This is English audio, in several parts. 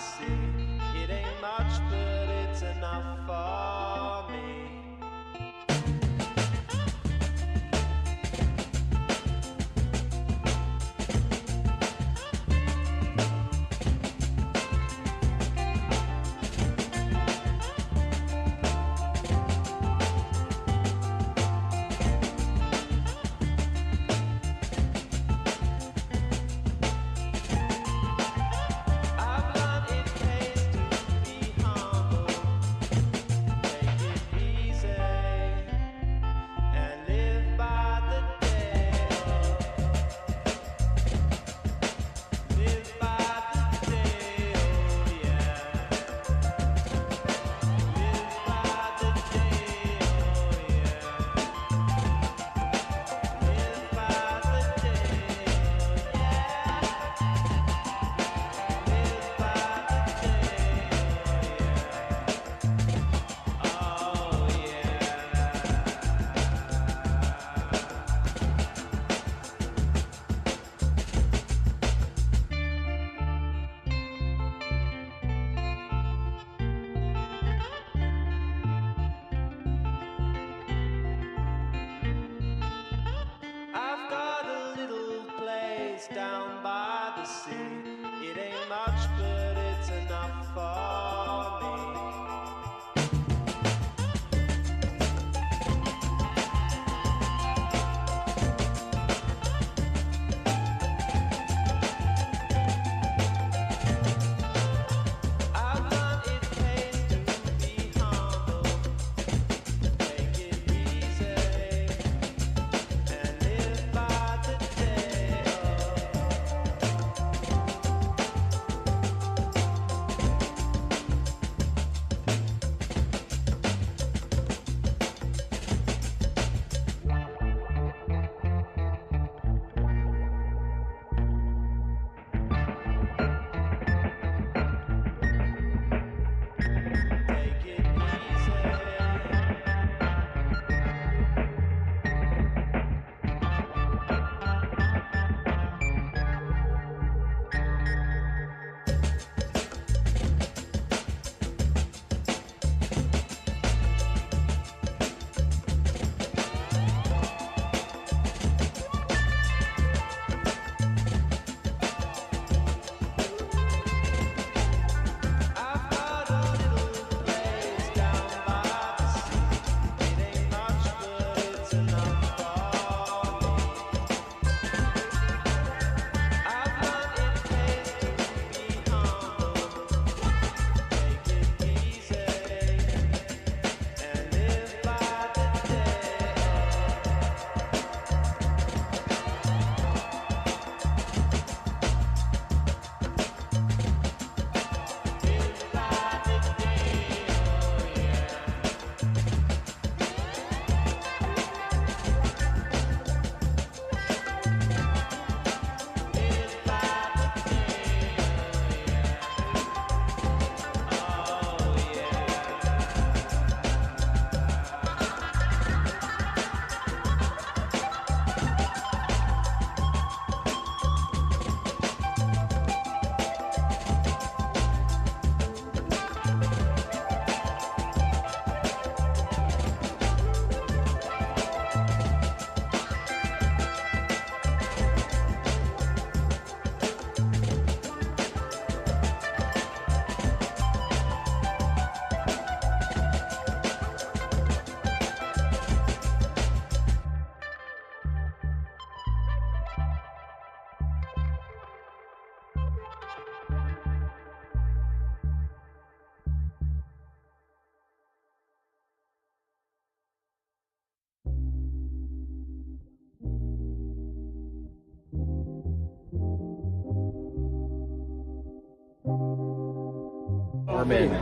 sea. It ain't much, but it's enough for me. Down by the sea, it ain't much, but it's enough for me. I've learned it pays to be humble, take it easy, and live by the day.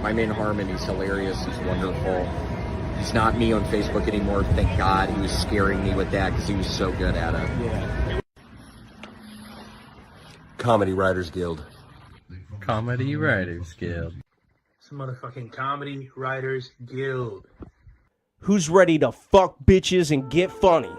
My man Harmon, he's hilarious, he's wonderful. He's not me on Facebook anymore, thank God. He was scaring me with that because he was so good at it. Yeah. Comedy Writers Guild. Comedy Writers Guild. It's a motherfucking Comedy Writers Guild. Who's ready to fuck bitches and get funny?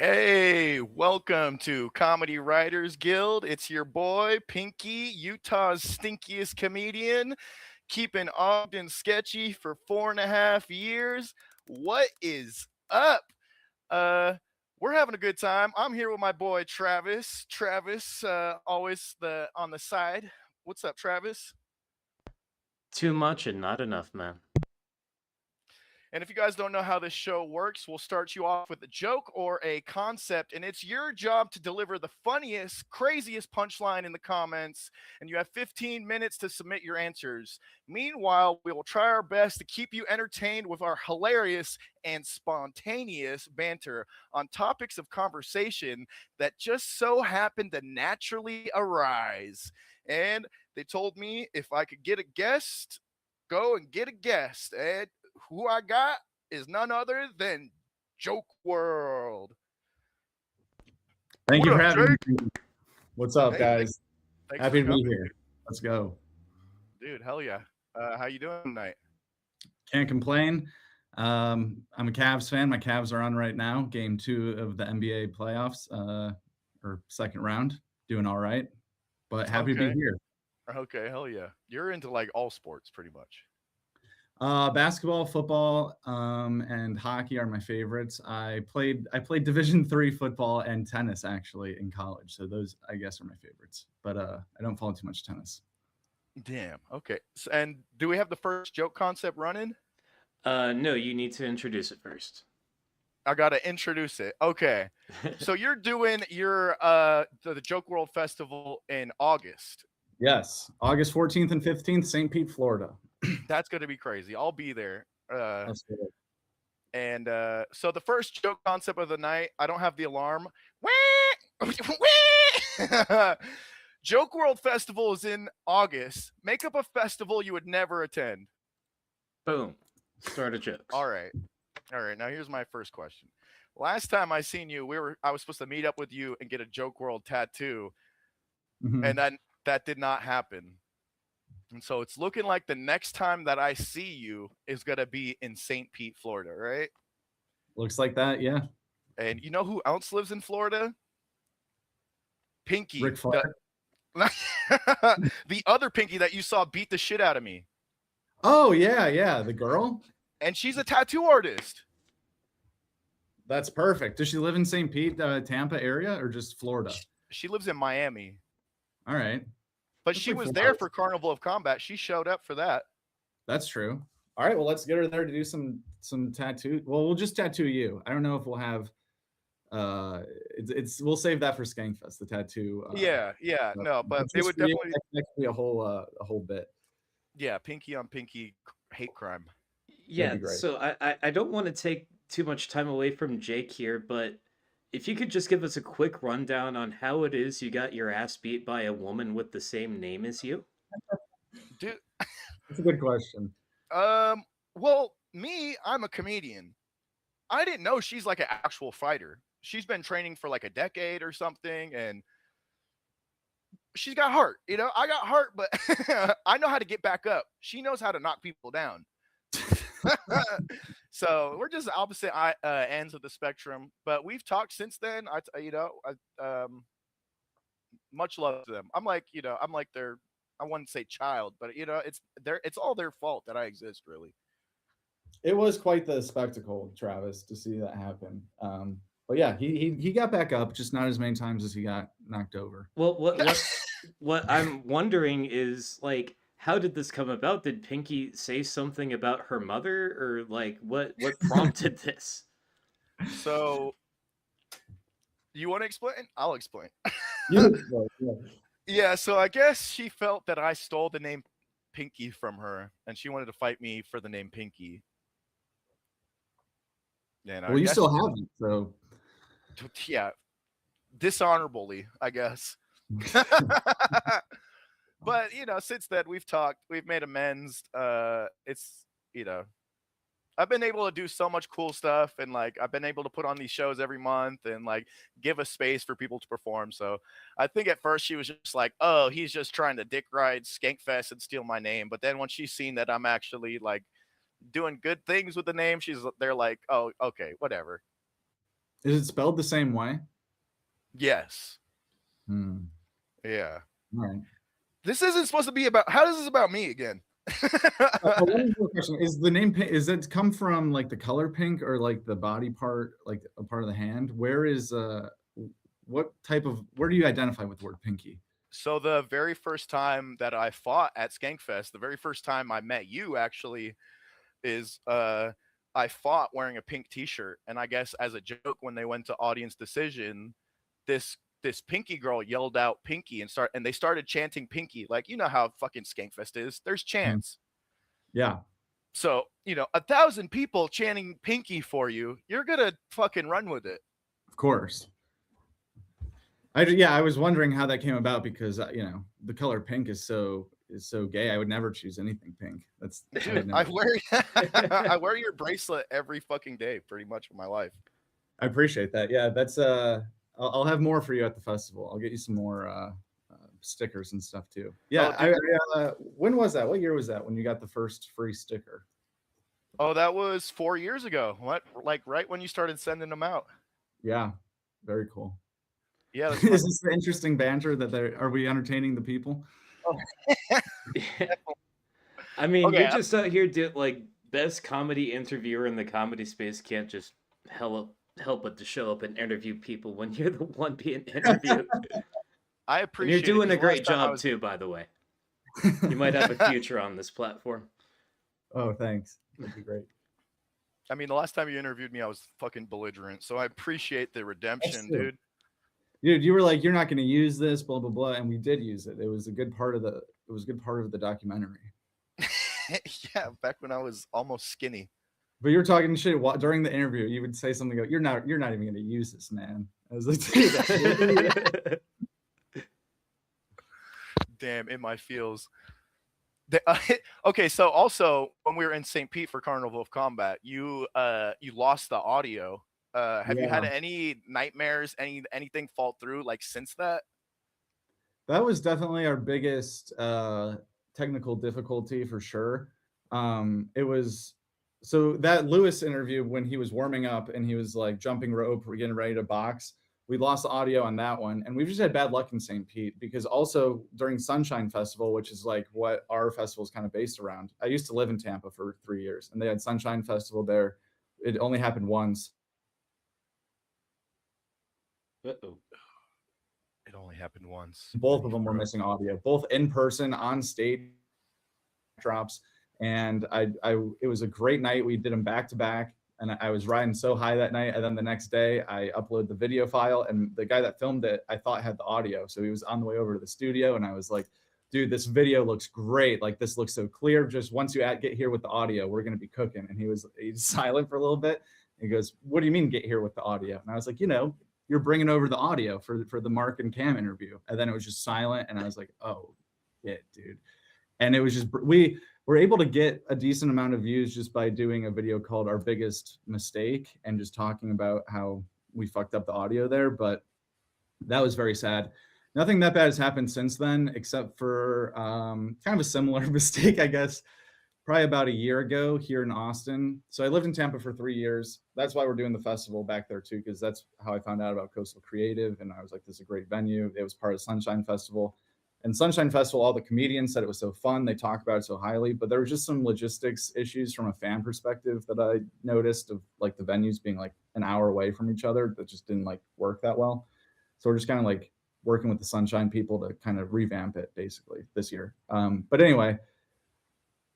Hey, welcome to Comedy Writers Guild. It's your boy, Pinky, Utah's stinkiest comedian, keeping Ogden sketchy for 4.5 years. What is up? We're having a good time. I'm here with my boy Travis. Travis, always on the side. What's up, Travis? Too much and not enough, man. And if you guys don't know how this show works, we'll start you off with a joke or a concept, and it's your job to deliver the funniest, craziest punchline in the comments, and you have 15 minutes to submit your answers. Meanwhile, we will try our best to keep you entertained with our hilarious and spontaneous banter on topics of conversation that just so happen to naturally arise. And they told me if I could get a guest, go and get a guest. And who I got is none other than Joke WRLD. Thank you for having me. What's up, Hey, guys? Thanks Happy for to be coming. here. Let's go. Dude, hell yeah. How you doing tonight? Can't complain. I'm a Cavs fan. My Cavs are on right now. Game 2 of the NBA playoffs, or second round. Doing all right, but happy to be here. Okay, hell yeah. You're into like all sports pretty much. Basketball, football, and hockey are my favorites. I played Division III football and tennis actually in college, so those I guess are my favorites. But I don't follow too much tennis. Damn. Okay. And do we have the first joke concept running? No, you need to introduce it first. I gotta introduce it. Okay. So you're doing your the Joke WRLD Festival in August. Yes, August 14th and 15th, St. Pete, Florida. That's gonna be crazy. I'll be there. Absolutely. And so the first joke concept of the night, I don't have the alarm. Joke WRLD Festival is in August. Make up a festival you would never attend. Boom. Start a joke. All right. Now here's my first question. Last time I seen you, I was supposed to meet up with you and get a Joke WRLD tattoo, and then that did not happen. And so it's looking like the next time that I see you is gonna be in St. Pete, Florida, right? Looks like that, yeah. And you know who else lives in Florida? Pinky. Ric Flair. The other Pinky that you saw beat the shit out of me. Oh yeah, the girl. And she's a tattoo artist. That's perfect. Does she live in St. Pete, Tampa area, or just Florida? She lives in Miami. All right. But she was there for Carnival of Combat. She showed up for that. That's true. All right, well, let's get her there to do some tattoo. Well, we'll just tattoo you. I don't know if we'll have we'll save that for Skankfest, the tattoo. No, but it would definitely be a whole bit. Yeah, Pinky on Pinky hate crime. Yeah, so I don't want to take too much time away from Jake here, but if you could just give us a quick rundown on how it is you got your ass beat by a woman with the same name as you. Dude, that's a good question. Well, I'm a comedian. I didn't know she's like an actual fighter. She's been training for like a decade or something, and she's got heart. You know, I got heart, but I know how to get back up. She knows how to knock people down. So we're just opposite ends of the spectrum, but we've talked since then. Much love to them. I'm like their, I wouldn't say child, but it's all their fault that I exist, really. It was quite the spectacle, Travis, to see that happen. But yeah, he got back up, just not as many times as he got knocked over. Well, what I'm wondering is, like, how did this come about? Did Pinky say something about her mother, or like what prompted this? So you want to explain? I'll explain. Yeah, so I guess she felt that I stole the name Pinky from her, and she wanted to fight me for the name Pinky. And well, you still have it, so yeah, dishonorably, I guess. But since then we've talked, we've made amends. It's I've been able to do so much cool stuff, and like I've been able to put on these shows every month and like give a space for people to perform. So I think at first she was just like, oh, he's just trying to dick ride Skankfest and steal my name. But then when she's seen that I'm actually like doing good things with the name, they're like, oh, okay, whatever. Is it spelled the same way? Yes. Hmm. Yeah. All right. This isn't supposed to be about. How is this about me again? One more question: is the name pink? Is it come from like the color pink or like the body part, like a part of the hand? Where is what type of? Where do you identify with the word pinky? So the very first time that I fought at Skankfest, the very first time I met you actually is I fought wearing a pink t-shirt, and I guess as a joke when they went to audience decision, this pinky girl yelled out pinky and they started chanting pinky, like you know how fucking Skankfest is. There's chants. Yeah, So, 1,000 people chanting pinky for you, you're gonna fucking run with it. of course. I was wondering how that came about because the color pink is so gay. I would never choose anything pink. Dude, I wear your bracelet every fucking day, pretty much of my life. I appreciate that. Yeah, that's I'll have more for you at the festival. I'll get you some more stickers and stuff too. Yeah, when was that? What year was that when you got the first free sticker? Oh, that was 4 years ago. What? Like right when you started sending them out. Yeah, very cool. Yeah. Is this the interesting banter are we entertaining the people? I mean, Okay, you're just out here like best comedy interviewer in the comedy space can't just help but to show up and interview people when you're the one being interviewed. I And appreciate you're doing it, a 'cause great last time I job was- too, by the way. You might have a future on this platform. Oh, thanks. That'd be great. I mean, the last time you interviewed me, I was fucking belligerent. So I appreciate the redemption, dude. Dude, you were like, you're not going to use this, blah blah blah, and we did use it. It was a good part of the documentary. Yeah, back when I was almost skinny. But you're talking shit during the interview. You would say something like, you're not even going to use this, man. I was like, dude, Damn, in my feels. Okay, so also when we were in St. Pete for Carnival of Combat, you lost the audio. Have you had any nightmares, anything fall through like since that? that was definitely our biggest technical difficulty for sure. It was so that Lewis interview when he was warming up and he was like jumping rope, we're getting ready to box. We lost the audio on that one, and we've just had bad luck in St. Pete because also during Sunshine Festival, which is like what our festival is kind of based around. I used to live in Tampa for 3 years, and they had Sunshine Festival there. It only happened once. Uh-oh. It only happened once. Both of them were missing audio, both in person, on stage drops. And it was a great night. We did them back to back, and I was riding so high that night. And then the next day I uploaded the video file, and the guy that filmed it, I thought had the audio. So he was on the way over to the studio, and I was like, dude, this video looks great. Like, this looks so clear. Just once you get here with the audio, we're going to be cooking. And he's silent for a little bit. He goes, what do you mean get here with the audio? And I was like, you're bringing over the audio for the Mark and Cam interview. And then it was just silent. And I was like, oh, yeah, dude. And it was just, we were able to get a decent amount of views just by doing a video called Our Biggest Mistake and just talking about how we fucked up the audio there. But that was very sad. Nothing that bad has happened since then, except for kind of a similar mistake, I guess, probably about a year ago here in Austin. So I lived in Tampa for 3 years. That's why we're doing the festival back there too, because that's how I found out about Coastal Creative. And I was like, this is a great venue. It was part of Sunshine Festival. And Sunshine Festival, all the comedians said it was so fun. They talk about it so highly, but there was just some logistics issues from a fan perspective that I noticed of like the venues being like an hour away from each other that just didn't like work that well. So we're just kind of like working with the Sunshine people to kind of revamp it basically this year. But anyway,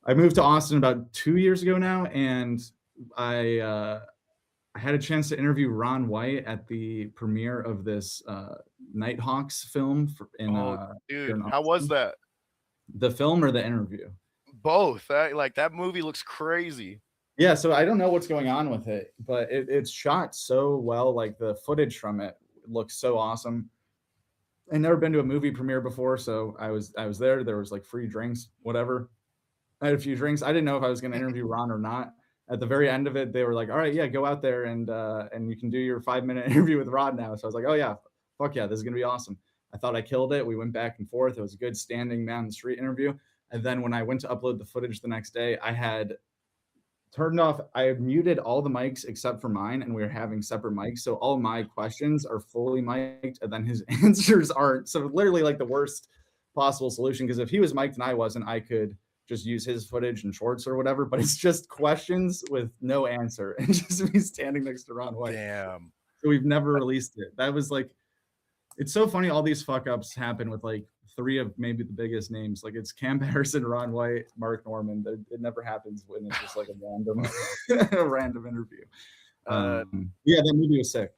I moved to Austin about 2 years ago now, and I had a chance to interview Ron White at the premiere of this Nighthawks film dude, how was that? The film or the interview? Both. That movie looks crazy. Yeah, so I don't know what's going on with it, but it's shot so well. Like the footage from it looks so awesome. I'd never been to a movie premiere before, so I was there. There was like free drinks, whatever. I had a few drinks. I didn't know if I was going to interview Ron or not. At the very end of it, they were like, all right, yeah, go out there and you can do your 5-minute interview with Rod now. So I was like, oh yeah, fuck yeah, this is going to be awesome. I thought I killed it. We went back and forth. It was a good standing man on the street interview. And then when I went to upload the footage the next day, I had turned off. I muted all the mics except for mine, and we were having separate mics. So all my questions are fully mic'd, and then his answers aren't. So literally like the worst possible solution. Because if he was mic'd and I wasn't, I could just use his footage and shorts or whatever. But it's just questions with no answer, and just me standing next to Ron White. Damn. So we've never released it. That was like, it's so funny. All these fuck ups happen with like 3 of maybe the biggest names. Like it's Cam Harrison, Ron White, Mark Norman. It never happens when it's just like a random, a random interview. Yeah, that movie was sick.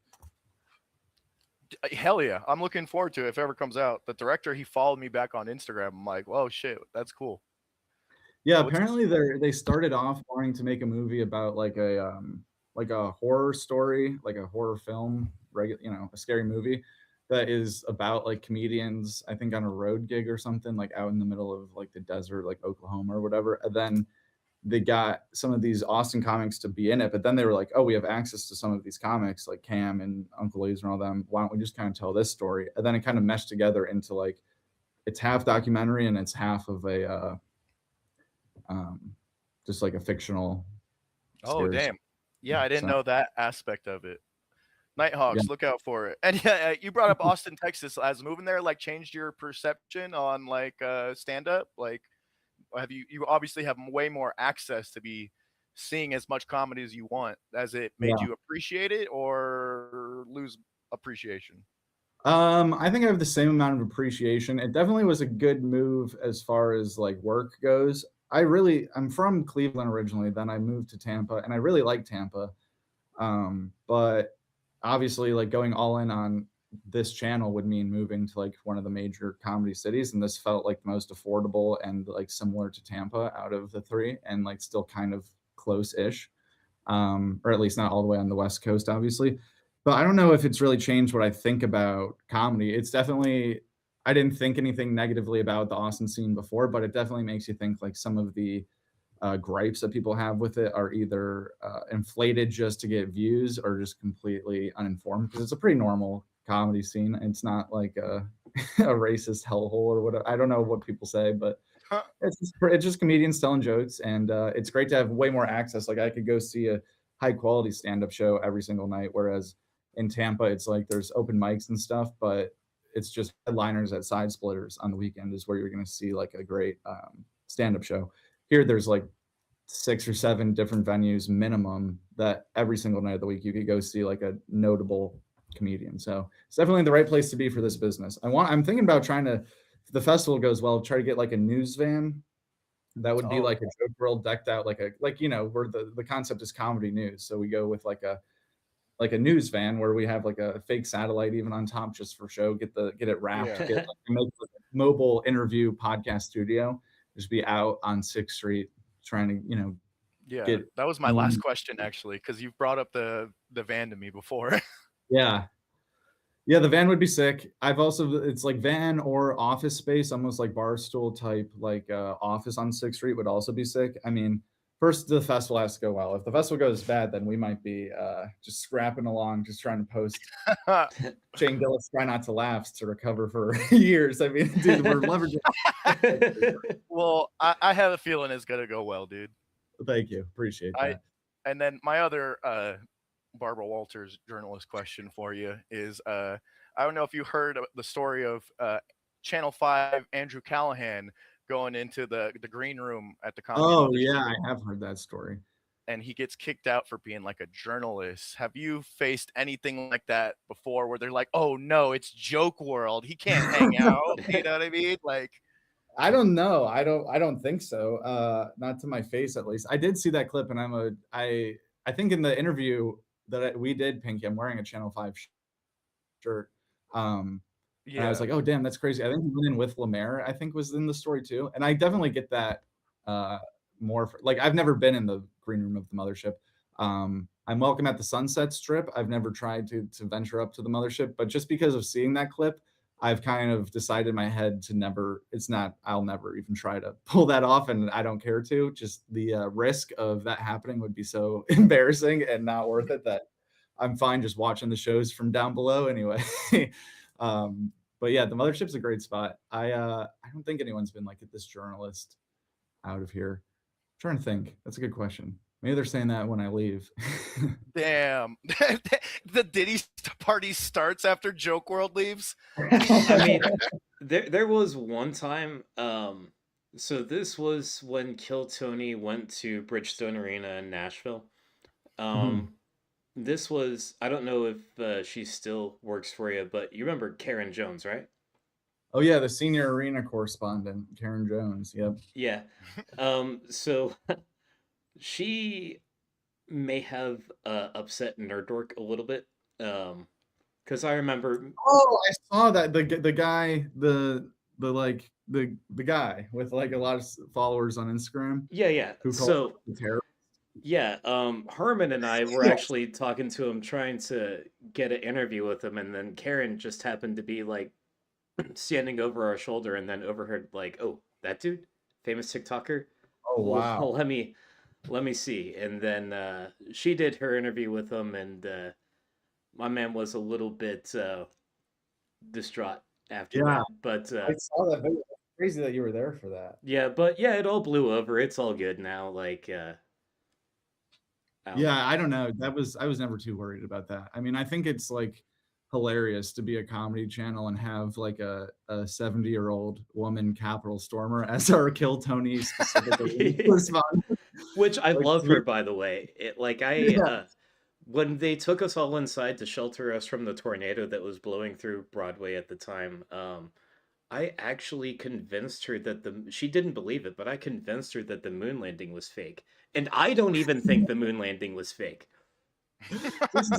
Hell yeah, I'm looking forward to it if it ever comes out. The director, he followed me back on Instagram. I'm like, whoa, shit, that's cool. Yeah, apparently they started off wanting to make a movie about like a horror story, like a horror film, a scary movie that is about like comedians, I think on a road gig or something, like out in the middle of like the desert, like Oklahoma or whatever. And then they got some of these Austin comics to be in it, but then they were like, oh, we have access to some of these comics like Cam and Uncle Laser and all them. Why don't we just kind of tell this story? And then it kind of meshed together into like, it's half documentary and it's half of a just like a fictional. Oh, damn. Yeah, I didn't know that aspect of it. Nighthawks, look out for it. And yeah, you brought up Austin, Texas. Has moving there like changed your perception on like stand up? Like, have you obviously have way more access to be seeing as much comedy as you want? Has it made you appreciate it or lose appreciation? I think I have the same amount of appreciation. It definitely was a good move as far as like work goes. I'm from Cleveland originally, then I moved to Tampa, and I really like Tampa. But obviously like going all in on this channel would mean moving to like one of the major comedy cities, and this felt like the most affordable and like similar to Tampa out of the 3, and like still kind of close-ish, or at least not all the way on the West Coast, obviously. But I don't know if it's really changed what I think about comedy. It's definitely, I didn't think anything negatively about the Austin scene before, but it definitely makes you think like some of the gripes that people have with it are either inflated just to get views or just completely uninformed, because it's a pretty normal comedy scene. It's not like a racist hellhole or whatever. I don't know what people say, but it's just comedians telling jokes, and it's great to have way more access. Like I could go see a high quality stand-up show every single night, whereas in Tampa it's like there's open mics and stuff, but it's just headliners at Side Splitters on the weekend is where you're going to see like a great stand-up show. Here there's like 6 or 7 different venues minimum that every single night of the week you could go see like a notable comedian. So it's definitely the right place to be for this business. I'm thinking about trying to, if the festival goes well, try to get like a news van that would be like a Joke WRLD decked out like where the concept is comedy news. So we go with like a news van where we have like a fake satellite even on top just for show, get it wrapped, make like a mobile interview podcast studio, just be out on 6th Street trying to, that was my last question actually, because you've brought up the van to me before. Yeah, the van would be sick. It's like van or office space, almost like Barstool type, like office on 6th Street would also be sick. I mean, first the festival has to go well. If the festival goes bad, then we might be just scrapping along, just trying to post Shane Gillis Try Not to Laugh to recover for years. I mean, dude, we're leveraging. Well, I have a feeling it's gonna go well, dude. Thank you, appreciate that. And then my other Barbara Walters journalist question for you is I don't know if you heard the story of Channel 5 Andrew Callahan going into the green room at the comedy. Oh yeah, I have heard that story. And he gets kicked out for being like a journalist. Have you faced anything like that before where they're like, oh no, it's Joke WRLD, he can't hang out? You know what I mean? Like, I don't know. I don't think so. Not to my face, at least. I did see that clip, and I think in the interview that we did, Pinky, I'm wearing a Channel 5 shirt. And I was like, oh damn, that's crazy. I think he went in with Lemaire, I think was in the story too. And I definitely get that more like I've never been in the green room of the mothership. I'm welcome at the Sunset Strip. I've never tried to venture up to the mothership, but just because of seeing that clip, I've kind of decided in my head to I'll never even try to pull that off, and I don't care to. Just the risk of that happening would be so embarrassing and not worth it that I'm fine just watching the shows from down below anyway. But yeah, the mothership's a great spot. I don't think anyone's been like this journalist out of here. I'm trying to think. That's a good question. Maybe they're saying that when I leave. Damn. The Diddy party starts after Joke World leaves. I mean, there was one time. So this was when Kill Tony went to Bridgestone Arena in Nashville. Mhm. This was, I don't know if she still works for you, but you remember Karen Jones, right? Oh yeah, the senior arena correspondent, Karen Jones. Yep. Yeah. So she may have upset Nerd a little bit. Because I remember. Oh, I saw that the guy the guy with like a lot of followers on Instagram Yeah. who called So the terror. yeah, Herman and I were Yes. actually talking to him, trying to get an interview with him, and then Karen just happened to be like standing over our shoulder, and then overheard like, "Oh, that dude, famous TikToker. Oh wow. Let me see." And then she did her interview with him, and my man was a little bit distraught after Yeah, that. But I saw that video. It's crazy that you were there for that. yeah, it all blew over. It's all good now. Like, Yeah, I don't know. I was never too worried about that. I mean, I think it's like hilarious to be a comedy channel and have like a 70-year-old woman Capitol Stormer as our Kill Tony specifically correspondent. Which I Like, love her, by the way. Yeah. When they took us all inside to shelter us from the tornado that was blowing through Broadway at the time, I actually convinced her that she didn't believe it, but I convinced her that the moon landing was fake. And I don't even think the moon landing was fake. She's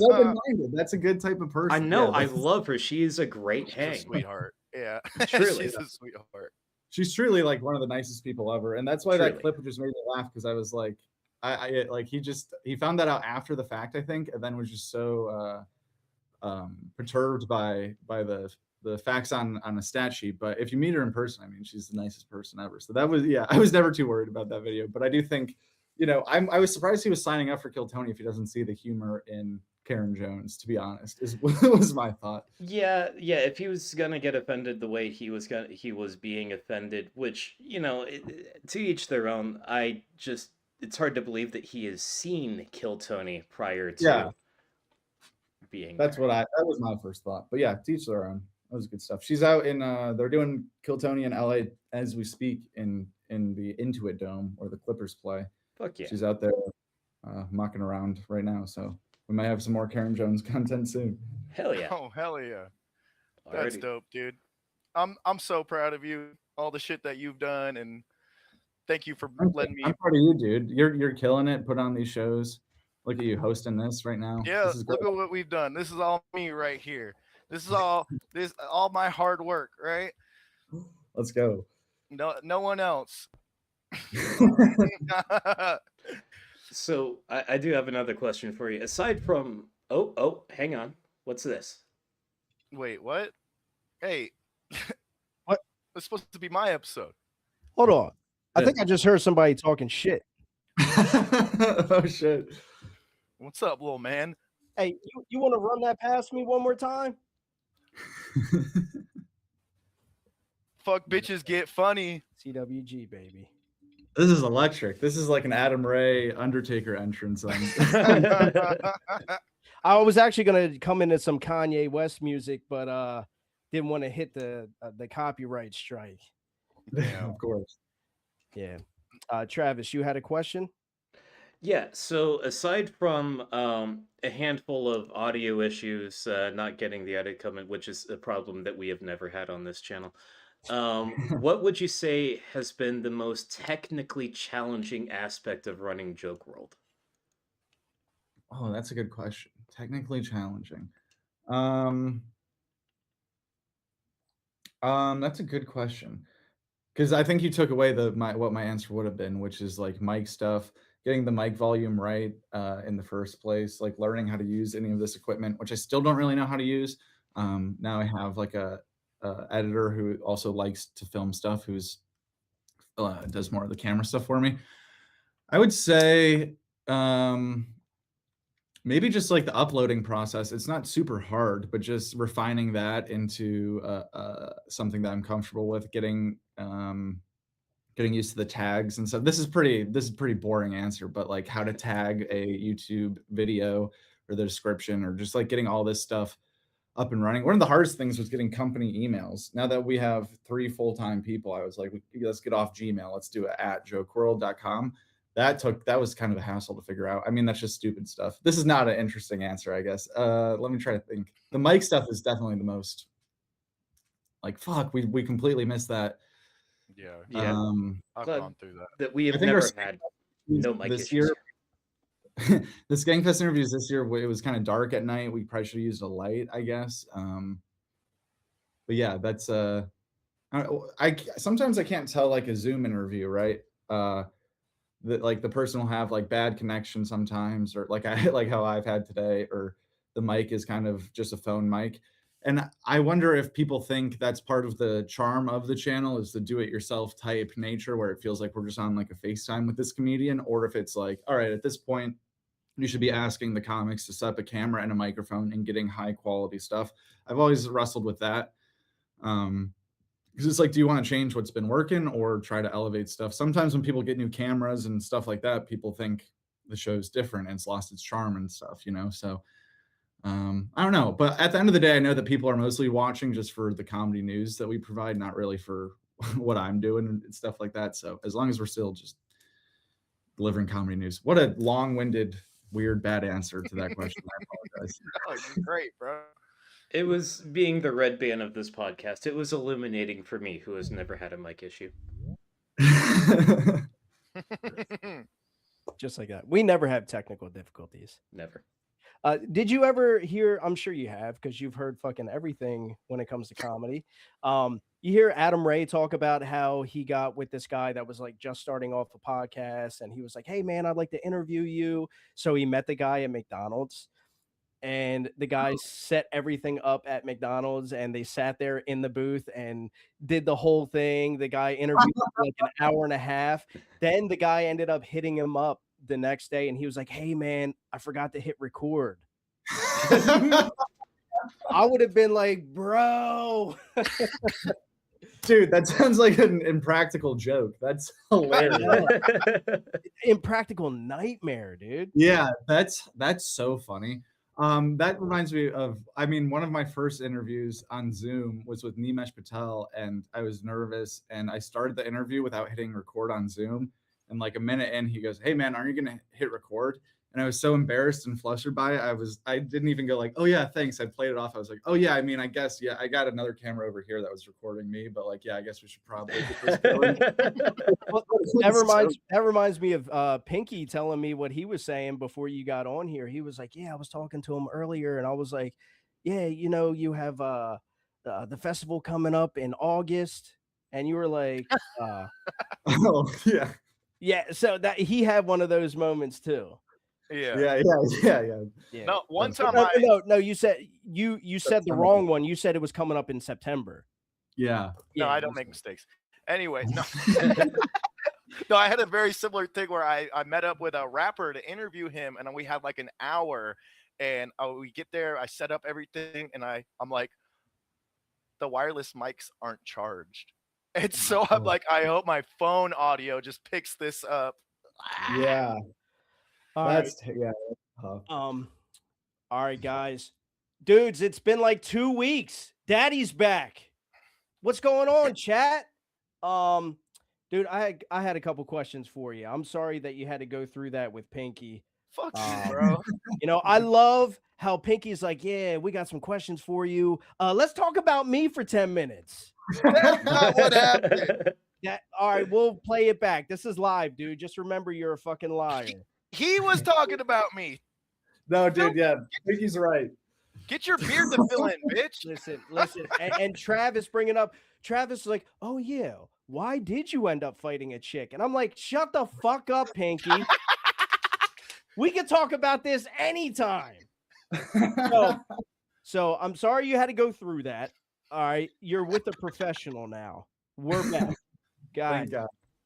open-minded. That's a good type of person. I know. Yeah, I love her. She is a great She's hang. a sweetheart. Yeah. Truly. She's a sweetheart. She's truly like one of the nicest people ever, and that's why that Truly. clip just made me laugh because I was like, I like he found that out after the fact, I think, and then was just so perturbed by the facts on a stat sheet. But if you meet her in person, I mean, she's the nicest person ever. So that was, yeah, I was never too worried about that video. But I do think, you know, I was surprised he was signing up for Kill Tony if he doesn't see the humor in Karen Jones, to be honest, was my thought. Yeah. If he was gonna get offended the way he was being offended, which, you know, to each their own. It's hard to believe that he has seen Kill Tony prior to being. That was my first thought. But yeah, to each their own. That was good stuff. She's out in they're doing Kill Tony in LA as we speak in the Intuit Dome where the Clippers play. Fuck yeah. She's out there mocking around right now, so we might have some more Karen Jones content soon. Hell yeah. Oh, hell yeah. That's Alrighty. dope, dude. I'm so proud of you, all the shit that you've done, and thank you for letting me. I'm proud of you, dude. You're killing it. Put on these shows. Look at you hosting this right now. Yeah, This is look great. at what we've done. This is all me right here. This is all my hard work, right? Let's go. No one else. So I do have another question for you. Aside from hang on. What's this? Wait, what? Hey. What? It's supposed to be my episode. Hold on. I think I just heard somebody talking shit. Oh shit. What's up, little man? Hey, you want to run that past me one more time? Fuck bitches get funny. CWG, baby. This is electric. This is like an Adam Ray Undertaker entrance. I was actually gonna come into some Kanye West music, but didn't want to hit the copyright strike. Of course. Yeah. Travis, you had a question? Yeah, so aside from a handful of audio issues not getting the edit coming, which is a problem that we have never had on this channel, what would you say has been the most technically challenging aspect of running Joke WRLD? Oh, that's a good question. Technically challenging. That's a good question. Because I think you took away what my answer would have been, which is like mic stuff, getting the mic volume right in the first place, like learning how to use any of this equipment, which I still don't really know how to use. Now I have like a editor who also likes to film stuff, who's does more of the camera stuff for me. I would say maybe just like the uploading process. It's not super hard, but just refining that into something that I'm comfortable with, getting getting used to the tags and stuff. This is pretty boring answer, but like how to tag a YouTube video or the description, or just like getting all this stuff up and running. One of the hardest things was getting company emails. Now that we have 3 full-time people, I was like, let's get off Gmail. Let's do it at jokeworld.com. That was kind of a hassle to figure out. I mean, that's just stupid stuff. This is not an interesting answer, I guess. Let me try to think. The mic stuff is definitely the most, like, fuck, we completely missed that. Yeah. I've gone through that. That we have never had no mic this issues. year. The Skankfest interviews this year, it was kind of dark at night. We probably should have used a light, I guess. But yeah, that's sometimes I can't tell like a Zoom interview, right? That like the person will have like bad connection sometimes, or like how I've had today, or the mic is kind of just a phone mic. And I wonder if people think that's part of the charm of the channel, is the do-it-yourself type nature, where it feels like we're just on like a FaceTime with this comedian, or if it's like, all right, at this point, you should be asking the comics to set up a camera and a microphone and getting high quality stuff. I've always wrestled with that. Because it's like, do you want to change what's been working or try to elevate stuff? Sometimes when people get new cameras and stuff like that, people think the show's different and it's lost its charm and stuff, you know? So I don't know. But at the end of the day, I know that people are mostly watching just for the comedy news that we provide, not really for what I'm doing and stuff like that. So as long as we're still just delivering comedy news. What a long-winded, weird, bad answer to that question. I apologize. Oh, you're great, bro. It was being the red band of this podcast. It was illuminating for me, who has never had a mic issue. Just like that. We never have technical difficulties. Never. Did you ever hear, I'm sure you have, because you've heard fucking everything when it comes to comedy. You hear Adam Ray talk about how he got with this guy that was like just starting off a podcast, and he was like, hey man, I'd like to interview you. So he met the guy at McDonald's, and the guy set everything up at McDonald's, and they sat there in the booth and did the whole thing. The guy interviewed for like an hour and a half. Then the guy ended up hitting him up the next day, and he was like, hey man, I forgot to hit record. I would have been like, bro. Dude, that sounds like an impractical joke. That's hilarious. Impractical nightmare, dude. Yeah, that's so funny. That reminds me of, I mean, one of my first interviews on Zoom was with Nimesh Patel, and I was nervous, and I started the interview without hitting record on Zoom. And like a minute in, he goes, hey man, aren't you gonna hit record? And I was so embarrassed and flustered by it. I didn't even go like, oh yeah, thanks. I played it off. I was like, oh yeah, I mean, I guess, yeah, I got another camera over here that was recording me, but like, yeah, I guess we should probably get this going. That reminds me of Pinky telling me what he was saying before you got on here. He was like, yeah, I was talking to him earlier, and I was like, yeah, you know, you have the festival coming up in August, and you were like, oh yeah. Yeah, so that he had one of those moments too. Yeah. No, one time no, you said you said the wrong one. You said it was coming up in September. Yeah. No, I don't make mistakes. Anyway, no. No, I had a very similar thing where I met up with a rapper to interview him, and we had like an hour, and we get there, I set up everything, and I'm like, the wireless mics aren't charged. And so I'm like, I hope my phone audio just picks this up. Yeah. That's tough. All right, guys. Dudes, it's been like 2 weeks. Daddy's back. What's going on, chat? Dude, I had a couple questions for you. I'm sorry that you had to go through that with Pinky. Fuck you, bro. You know, I love how Pinky's like, yeah, we got some questions for you. Let's talk about me for 10 minutes. That's not what happened. All right, we'll play it back. This is live, dude. Just remember, you're a fucking liar. He was talking about me. No, dude, yeah, Pinky's right. Get your beard to fill in, bitch. Listen. And Travis bringing up, Travis is like, oh yeah, why did you end up fighting a chick? And I'm like, shut the fuck up, Pinky. We can talk about this anytime. So I'm sorry you had to go through that. All right, you're with a professional now. We're back, guys.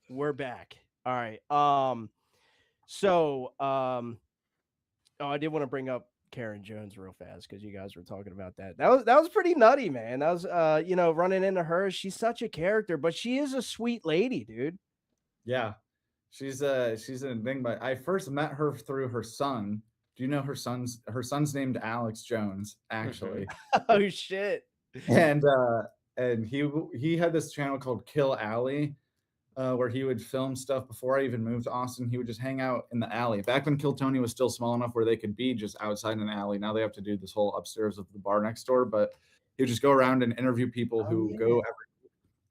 We're back. All right. I did want to bring up Karen Jones real fast because you guys were talking about that. That was pretty nutty, man. That was running into her. She's such a character, but she is a sweet lady, dude. Yeah, she's an enigma. I first met her through her son. Do you know her son's named Alex Jones, actually. Oh shit. And he had this channel called Kill Alley, where he would film stuff. Before I even moved to Austin, he would just hang out in the alley. Back when Kill Tony was still small enough where they could be just outside in an alley. Now they have to do this whole upstairs of the bar next door, but he would just go around and interview people who go every,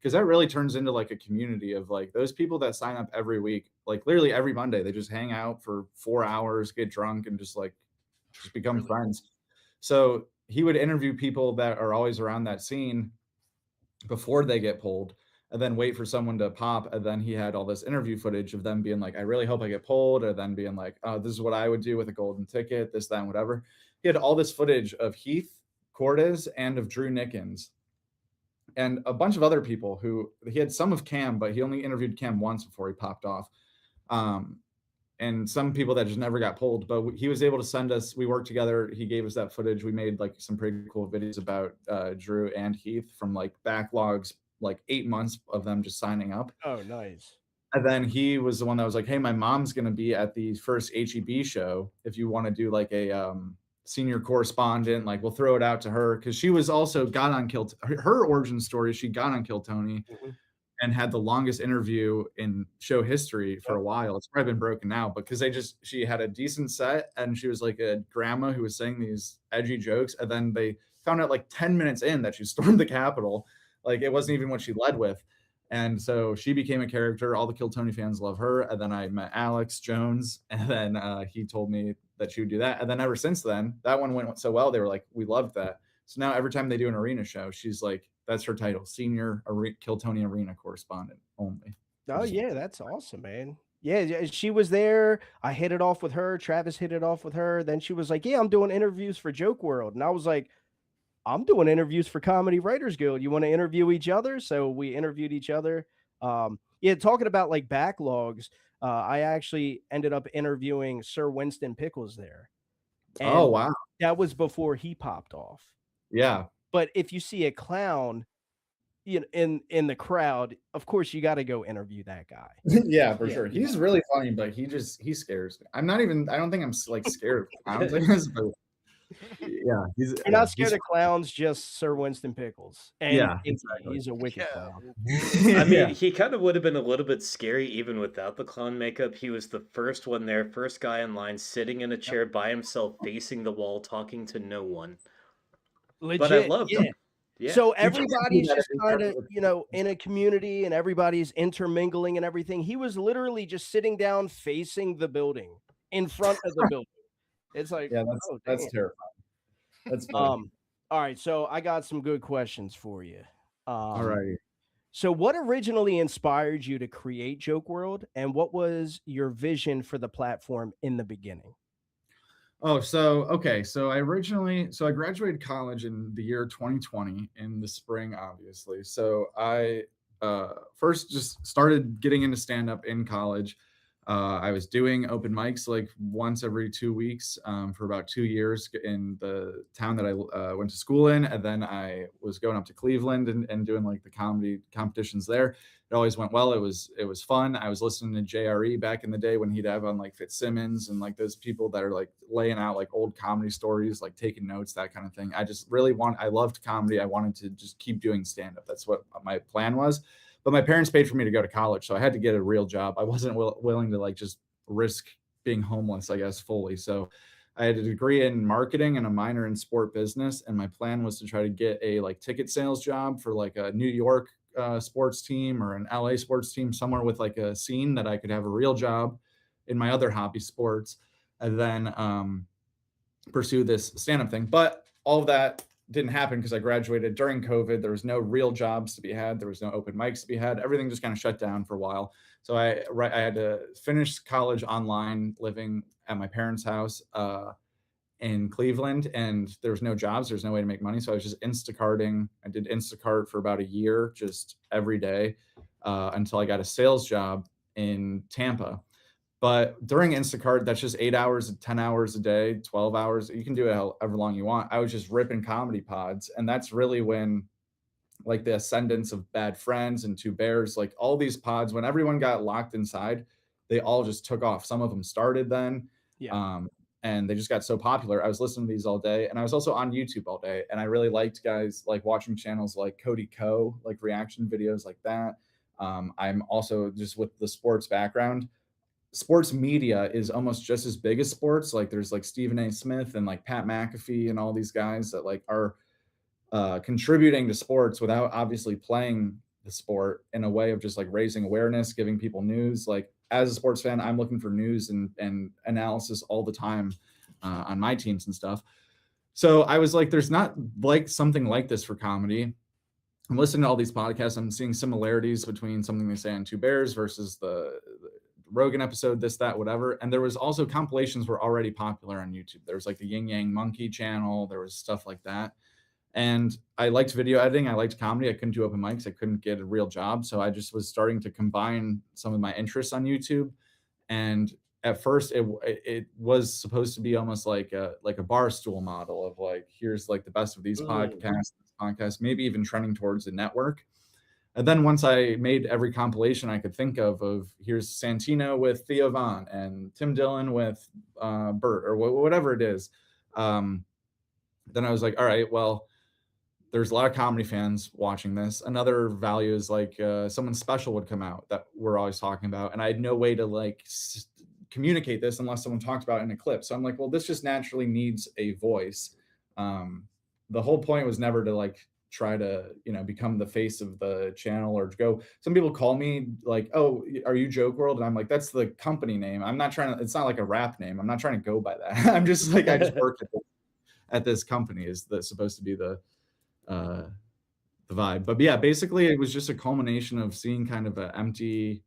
because that really turns into like a community of like those people that sign up every week, like literally every Monday. They just hang out for 4 hours, get drunk, and just become friends. So he would interview people that are always around that scene before they get pulled, and then wait for someone to pop. And then he had all this interview footage of them being like, I really hope I get pulled, or then being like, oh, this is what I would do with a golden ticket, this, that, and whatever. He had all this footage of Heath Cordes and of Drew Nickens and a bunch of other people. Who he had some of Cam, but he only interviewed Cam once before he popped off. And some people that just never got pulled, but he was able to send us, we worked together. He gave us that footage. We made like some pretty cool videos about Drew and Heath from like backlogs, like 8 months of them just signing up. Oh, nice. And then he was the one that was like, hey, my mom's going to be at the first HEB show. If you want to do like a senior correspondent, like we'll throw it out to her. Cause she was also got on her origin story. She got on Kill Tony and had the longest interview in show history for a while. It's probably been broken now, but because she had a decent set and she was like a grandma who was saying these edgy jokes. And then they found out like 10 minutes in that she stormed the Capitol. Like it wasn't even what she led with. And so she became a character. All the Kill Tony fans love her. And then I met Alex Jones, and then he told me that she would do that. And then ever since then, that one went so well. They were like, we loved that. So now every time they do an arena show, she's like, that's her title, senior Kill Tony arena correspondent only. Oh yeah, that's awesome, man. Yeah, she was there. I hit it off with her. Travis hit it off with her. Then she was like, yeah, I'm doing interviews for Joke WRLD. And I was like, I'm doing interviews for Comedy Writers Guild. You want to interview each other? So we interviewed each other. Yeah, talking about like backlogs, I actually ended up interviewing Sir Winston Pickles there. And oh, wow. That was before he popped off. Yeah. But if you see a clown in the crowd, of course you got to go interview that guy. Yeah, for sure. He's really funny, but he scares me. I don't think I'm like scared of clowns, I guess, but yeah, you're not scared of clowns, just Sir Winston Pickles. And yeah, exactly. He's a wicked clown. I mean, he kind of would have been a little bit scary even without the clown makeup. He was the first one there, first guy in line, sitting in a chair by himself, facing the wall, talking to no one. Legit, but I loved him. Yeah. So everybody's just kind of, in a community, and everybody's intermingling and everything. He was literally just sitting down facing the building, in front of the building. It's like, yeah, that's terrifying. That's funny. All right, so I got some good questions for you. All right. So what originally inspired you to create Joke WRLD, and what was your vision for the platform in the beginning? Oh, so I graduated college in the year 2020 in the spring, obviously. So I first just started getting into stand-up in college. I was doing open mics like once every 2 weeks for about 2 years in the town that I went to school in. And then I was going up to Cleveland and doing like the comedy competitions there. It always went well. It was fun. I was listening to JRE back in the day when he'd have on like Fitzsimmons and like those people that are like laying out like old comedy stories, like taking notes, that kind of thing. I loved comedy. I wanted to just keep doing stand-up. That's what my plan was. But my parents paid for me to go to college, so I had to get a real job. I wasn't willing to like just risk being homeless, I guess, fully. So I had a degree in marketing and a minor in sport business. And my plan was to try to get a like ticket sales job for like a New York sports team or an LA sports team, somewhere with like a scene that I could have a real job in my other hobby sports, and then pursue this stand-up thing. But all of that didn't happen because I graduated during COVID. There was no real jobs to be had. There was no open mics to be had. Everything just kind of shut down for a while. So I had to finish college online, living at my parents' house in Cleveland, and there was no jobs. There's no way to make money. So I was just Instacarting. I did Instacart for about a year, just every day until I got a sales job in Tampa. But during Instacart, that's just 8 hours, 10 hours a day, 12 hours. You can do it however long you want. I was just ripping comedy pods. And that's really when like the Ascendants of Bad Friends and Two Bears, like all these pods, when everyone got locked inside, they all just took off. Some of them started then. Yeah. And they just got so popular. I was listening to these all day, and I was also on YouTube all day, and I really liked guys like watching channels like Cody Ko, like reaction videos like that. I'm also just with the sports background. Sports media is almost just as big as sports. Like there's like Stephen A. Smith and like Pat McAfee and all these guys that like are contributing to sports without obviously playing the sport in a way of just like raising awareness, giving people news. Like as a sports fan, I'm looking for news and analysis all the time on my teams and stuff. So I was like, there's not like something like this for comedy. I'm listening to all these podcasts. I'm seeing similarities between something they say on Two Bears versus the Rogan episode, this, that, whatever. And there was also compilations were already popular on YouTube. There was like the Yin Yang Monkey channel. There was stuff like that. And I liked video editing. I liked comedy. I couldn't do open mics. I couldn't get a real job. So I just was starting to combine some of my interests on YouTube. And at first it was supposed to be almost like a bar stool model of like, here's like the best of these podcasts, maybe even trending towards a network. And then once I made every compilation I could think of here's Santino with Theo Von and Tim Dillon with Bert or whatever it is. Then I was like, all right, well, there's a lot of comedy fans watching this. Another value is like someone special would come out that we're always talking about. And I had no way to like communicate this unless someone talked about it in a clip. So I'm like, well, this just naturally needs a voice. The whole point was never to like try to, become the face of the channel or go. Some people call me like, oh, are you Joke WRLD? And I'm like, that's the company name. I'm not trying to, it's not like a rap name. I'm not trying to go by that. I'm just like, I just work at this company is that supposed to be the vibe. But yeah, basically it was just a culmination of seeing kind of an empty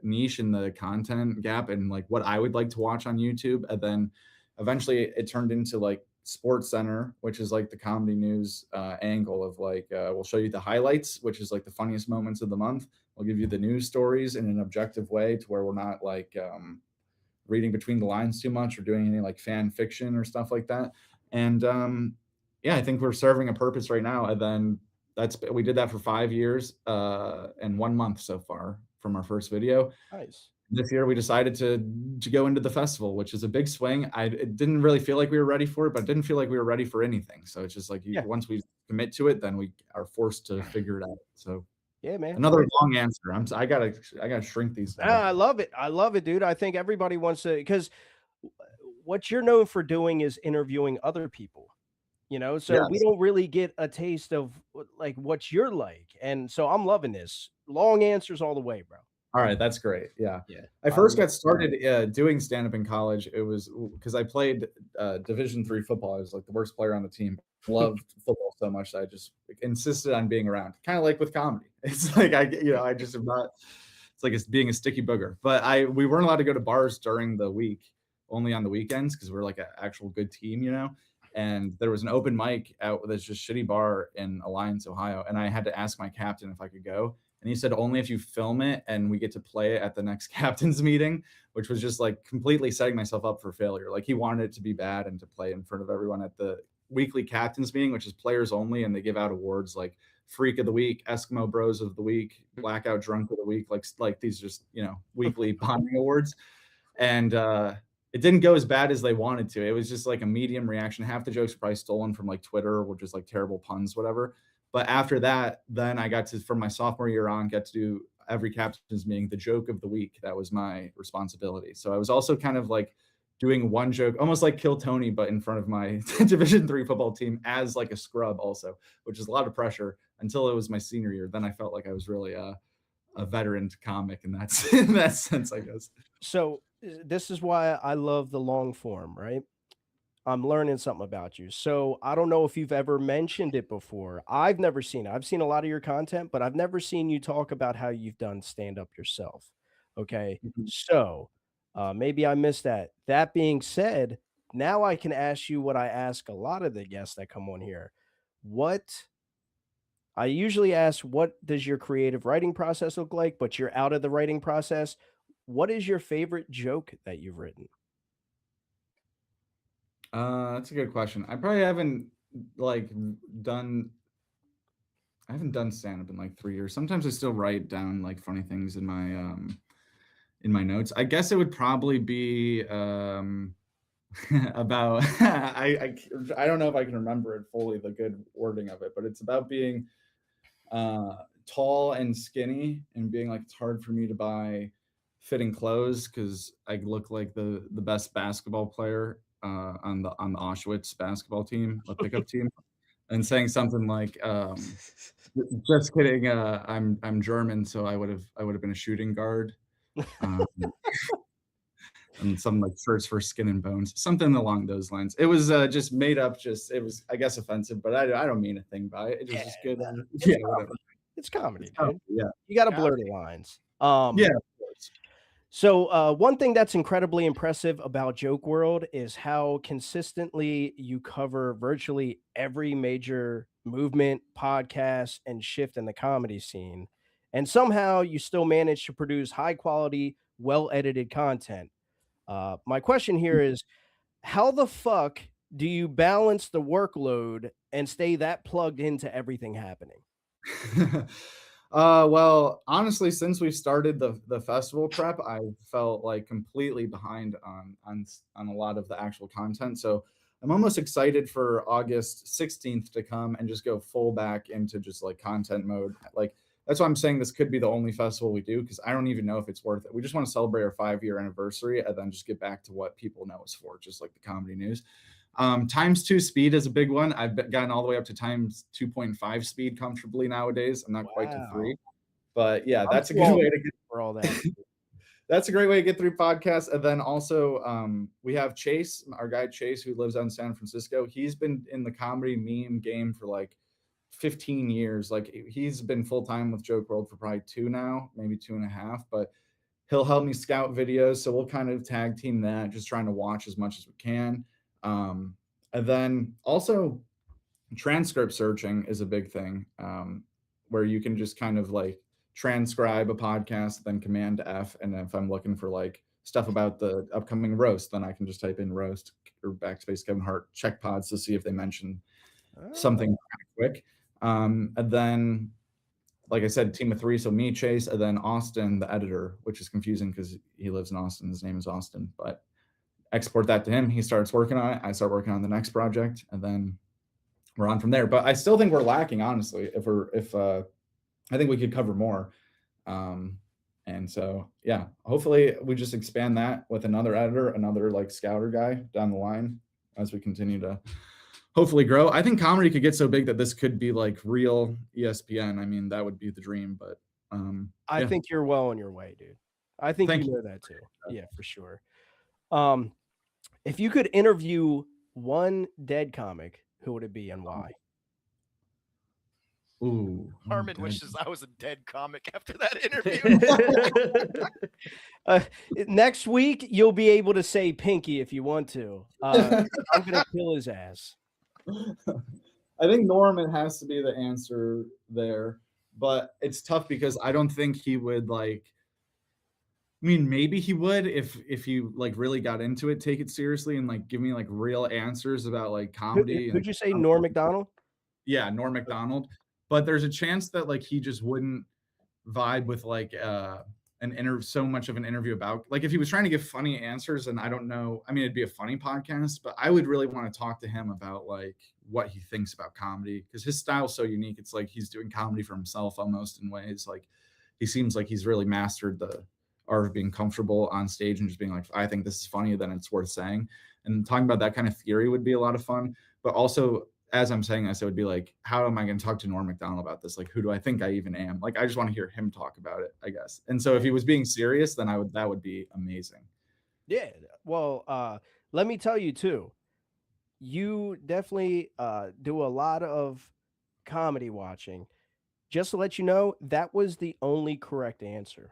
niche in the content gap and like what I would like to watch on YouTube. And then eventually it turned into like Sports Center, which is like the comedy news angle of like, we'll show you the highlights, which is like the funniest moments of the month. We'll give you the news stories in an objective way to where we're not like reading between the lines too much or doing any like fan fiction or stuff like that. And yeah, I think we're serving a purpose right now. And then we did that for 5 years and 1 month so far from our first video. Nice. This year we decided to go into the festival, which is a big swing. It didn't really feel like we were ready for it, but it didn't feel like we were ready for anything. So it's just like once we commit to it, then we are forced to figure it out. So yeah, man. Another long answer. I gotta shrink these down. I love it, dude. I think everybody wants to, because what you're known for doing is interviewing other people. So we don't really get a taste of like what you're like. And so I'm loving this. Long answers all the way, bro. All right, that's great. Yeah. Yeah. I first got started doing stand-up in college. It was because I played Division III football. I was like the worst player on the team. Loved football so much that I just insisted on being around. Kind of like with comedy. It's like I just am not. It's like it's being a sticky booger. But we weren't allowed to go to bars during the week, only on the weekends because we're like an actual good team, And there was an open mic out this just shitty bar in Alliance, Ohio, and I had to ask my captain if I could go. And he said, only if you film it and we get to play it at the next captain's meeting, which was just like completely setting myself up for failure. Like he wanted it to be bad and to play in front of everyone at the weekly captain's meeting, which is players only. And they give out awards like Freak of the Week, Eskimo Bros of the Week, Blackout Drunk of the Week, like these just, weekly bonding awards. And it didn't go as bad as they wanted to. It was just like a medium reaction. Half the jokes were probably stolen from like Twitter, or just like terrible puns, whatever. But after that, then I got to, from my sophomore year on, get to do every captain's meeting, the joke of the week. That was my responsibility. So I was also kind of like doing one joke, almost like Kill Tony, but in front of my Division III football team as like a scrub also, which is a lot of pressure until it was my senior year. Then I felt like I was really a veteran comic in that sense, I guess. So this is why I love the long form, right? I'm learning something about you. So I don't know if you've ever mentioned it before. I've never seen it. I've seen a lot of your content, but I've never seen you talk about how you've done stand-up yourself. Okay. So maybe I missed that. That being said, now I can ask you what I ask a lot of the guests that come on here. I usually ask, what does your creative writing process look like? But you're out of the writing process. What is your favorite joke that you've written? That's a good question. I probably haven't like I haven't done stand-up in like 3 years. Sometimes I still write down like funny things in my notes. I guess it would probably be about I don't know if I can remember it fully, the good wording of it, but it's about being tall and skinny and being like it's hard for me to buy fitting clothes because I look like the best basketball player on the Auschwitz basketball team, a pickup team, and saying something like just kidding, I'm German, so I would have been a shooting guard. Um, and some like shirts for skin and bones, something along those lines. It was just made up. It was, I guess, offensive, but I don't mean a thing by it. It was just good. It's whatever. It's comedy, dude. Yeah, you got to blur the lines. Yeah. Of course. So one thing that's incredibly impressive about Joke World is how consistently you cover virtually every major movement, podcast, and shift in the comedy scene, and somehow you still manage to produce high quality, well edited content. My question here is, how the fuck do you balance the workload and stay that plugged into everything happening? Well, honestly, since we started the festival prep, I felt like completely behind on a lot of the actual content. So I'm almost excited for August 16th to come and just go full back into just like content mode. Like that's why I'm saying this could be the only festival we do, because I don't even know if it's worth it. We just want to celebrate our 5-year anniversary and then just get back to what people know us for, just like the comedy news. ×2 speed is a big one. I've gotten all the way up to ×2.5 speed comfortably nowadays. I'm not quite to 3, but yeah, that's a good way to get for all that. That's a great way to get through podcasts. And then also we have Chase, our guy Chase, who lives out in San Francisco. He's been in the comedy meme game for like 15 years. Like he's been full-time with Joke WRLD for probably 2 now, maybe 2.5, but he'll help me scout videos. So we'll kind of tag team that, just trying to watch as much as we can. And then also transcript searching is a big thing, where you can just kind of like transcribe a podcast, then Command F. And if I'm looking for like stuff about the upcoming roast, then I can just type in roast or backspace Kevin Hart, check pods to see if they mention something kind of quick. And then, like I said, team of 3. So me, Chase, and then Austin, the editor, which is confusing because he lives in Austin. His name is Austin, but export that to him. He starts working on it. I start working on the next project, and then we're on from there. But I still think we're lacking, honestly. I think we could cover more. And so, yeah, hopefully we just expand that with another editor, another like scouter guy down the line as we continue to hopefully grow. I think comedy could get so big that this could be like real ESPN. I mean, that would be the dream, but I think you're well on your way, dude. I think you know that too. Yeah, for sure. If you could interview one dead comic, who would it be and why? Ooh, Harmon wishes I was a dead comic after that interview. Next week, you'll be able to say Pinky if you want to. I'm gonna kill his ass. I think Norman has to be the answer there, but it's tough because I don't think he would like. I mean, maybe he would if you like really got into it, take it seriously, and like give me like real answers about like comedy. Could you say Norm Macdonald? Yeah, Norm Macdonald. But there's a chance that like he just wouldn't vibe with like so much of an interview about, like, if he was trying to give funny answers, and I don't know, I mean, it'd be a funny podcast, but I would really want to talk to him about like what he thinks about comedy, because his style's so unique. It's like he's doing comedy for himself almost, in ways. Like he seems like he's really mastered the art of being comfortable on stage and just being like, I think this is funny, then it's worth saying. And talking about that kind of theory would be a lot of fun. But also, as I'm saying this, it would be like, how am I going to talk to Norm Macdonald about this? Like, who do I think I even am? Like, I just want to hear him talk about it, I guess. And so if he was being serious, then that would be amazing. Yeah. Well, let me tell you too, you definitely do a lot of comedy watching. Just to let you know, that was the only correct answer.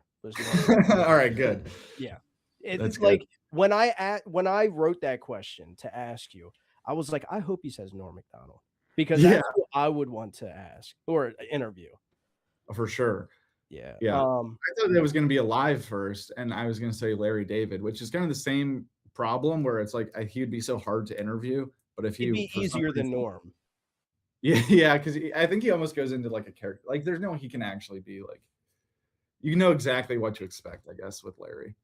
All right, good. Yeah. It's like when I wrote that question to ask you, I was like, I hope he says Norm Macdonald, because that's who I would want to ask or interview. For sure. Yeah. Yeah. I thought it was going to be alive first, and I was going to say Larry David, which is kind of the same problem, where it's like he would be so hard to interview, but if he'd be easier than Norm. Yeah, because I think he almost goes into like a character. Like, there's no way he can actually be like. You know exactly what to expect, I guess, with Larry.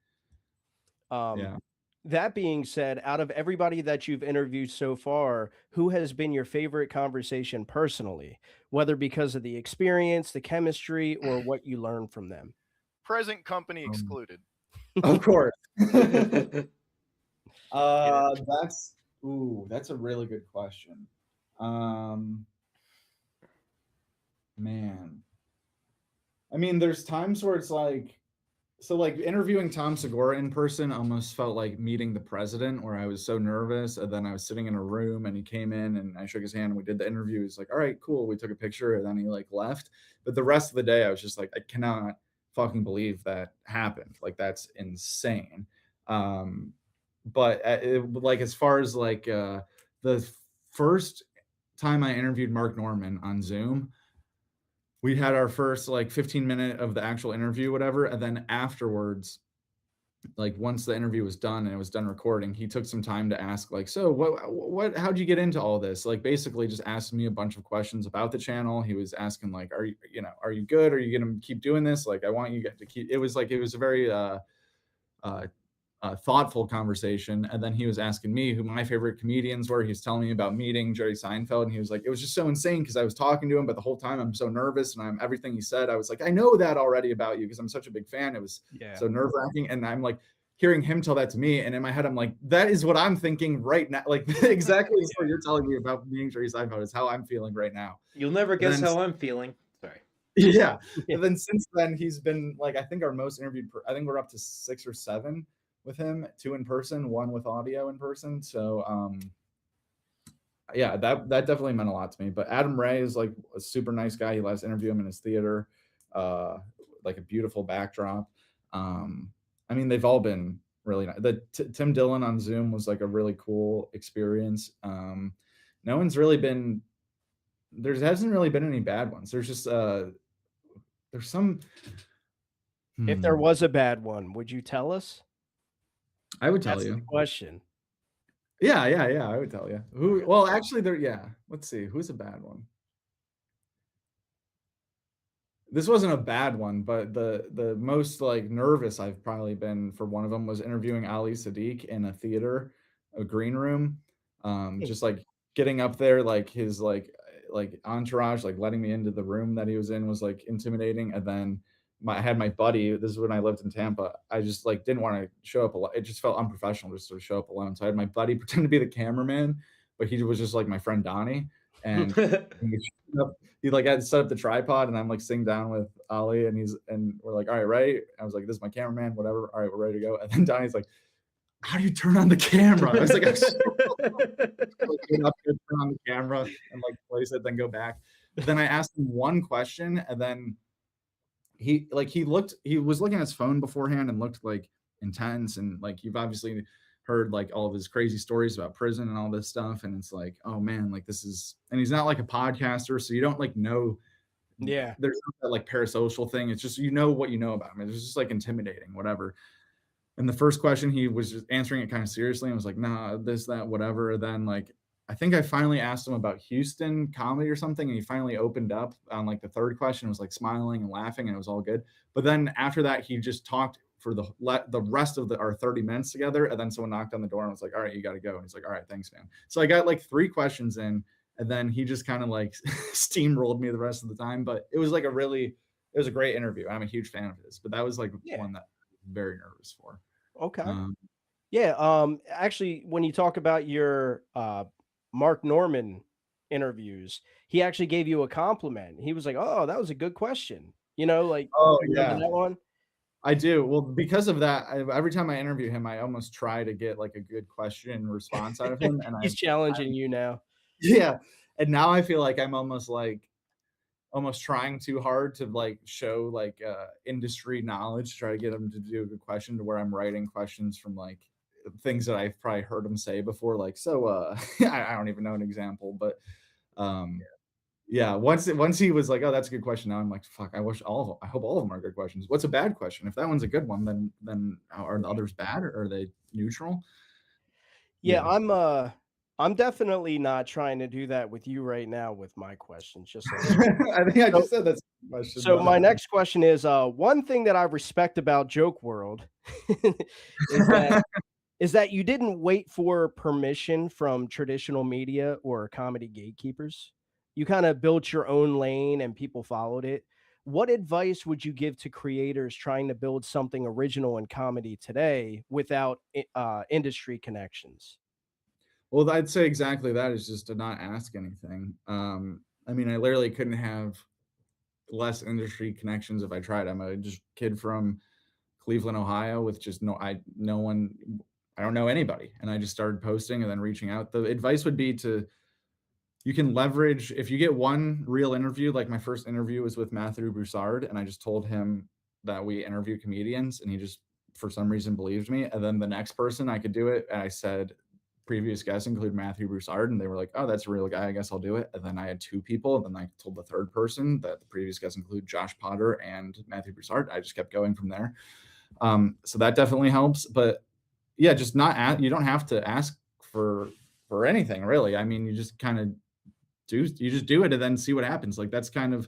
Yeah. That being said, out of everybody that you've interviewed so far, who has been your favorite conversation personally, whether because of the experience, the chemistry, or what you learned from them? Present company excluded. Of course. That's a really good question. Man. I mean, there's times where it's like, so like interviewing Tom Segura in person almost felt like meeting the president, where I was so nervous. And then I was sitting in a room and he came in and I shook his hand and we did the interview. He's like, all right, cool. We took a picture and then he like left. But the rest of the day, I was just like, I cannot fucking believe that happened. Like, that's insane. But like, as far as like the first time I interviewed Mark Norman on Zoom, we had our first like 15-minute of the actual interview, whatever. And then afterwards, like once the interview was done and it was done recording, he took some time to ask like, so how'd you get into all this? Like, basically just asked me a bunch of questions about the channel. He was asking like, are you good? Are you going to keep doing this? Like, I want you to keep, it was a very, thoughtful conversation. And then he was asking me who my favorite comedians were. He was telling me about meeting Jerry Seinfeld, and he was like, it was just so insane because I was talking to him, but the whole time I'm so nervous, and everything he said, I was like, I know that already about you because I'm such a big fan. It was so nerve-wracking, and I'm like hearing him tell that to me, and in my head I'm like, that is what I'm thinking right now. Like, exactly what you're telling me about meeting Jerry Seinfeld is how I'm feeling right now. You'll never guess how I'm feeling. Sorry. Yeah. And then since then he's been like, I think our most interviewed I think we're up to 6 or 7 with him, 2 in person, 1 with audio in person. So yeah, that definitely meant a lot to me. But Adam Ray is like a super nice guy. He lets us interview him in his theater, like a beautiful backdrop. I mean, they've all been really nice. Tim Dillon on Zoom was like a really cool experience. No one's really been, there hasn't really been any bad ones. There's just there's some. If there was a bad one, would you tell us? I would tell That's you. the question. Yeah, I would tell you. Who? Well, actually, let's see. Who's a bad one? This wasn't a bad one, but the most like nervous I've probably been for one of them was interviewing Ali Sadiq in a theater, a green room. Just like getting up there, like his like entourage, like letting me into the room that he was in was like intimidating. And then I had my buddy. This is when I lived in Tampa. I just like didn't want to show up alone. It just felt unprofessional just to show up alone. So I had my buddy pretend to be the cameraman, but he was just like my friend Donnie. And he like had set up the tripod, and I'm like sitting down with Ali, and we're like, all right, ready? I was like, this is my cameraman, whatever. All right, we're ready to go. And then Donnie's like, how do you turn on the camera? I was like, turn on the camera and like place it, then go back. But then I asked him one question, and then he was looking at his phone beforehand and looked like intense, and like you've obviously heard like all of his crazy stories about prison and all this stuff, and it's like, oh man, like this is, and he's not like a podcaster, so you don't like know. Yeah, there's that like parasocial thing. It's just, you know what you know about him. It's just like intimidating, whatever. And the first question, he was just answering it kind of seriously and was like, nah, this, that, whatever. Then like, I think I finally asked him about Houston comedy or something, and he finally opened up on like the third question, was like smiling and laughing, and it was all good. But then after that, he just talked for the rest of our 30 minutes together, and then someone knocked on the door and was like, all right, you got to go. And he's like, all right, thanks, man. So I got like 3 questions in, and then he just kind of like steamrolled me the rest of the time. But it was like it was a great interview. I'm a huge fan of his, but that was like one that I'm very nervous for. Okay. Yeah. Actually, when you talk about your Mark Norman interviews, he actually gave you a compliment. He was like, oh, that was a good question. You know, like, oh yeah, that one. I do. Well, because of that, every time I interview him, I almost try to get like a good question response out of him. And he's challenging you now. Yeah. And now I feel like I'm almost trying too hard to like show like industry knowledge, to try to get him to do a good question, to where I'm writing questions from like things that I've probably heard him say before. Like, so I don't even know an example, but yeah, once he was like, oh, that's a good question. Now I'm like, fuck, I hope all of them are good questions. What's a bad question? If that one's a good one, then are the others bad, or are they neutral? Yeah, I'm definitely not trying to do that with you right now with my questions. Just so I think I just said that's a question. So but- my next question is one thing that I respect about Joke World is that you didn't wait for permission from traditional media or comedy gatekeepers. You kind of built your own lane and people followed it. What advice would you give to creators trying to build something original in comedy today without industry connections? Well, I'd say exactly that is just to not ask anything. I mean, I literally couldn't have less industry connections if I tried. I'm a just kid from Cleveland, Ohio, with just no one. I don't know anybody, and I just started posting and then reaching out. The advice would be you can leverage if you get one real interview. Like my first interview was with Matthew Broussard, and I just told him that we interview comedians, and he just for some reason believed me. And then the next person I could do it, and I said previous guests include Matthew Broussard, and they were like, "Oh, that's a real guy. I guess I'll do it." And then I had two people, and then I told the third person that the previous guests include Josh Potter and Matthew Broussard. I just kept going from there. So that definitely helps. But yeah, just not you don't have to ask for anything really. I mean, you just kind of do it and then see what happens. Like that's kind of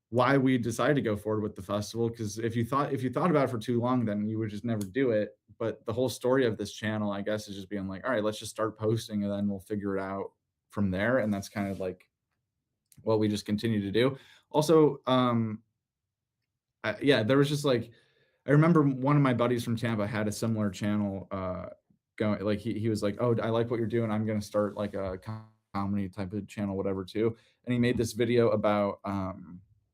why we decided to go forward with the festival, because if you thought about it for too long, then you would just never do it. But the whole story of this channel, I guess, is just being like, all right, let's just start posting and then we'll figure it out from there. And that's kind of like what we just continue to do. Also, yeah, there was just like, I remember one of my buddies from Tampa had a similar channel going. Like he was like, "Oh, I like what you're doing. I'm gonna start like a comedy type of channel, whatever, too." And he made this video about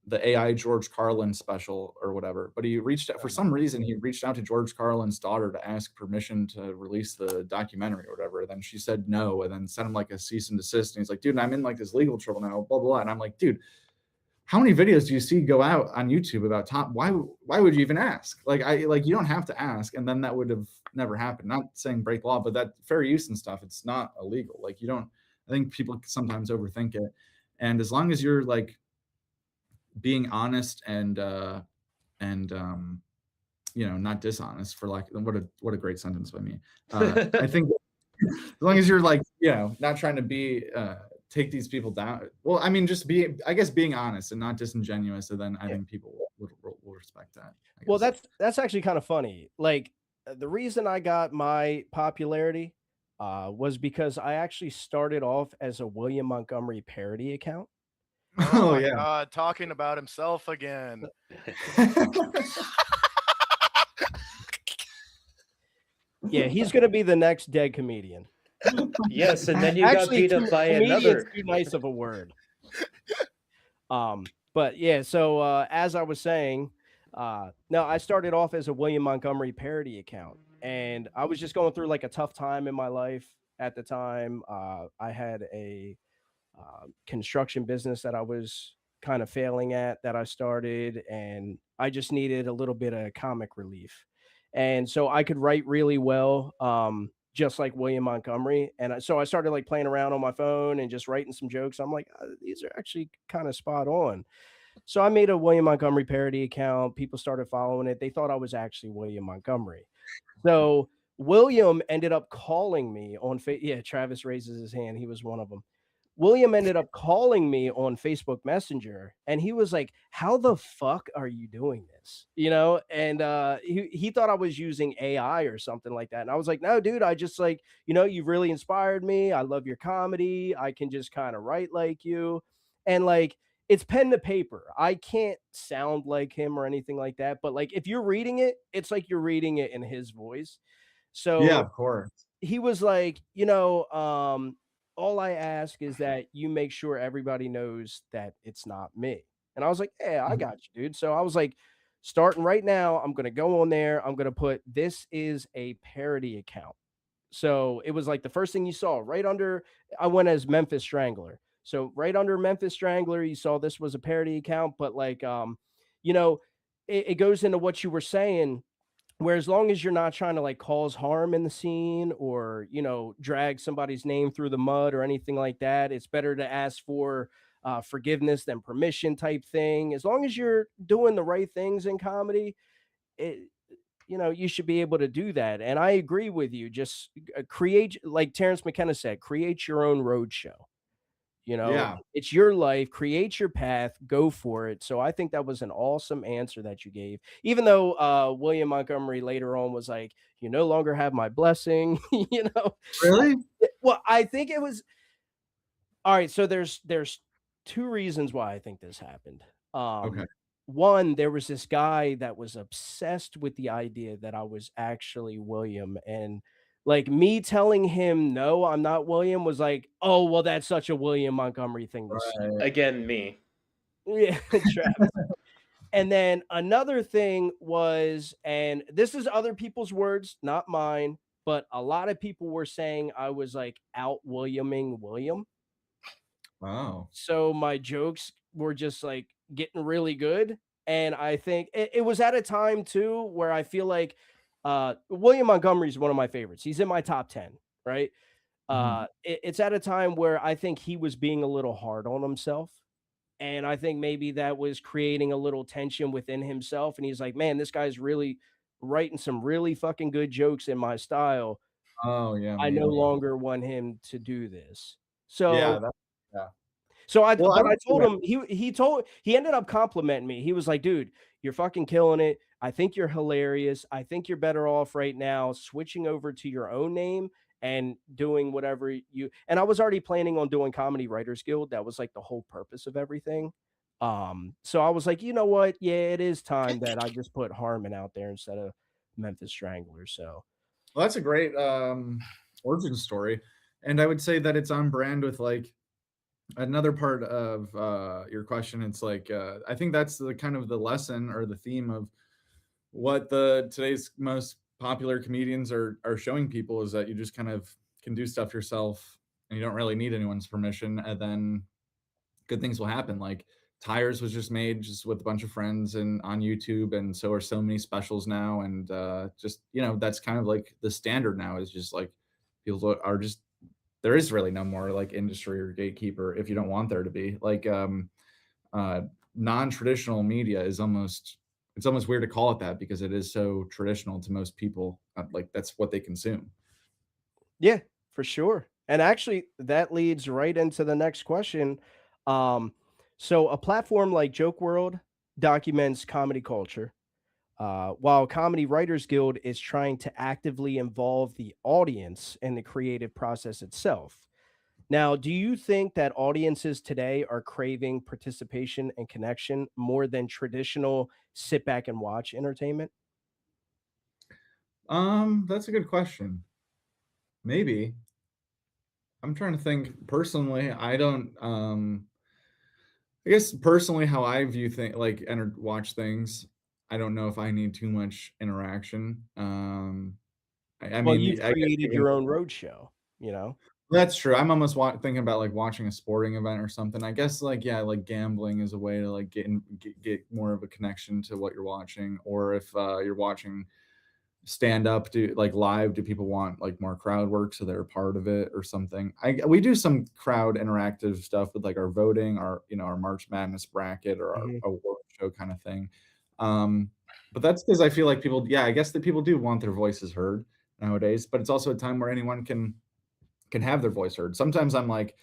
the AI George Carlin special or whatever. But he reached out for some reason. He reached out to George Carlin's daughter to ask permission to release the documentary or whatever. And then she said no, and then sent him like a cease and desist. And he's like, "Dude, I'm in like this legal trouble now." Blah blah. And I'm like, "Dude, how many videos do you see go out on YouTube about top? Why would you even ask? Like you don't have to ask." And then that would have never happened. Not saying break law, but that fair use and stuff, it's not illegal. Like you don't. I think people sometimes overthink it. And as long as you're like being honest and not dishonest, for like what a great sentence by me. I think as long as you're like not trying to be take these people down. Well, I mean, just being honest and not disingenuous, and then I think people will respect that. Well, that's actually kind of funny. Like the reason I got my popularity was because I actually started off as a William Montgomery parody account. Oh my God, talking about himself again. Yeah, he's gonna be the next dead comedian. Yes, and then you got beat up by another. Too nice of a word. But yeah, so as I was saying, no, I started off as a William Montgomery parody account, and I was just going through like a tough time in my life at the time. I had a construction business that I was kind of failing at that I started, and I just needed a little bit of comic relief. And so I could write really well, just like William Montgomery. And so I started like playing around on my phone and just writing some jokes. I'm like, these are actually kind of spot on. So I made a William Montgomery parody account. People started following it. They thought I was actually William Montgomery. So William ended up calling me on yeah, Travis raises his hand. He was one of them. William ended up calling me on Facebook Messenger, and he was like, "How the fuck are you doing this?" And he thought I was using AI or something like that. And I was like, "No, dude, I just like, you've really inspired me. I love your comedy. I can just kind of write like you." And like, it's pen to paper. I can't sound like him or anything like that, but like if you're reading it, it's like you're reading it in his voice. So yeah, of course. He was like, all I ask is that you make sure everybody knows that it's not me. And I was like, "Hey, I got you, dude." So I was like, starting right now, I'm going to go on there. I'm going to put, "This is a parody account." So it was like the first thing you saw right under, I went as Memphis Strangler. So right under Memphis Strangler, you saw this was a parody account, but like, it goes into what you were saying, where as long as you're not trying to like cause harm in the scene or drag somebody's name through the mud or anything like that, it's better to ask for forgiveness than permission type thing. As long as you're doing the right things in comedy, you should be able to do that. And I agree with you. Just create, like Terrence McKenna said, create your own road show. Yeah. It's your life, create your path, go for it. So I think that was an awesome answer that you gave. Even though William Montgomery later on was like, you no longer have my blessing, Really? Well, I think it was all right. So there's two reasons why I think this happened. Okay. One, there was this guy that was obsessed with the idea that I was actually William, and like me telling him no, I'm not William was like, oh well, that's such a William Montgomery thing to say. Again, me. Yeah, Travis. And then another thing was, and this is other people's words, not mine, but a lot of people were saying I was like out Williaming William. Wow. So my jokes were just like getting really good. And I think it was at a time too where I feel like William Montgomery is one of my favorites. He's in my top 10, right? It's at a time where I think he was being a little hard on himself. And I think maybe that was creating a little tension within himself. And he's like, man, this guy's really writing some really fucking good jokes in my style. Oh yeah. I no maybe. longer want him to do this. Yeah. So Yeah. So I Well, but I told him he ended up complimenting me. He was like, "Dude, you're fucking killing it. I think you're hilarious. I think you're better off right now switching over to your own name and doing whatever you." And I was already planning on doing Comedy Writers Guild. That was like the whole purpose of everything. So I was like, "You know what? Yeah, it is time that I just put Harmon out there instead of Memphis Strangler." So Well, that's a great origin story. And I would say that it's on brand with like another part of your question. It's like I think that's the kind of the lesson or the theme of what the today's most popular comedians are showing people is that you just kind of can do stuff yourself and you don't really need anyone's permission, and then good things will happen. Like Tires was just made just with a bunch of friends and on YouTube, and so are so many specials now. And just that's kind of like the standard now is just like people are just there is really no more like industry or gatekeeper if you don't want there to be. Like non-traditional media is almost weird to call it that because it is so traditional to most people. Like that's what they consume. yeah, for sure. And actually, that leads right into the next question. So a platform like Joke World documents comedy culture, while Comedy Writers Guild is trying to actively involve the audience in the creative process itself. Now, do you think that audiences today are craving participation and connection more than traditional sit back and watch entertainment? That's a good question. Maybe. I'm trying to think personally. I don't I guess personally how I view things like watch things, I don't know if I need too much interaction. I Well, mean, you've I guess created your own road show, you know? that's true. I'm almost thinking about like watching a sporting event or something. I guess like yeah, like gambling is a way to like get more of a connection to what you're watching. Or if you're watching stand up, do like live, do people want like more crowd work so they're a part of it or something? We do some crowd interactive stuff with like our voting, our our March Madness bracket or our Mhm. award show kind of thing. But that's because I feel like people, yeah, I guess that people do want their voices heard nowadays. But it's also a time where anyone can have their voice heard. Sometimes I'm like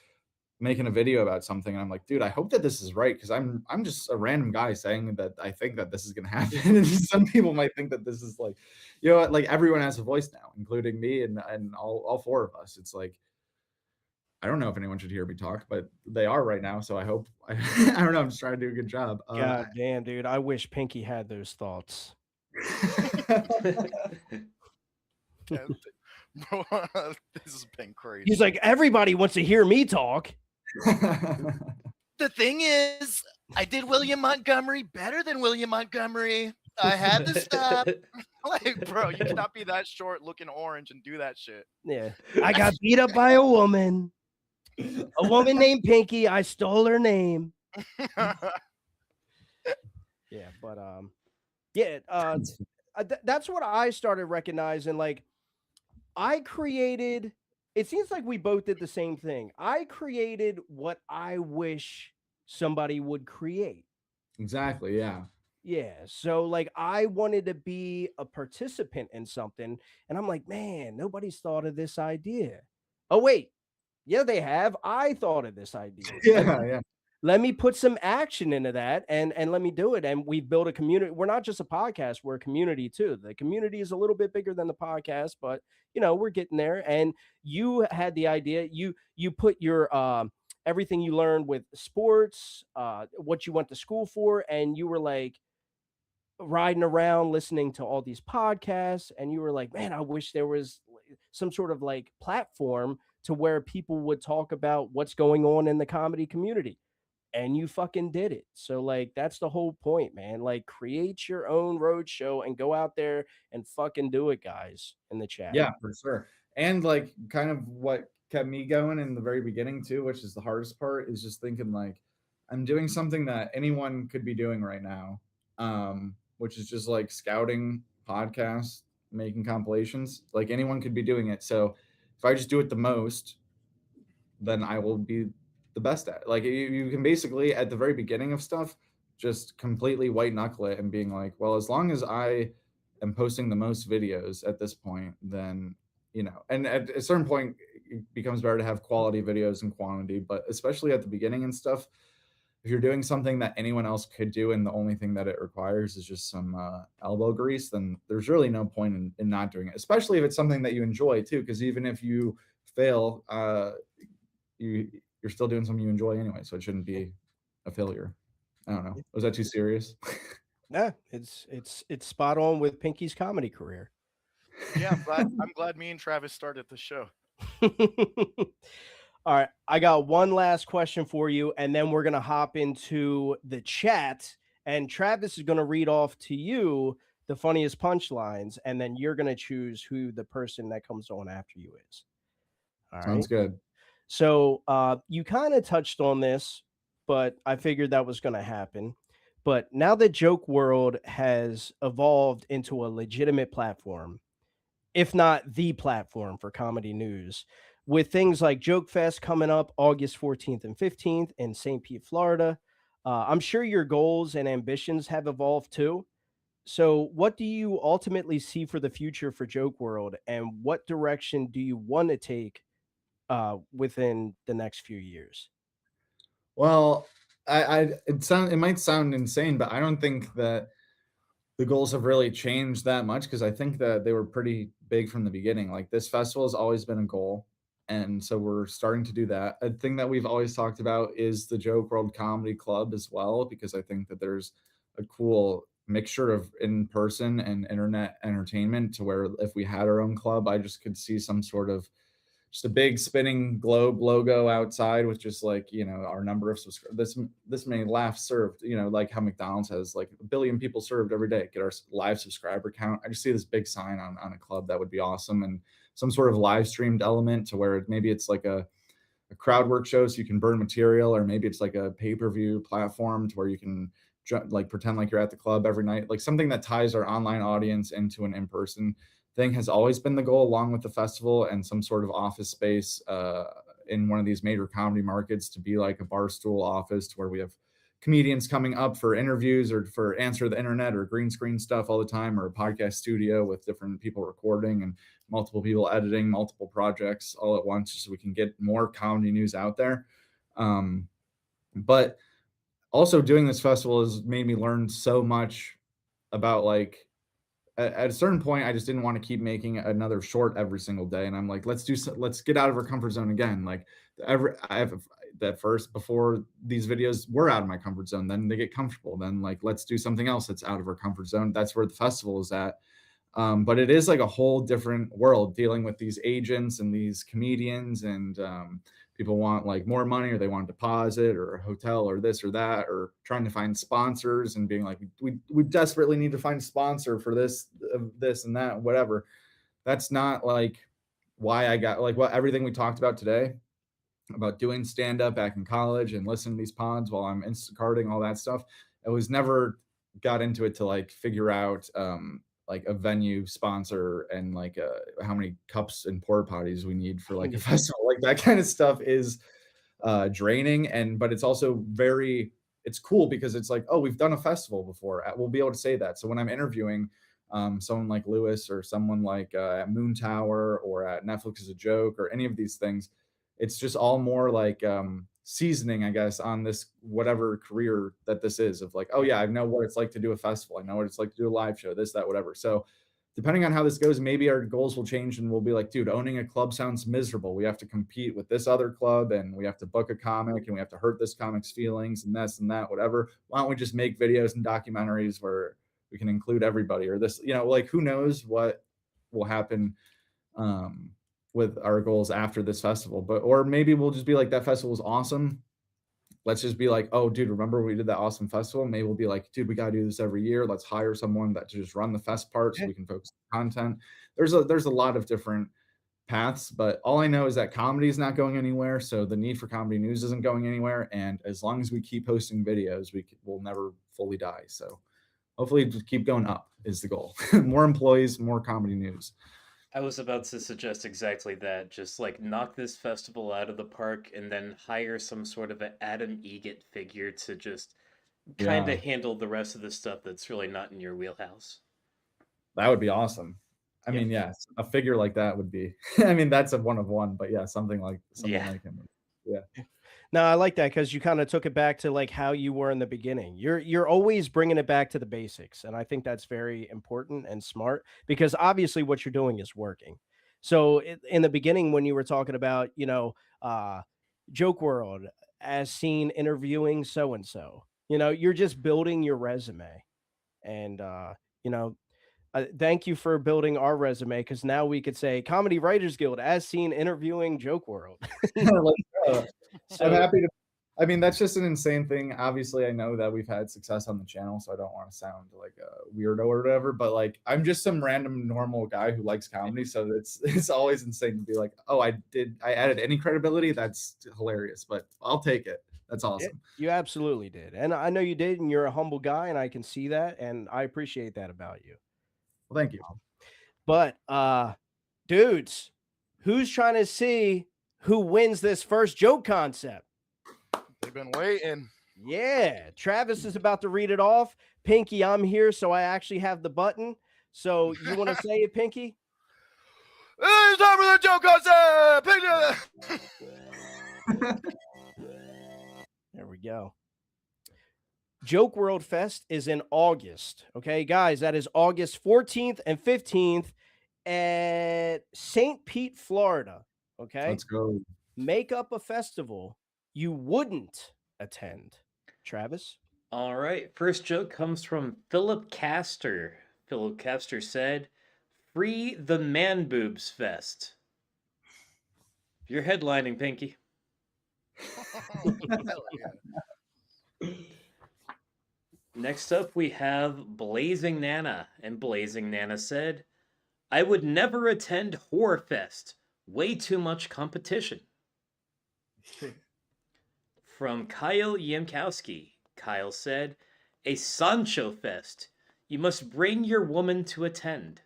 making a video about something and I'm like, dude, I hope that this is right because I'm just a random guy saying that I think that this is gonna happen. And some people might think that this is like, like everyone has a voice now, including me and all four of us. It's like I don't know if anyone should hear me talk, but they are right now. So I hope I don't know. I'm just trying to do a good job. God damn, dude. I wish Pinky had those thoughts. Yeah, this has been crazy. He's like, everybody wants to hear me talk. The thing is, I did William Montgomery better than William Montgomery. I had to stop. Like, bro, you cannot be that short, looking orange, and do that shit. Yeah. I got beat up by a woman. A woman named Pinky. I stole her name. Yeah, but yeah, that's what I started recognizing. Like, I created. It seems like we both did the same thing. I created what I wish somebody would create. Exactly. Yeah. Yeah. So like I wanted to be a participant in something and I'm like, man, nobody's thought of this idea. Oh wait. Yeah, they have. I thought of this idea. Yeah. Let me put some action into that and let me do it. And we've built a community. We're not just a podcast, we're a community too. The community is a little bit bigger than the podcast, but you know, we're getting there. And you had the idea, you put your everything you learned with sports, what you went to school for, and you were like riding around listening to all these podcasts, and you were like, man, I wish there was some sort of like platform to where people would talk about what's going on in the comedy community, and you fucking did it. So like that's the whole point, man. Like create your own road show and go out there and fucking do it, guys, in the chat. Yeah, for sure. And like kind of what kept me going in the very beginning too, which is the hardest part, is just thinking like I'm doing something that anyone could be doing right now, which is just like scouting podcasts, making compilations. Like anyone could be doing it. So if I just do it the most, then I will be the best at it. Like you can basically at the very beginning of stuff just completely white knuckle it and being like, well, as long as I am posting the most videos at this point, then and at a certain point it becomes better to have quality videos and quantity, but especially at the beginning and stuff, if you're doing something that anyone else could do and the only thing that it requires is just some elbow grease, then there's really no point in not doing it, especially if it's something that you enjoy too, because even if you fail, you're still doing something you enjoy anyway, so it shouldn't be a failure. I don't know. Was that too serious? Yeah, it's spot on with Pinky's comedy career. Yeah, I'm glad me and Travis started the show. All right, I got one last question for you, and then we're gonna hop into the chat. And Travis is gonna read off to you the funniest punchlines, and then you're gonna choose who the person that comes on after you is. All right. Sounds good. So you kind of touched on this, but I figured that was going to happen. But now that Joke World has evolved into a legitimate platform, if not the platform for comedy news, with things like Joke Fest coming up August 14th and 15th in St. Pete, Florida, I'm sure your goals and ambitions have evolved too. So, what do you ultimately see for the future for Joke World, and what direction do you want to take within the next few years? Well, it might sound insane, but I don't think that the goals have really changed that much, because I think that they were pretty big from the beginning. Like this festival has always been a goal, and so we're starting to do that. A thing that we've always talked about is the Joke World Comedy Club as well, because I think that there's a cool mixture of in-person and internet entertainment, to where if we had our own club, I just could see some sort of just a big spinning globe logo outside with just like, our number of subscribers, this many laughs served, like how McDonald's has like 1 billion people served every day, get our live subscriber count. I just see this big sign on a club. That would be awesome. And some sort of live streamed element to where maybe it's like a crowd work show so you can burn material, or maybe it's like a pay-per-view platform to where you can like pretend like you're at the club every night. Like something that ties our online audience into an in-person thing has always been the goal, along with the festival, and some sort of office space in one of these major comedy markets to be like a barstool office, to where we have comedians coming up for interviews or for answer the internet or green screen stuff all the time, or a podcast studio with different people recording and multiple people editing multiple projects all at once, just so we can get more comedy news out there. But also doing this festival has made me learn so much about, like, at a certain point, I just didn't want to keep making another short every single day. And I'm like, let's get out of our comfort zone again. Like that first, before these videos were out of my comfort zone, then they get comfortable. Then like, let's do something else that's out of our comfort zone. That's where the festival is at. But it is like a whole different world, dealing with these agents and these comedians, and people want like more money, or they want a deposit or a hotel or this or that, or trying to find sponsors and being like, we desperately need to find a sponsor for this and that, whatever. That's not like why I got like everything we talked about today about doing stand-up back in college and listening to these pods while I'm Instacarting, all that stuff. I was never got into it to like figure out like a venue sponsor and like how many cups and porta potties we need for like a festival. Like that kind of stuff is draining, but it's also very it's cool because it's like, oh, we've done a festival before. We'll be able to say that. So when I'm interviewing someone like Lewis or someone like at Moon Tower or at Netflix is a Joke or any of these things, it's just all more like seasoning, I guess, on this whatever career that this is of like, oh yeah, I know what it's like to do a festival. I know what it's like to do a live show, this, that, whatever. So depending on how this goes, maybe our goals will change and we'll be like, dude, owning a club sounds miserable. We have to compete with this other club and we have to book a comic and we have to hurt this comic's feelings and this and that, whatever. Why don't we just make videos and documentaries where we can include everybody or this, like who knows what will happen with our goals after this festival, or maybe we'll just be like, that festival is awesome. Let's just be like, oh, dude, remember we did that awesome festival? Maybe we'll be like, dude, we got to do this every year. Let's hire someone that to just run the fest part so we can focus on content. There's a lot of different paths, but all I know is that comedy is not going anywhere. So the need for comedy news isn't going anywhere. And as long as we keep posting videos, we'll never fully die. So hopefully just keep going up is the goal. More employees, more comedy news. I was about to suggest exactly that. Just like knock this festival out of the park and then hire some sort of an Adam Egget figure to just kind of handle the rest of the stuff that's really not in your wheelhouse. That would be awesome. I mean, yes, a figure like that would be, I mean, that's a one of one, but yeah, something like him. Yeah. No, I like that because you kind of took it back to like how you were in the beginning. You're always bringing it back to the basics, and I think that's very important and smart because obviously what you're doing is working. So in the beginning, when you were talking about Joke WRLD as seen interviewing so and so, you're just building your resume, and thank you for building our resume because now we could say Comedy Writers Guild as seen interviewing Joke WRLD. I'm happy to. I mean, that's just an insane thing. Obviously, I know that we've had success on the channel, so I don't want to sound like a weirdo or whatever. But like, I'm just some random normal guy who likes comedy, so it's always insane to be like, oh, I added any credibility. That's hilarious, but I'll take it. That's awesome. You absolutely did, and I know you did, and you're a humble guy, and I can see that, and I appreciate that about you. Well, thank you. But dudes, who's trying to see who wins this first joke concept? They've been waiting. Yeah, Travis is about to read it off. Pinky, I'm here, so I actually have the button. So you want to say it, Pinky? It's time for the joke concept. There we go. Joke WRLD Fest is in August. Okay, guys, that is August 14th and 15th at St. Pete, Florida. Okay, let's go. Make up a festival you wouldn't attend. Travis? All right. First joke comes from Philip Castor. Philip Castor said, "Free the Man Boobs Fest." You're headlining, Pinky. Next up, we have Blazing Nana. And Blazing Nana said, "I would never attend Horror Fest. Way too much competition." From Kyle Yamkowski, Kyle said, "A Soncho Fest. You must bring your woman to attend."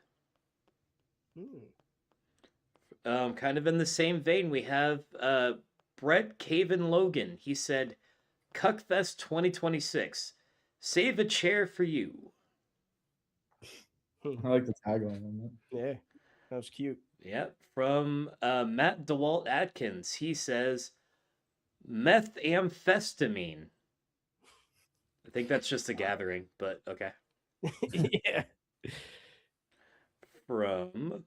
Kind of in the same vein, we have Brett Caven Logan. He said, "Cuckfest 2026. Save a chair for you." I like the tagline on that. Yeah, that was cute. Yeah, from Matt DeWalt Atkins. He says, "Methamphetamine." I think that's just a gathering, but okay. Yeah. From...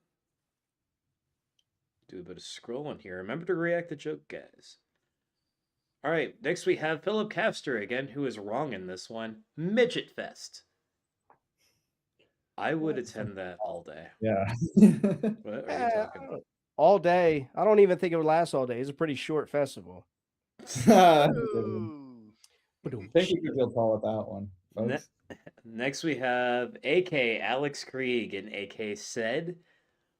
do a bit of scrolling here. Remember to react to joke, guys. All right, next we have Philip Castor again, who is wrong in this one. Midget Fest. I would attend that all day. Yeah. What are you talking? All day. I don't even think it would last all day. It's a pretty short festival. I think you could feel tall with that one. Next we have AK Alex Krieg, and AK said,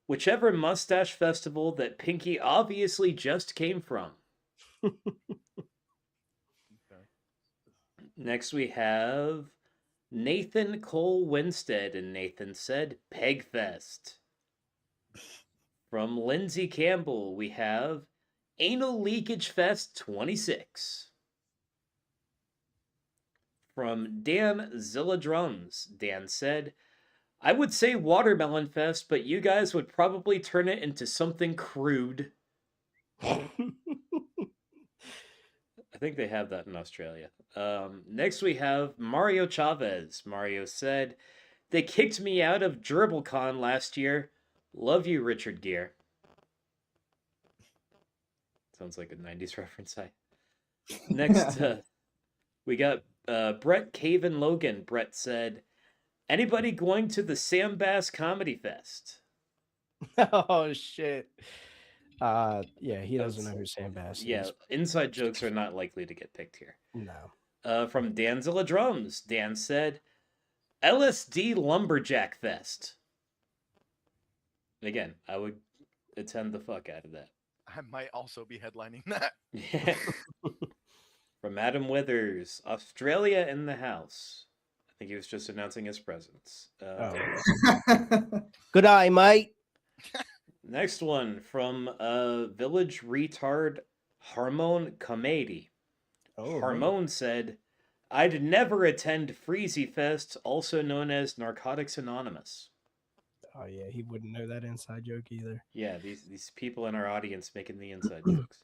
"Whichever mustache festival that Pinky obviously just came from." Next we have Nathan Cole Winstead, and Nathan said, "Pegfest." From Lindsay Campbell, we have Anal Leakage Fest 26. From Dan Zilla Drums. Dan said, I would say Watermelon Fest, but you guys would probably turn it into something crude. I think they have that in Australia. Next we have Mario Chavez. Mario said, they kicked me out of DribbleCon last year. Love you, Richard Gere. Sounds like a 90s reference. Next, we got Brett Caven Logan. Brett said, anybody going to the Sam Bass Comedy Fest? Oh shit. Yeah, he doesn't know who Sam Bass Yeah, is. inside jokes are not likely to get picked here. No. From Danzilla Drums. Dan said, LSD Lumberjack Fest. Again, I would attend the fuck out of that. I might also be headlining that. Yeah. From Adam Withers, Australia in the house. I think he was just announcing his presence. Good eye, mate. Next one from Village Retard Harmone Comedy. Harmone said, I'd never attend Freezy Fest, also known as Narcotics Anonymous. Oh yeah, he wouldn't know that inside joke either. Yeah, these people in our audience making the inside jokes.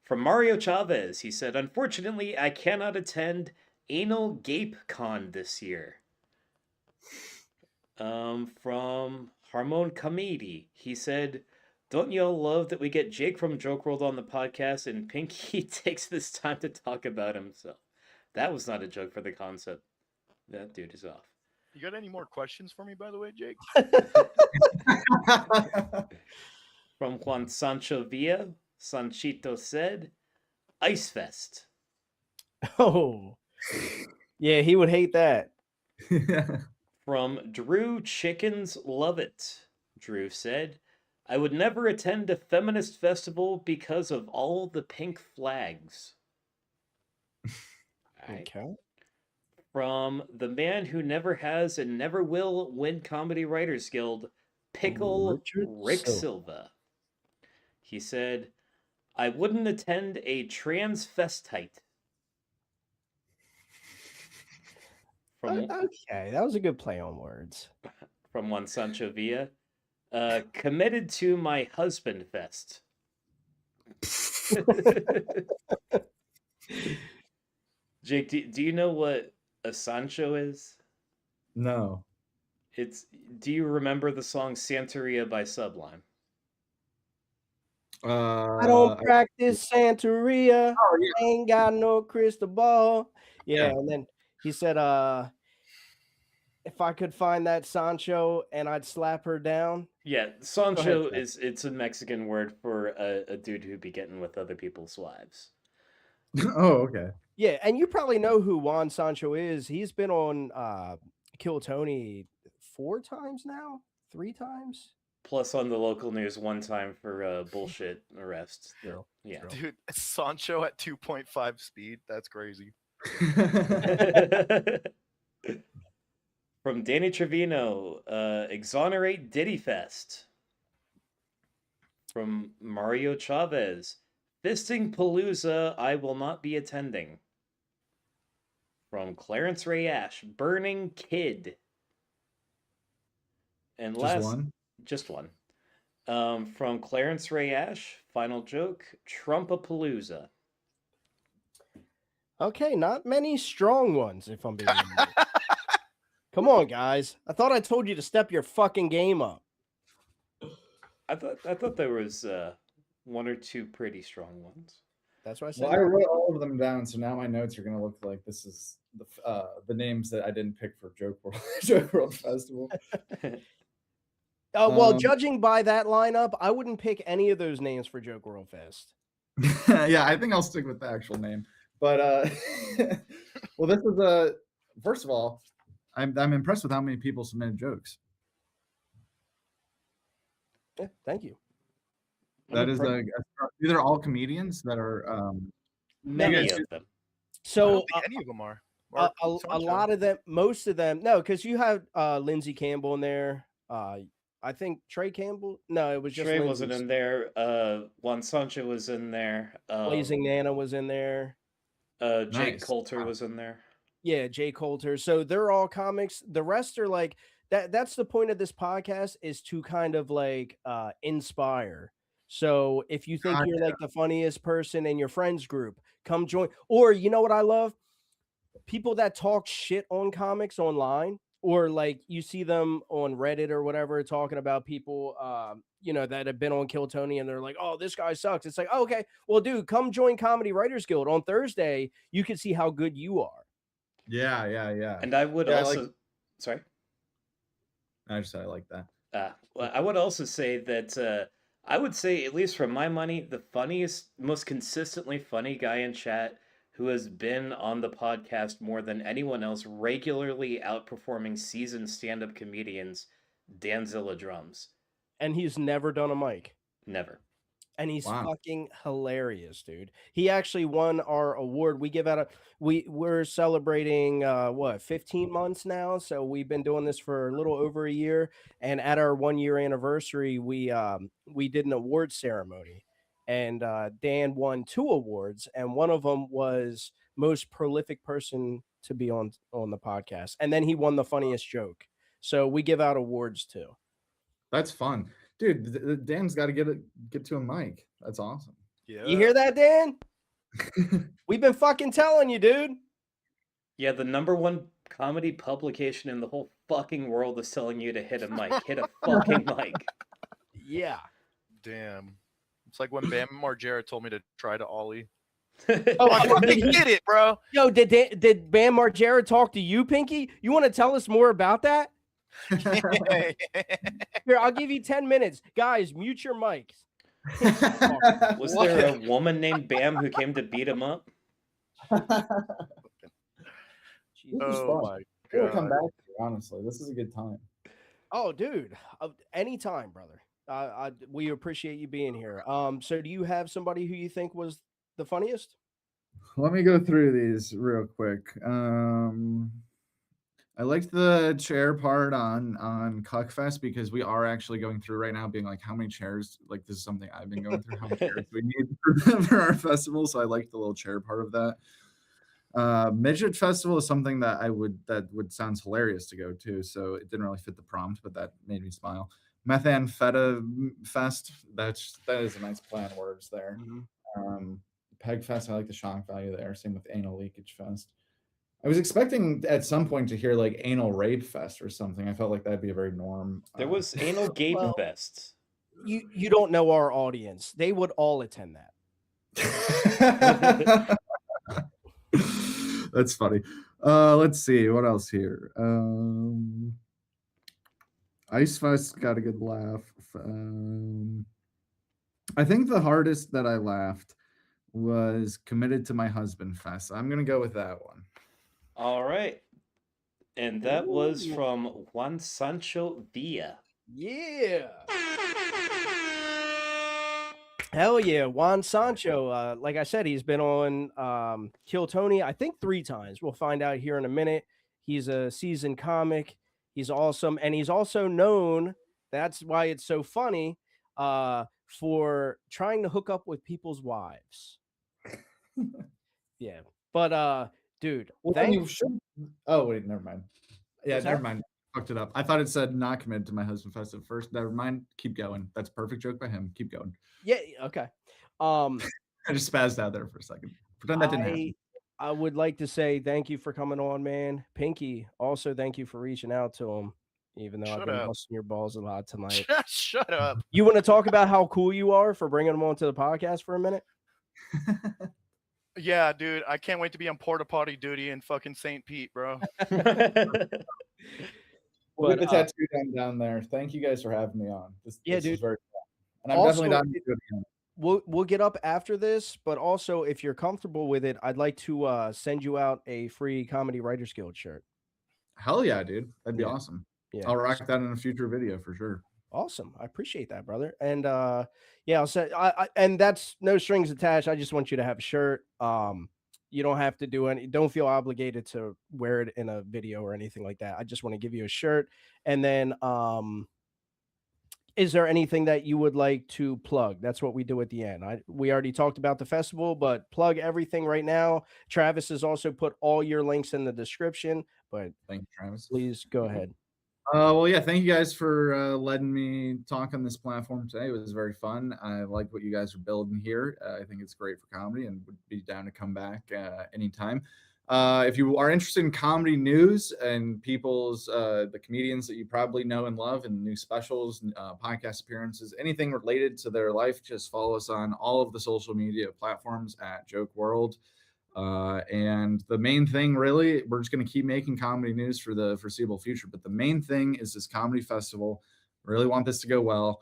From Mario Chavez, he said, unfortunately, I cannot attend Anal Gape Con this year. From Harmone Comedy, he said, don't y'all love that we get Jake from Joke WRLD on the podcast and Pinky takes this time to talk about himself? That was not a joke for the concept. That dude is off. You got any more questions for me, by the way, Jake? From Juan Sancho Villa, Sanchito said, Ice Fest. Oh, yeah, he would hate that. From Drew Chickens Love It, Drew said, I would never attend a feminist festival because of all the pink flags. Okay. From the man who never has and never will win Comedy Writers Guild, Pickle Rick Silva. He said, I wouldn't attend a transvestite. Okay, that was a good play on words. From one Sancho Villa. Committed to my husband fest. Jake, do you know what a Sancho is? No. Do you remember the song Santeria by Sublime? I don't practice Santeria. Oh, yeah. Ain't got no crystal ball. Yeah, and then he said, if I could find that Sancho and I'd slap her down. Yeah, Sancho it's a Mexican word for a dude who'd be getting with other people's wives. Oh, okay. Yeah, and you probably know who Juan Sancho is. He's been on Kill Tony 4 times now, 3 times. Plus on the local news 1 time for bullshit arrest. Yeah. Dude, Soncho at 2.5 speed. That's crazy. From Danny Trevino, Exonerate Diddy Fest. From Mario Chavez, Fisting Palooza, I will not be attending. From Clarence Ray Ash, Burning Kid. And just one. From Clarence Ray Ash, final joke, Trumpapalooza. Okay, not many strong ones, if I'm being honest. Come on, guys. I thought I told you to step your fucking game up. I thought there was 1 or 2 pretty strong ones. That's what I said. Well, I wrote all of them down, so now my notes are going to look like this is the names that I didn't pick for Joke WRLD Festival. Well, judging by that lineup, I wouldn't pick any of those names for Joke WRLD Fest. Yeah, I think I'll stick with the actual name. But well, this is first of all, I'm impressed with how many people submitted jokes. Yeah, thank you. That is these are all comedians that are many of them. So I don't think any of them are. A lot of them, most of them, no, because you have Lindsey Campbell in there. I think Trey Campbell. No, it was just Trey Lindsey's. wasn't in there. Juan Sancho was in there. Blazing Nana was in there. Jake Coulter was in there. Yeah, Jay Coulter. So they're all comics. The rest are like that. That's the point of this podcast, is to kind of like inspire. So if you think you're like the funniest person in your friends group, come join. Or you know what I love? People that talk shit on comics online, or like you see them on Reddit or whatever talking about people that have been on Kill Tony, and they're like, oh, this guy sucks. It's like, oh, okay, well, dude, come join Comedy Writers Guild on Thursday. You can see how good you are. Yeah. And I would also, sorry. I just said I like that. Well, I would also say that I would say, at least from my money, the funniest, most consistently funny guy in chat who has been on the podcast more than anyone else, regularly outperforming seasoned stand-up comedians, Danzilla Drums. And he's never done a mic. Never. And he's fucking hilarious, dude. He actually won our award. We give out we're celebrating 15 months now. So we've been doing this for a little over a year. And at our 1 year anniversary, we did an award ceremony. And Dan won 2 awards, and one of them was most prolific person to be on the podcast. And then he won the funniest joke. So we give out awards too. That's fun. Dude, Dan's got to get to a mic. That's awesome. Yeah. You hear that, Dan? We've been fucking telling you, dude. Yeah, the #1 comedy publication in the whole fucking world is telling you to hit a mic. Hit a fucking mic. Yeah. Damn. It's like when Bam Margera told me to try to ollie. Oh, I fucking did it, bro. Yo, did Bam Margera talk to you, Pinky? You want to tell us more about that? Here, I'll give you 10 minutes. Guys, mute your mics. Was there a woman named Bam who came to beat him up? Oh my God. We'll come back here, honestly. This is a good time. Oh, dude. Anytime, brother. We appreciate you being here. So do you have somebody who you think was the funniest? Let me go through these real quick. I liked the chair part on Cuckfest, because we are actually going through right now being like, how many chairs, like this is something I've been going through, how many chairs we need for our festival. So I liked the little chair part of that. Midget Festival is something that would sounds hilarious to go to. So it didn't really fit the prompt, but that made me smile. Methamphetamine Fest, that is a nice play on words there. Mm-hmm. Peg Fest, I like the shock value there. Same with Anal Leakage Fest. I was expecting at some point to hear like Anal Rape Fest or something. I felt like that'd be a very norm. There was Anal Gape Fest. You don't know our audience. They would all attend that. That's funny. Let's see what else here. Ice Fest got a good laugh. I think the hardest that I laughed was Committed to My Husband Fest. I'm gonna go with that one. All right. And that was from Juan Soncho Villa. Yeah. Hell yeah. Juan Soncho. Like I said, he's been on Kill Tony, I think 3 times. We'll find out here in a minute. He's a seasoned comic. He's awesome. And he's also known, that's why it's so funny, for trying to hook up with people's wives. Yeah. But dude, oh wait, never mind. Yeah, never mind. Fucked it up. I thought it said not committed to my husband fest at first. Never mind. Keep going. That's a perfect joke by him. Keep going. Yeah. Okay. I just spazzed out there for a second. Pretend that didn't happen. I would like to say thank you for coming on, man. Pinky, also thank you for reaching out to him, even though I've been busting your balls a lot tonight. Shut up. You want to talk about how cool you are for bringing him onto the podcast for a minute? Yeah, dude. I can't wait to be on porta potty duty in fucking St. Pete, bro. We'll get the tattoo down there. Thank you guys for having me on. This dude. is very fun. And I'm also, definitely down to do it again. We'll get up after this, but also if you're comfortable with it, I'd like to send you out a free Comedy Writers Guild shirt. Hell yeah, dude. That'd be awesome. Yeah. I'll rock that in a future video for sure. Awesome. I appreciate that, brother. And yeah, I'll say and that's no strings attached. I just want you to have a shirt. You don't have to don't feel obligated to wear it in a video or anything like that. I just want to give you a shirt. And then Is there anything that you would like to plug? That's what we do at the end. We already talked about the festival, but plug everything right now. Travis has also put all your links in the description, but Thank you, Travis. please go ahead. Well, yeah, thank you guys for letting me talk on this platform today. It was very fun. I like what you guys are building here. I think it's great for comedy and would be down to come back anytime. If you are interested in comedy news and people's, the comedians that you probably know and love and new specials, podcast appearances, anything related to their life, just follow us on all of the social media platforms at Joke WRLD. And the main thing, really, we're just going to keep making comedy news for the foreseeable future. But the main thing is this comedy festival. Really want this to go well.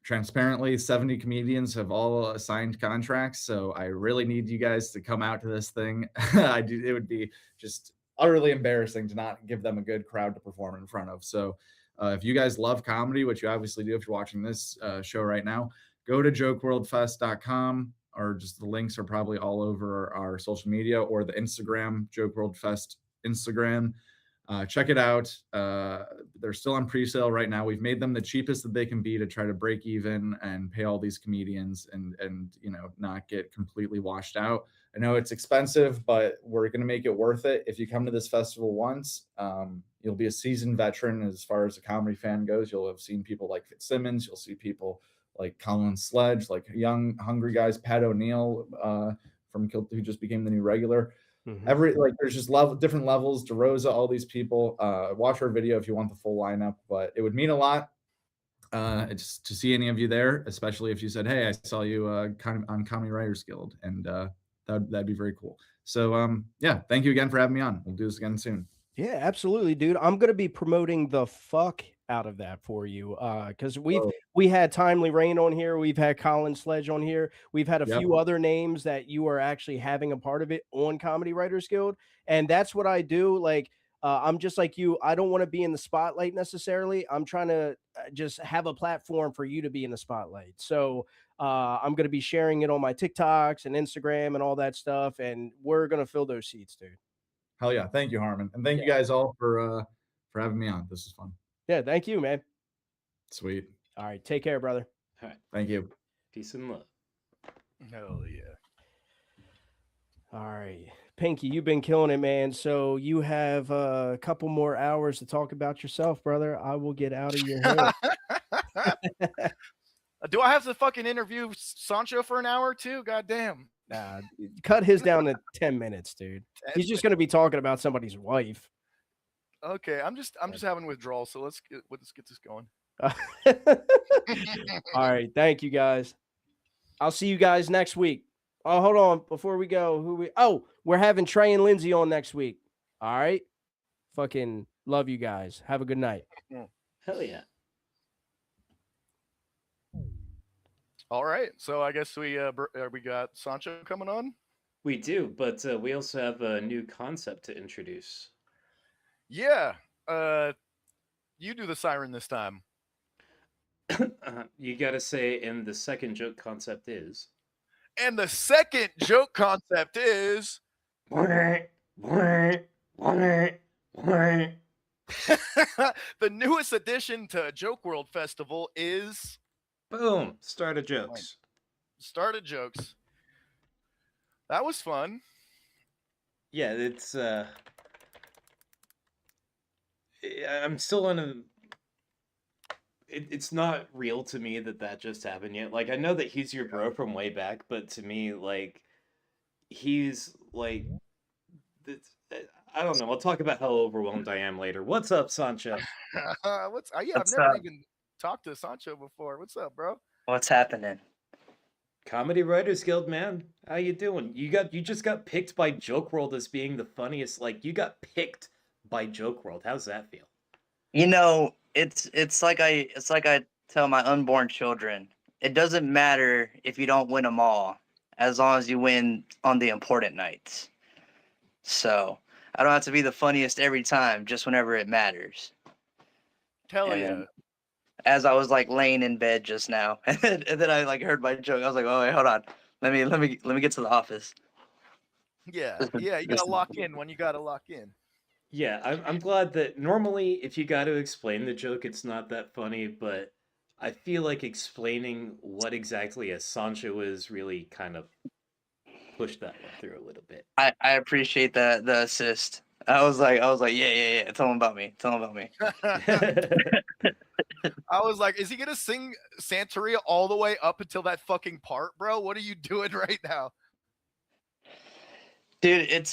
Transparently, 70 comedians have all signed contracts, so I really need you guys to come out to this thing. It would be just utterly embarrassing to not give them a good crowd to perform in front of. So if you guys love comedy, which you obviously do if you're watching this show right now, go to jokeworldfest.com, or just the links are probably all over our social media, or the Instagram, Joke World Fest Instagram. Check it out. They're still on pre-sale right now. We've made them the cheapest that they can be to try to break even and pay all these comedians and not get completely washed out. I know it's expensive, but we're going to make it worth it. If you come to this festival once, you'll be a seasoned veteran as far as a comedy fan goes. You'll have seen people like Fitzsimmons. You'll see people like Colin Sledge, like young, hungry guys, Pat O'Neill who just became the new regular. There's just different levels. DeRosa, all these people. Watch our video if you want the full lineup, but it would mean a lot it's to see any of you there, especially if you said, "Hey, I saw you on Comedy Writers Guild," and that'd be very cool. So yeah, thank you again for having me on. We'll do this again soon. Yeah, absolutely, dude. I'm gonna be promoting the fuck out of that for you. Because we had Timely Rain on here, we've had Colin Sledge on here, we've had a few other names that you are actually having a part of it on Comedy Writers Guild. And that's what I do. Like, I'm just like you. I don't want to be in the spotlight necessarily. I'm trying to just have a platform for you to be in the spotlight. So I'm going to be sharing it on my TikToks and Instagram and all that stuff. And we're going to fill those seats, dude. Hell yeah. Thank you, Harmon. And thank you guys all for having me on. This is fun. Yeah. Thank you, man. Sweet. All right. Take care, brother. All right. Thank you. Peace and love. Hell yeah. All right. Pinky, you've been killing it, man. So you have a couple more hours to talk about yourself, brother. I will get out of your hair. Do I have to fucking interview Soncho for an hour too? God damn. Nah, cut his down to 10 minutes, dude. He's just going to be talking about somebody's wife. Okay, I'm just having withdrawal, so let's get this going. All right, thank you guys. I'll see you guys next week. Oh, hold on, before we go, we're having Trey and Lindsay on next week. All right, fucking love you guys. Have a good night. Hell yeah. All right, so I guess we got Soncho coming on. We do, but we also have a new concept to introduce. Yeah, you do the siren this time. You gotta say, and the second joke concept is. And the second joke concept is. The newest addition to Joke World Festival is. Boom! Start of jokes. Start of jokes. That was fun. Yeah, it's. I'm still in a. It's not real to me that just happened yet. Like, I know that he's your bro from way back, but to me, like, he's like. I don't know. I'll talk about how overwhelmed I am later. What's up, Soncho? I've never even talked to Soncho before. What's up, bro? What's happening? Comedy Writers Guild, man. How you doing? You just got picked by Joke WRLD as being the funniest. Like, you got picked by Joke WRLD. How's that feel? You know, it's like I tell my unborn children. It doesn't matter if you don't win them all, as long as you win on the important nights. So I don't have to be the funniest every time, just whenever it matters. Hell yeah. As I was like laying in bed just now, and then I like heard my joke. I was like, "Oh wait, hold on. Let me get to the office." Yeah, you gotta lock in when you gotta lock in. Yeah, I'm glad that normally if you got to explain the joke, it's not that funny, but I feel like explaining what exactly a Soncho is really kind of pushed that one through a little bit. I appreciate the assist. I was like, yeah. Tell him about me. Tell him about me. I was like, is he gonna sing Santeria all the way up until that fucking part, bro? What are you doing right now? Dude, it's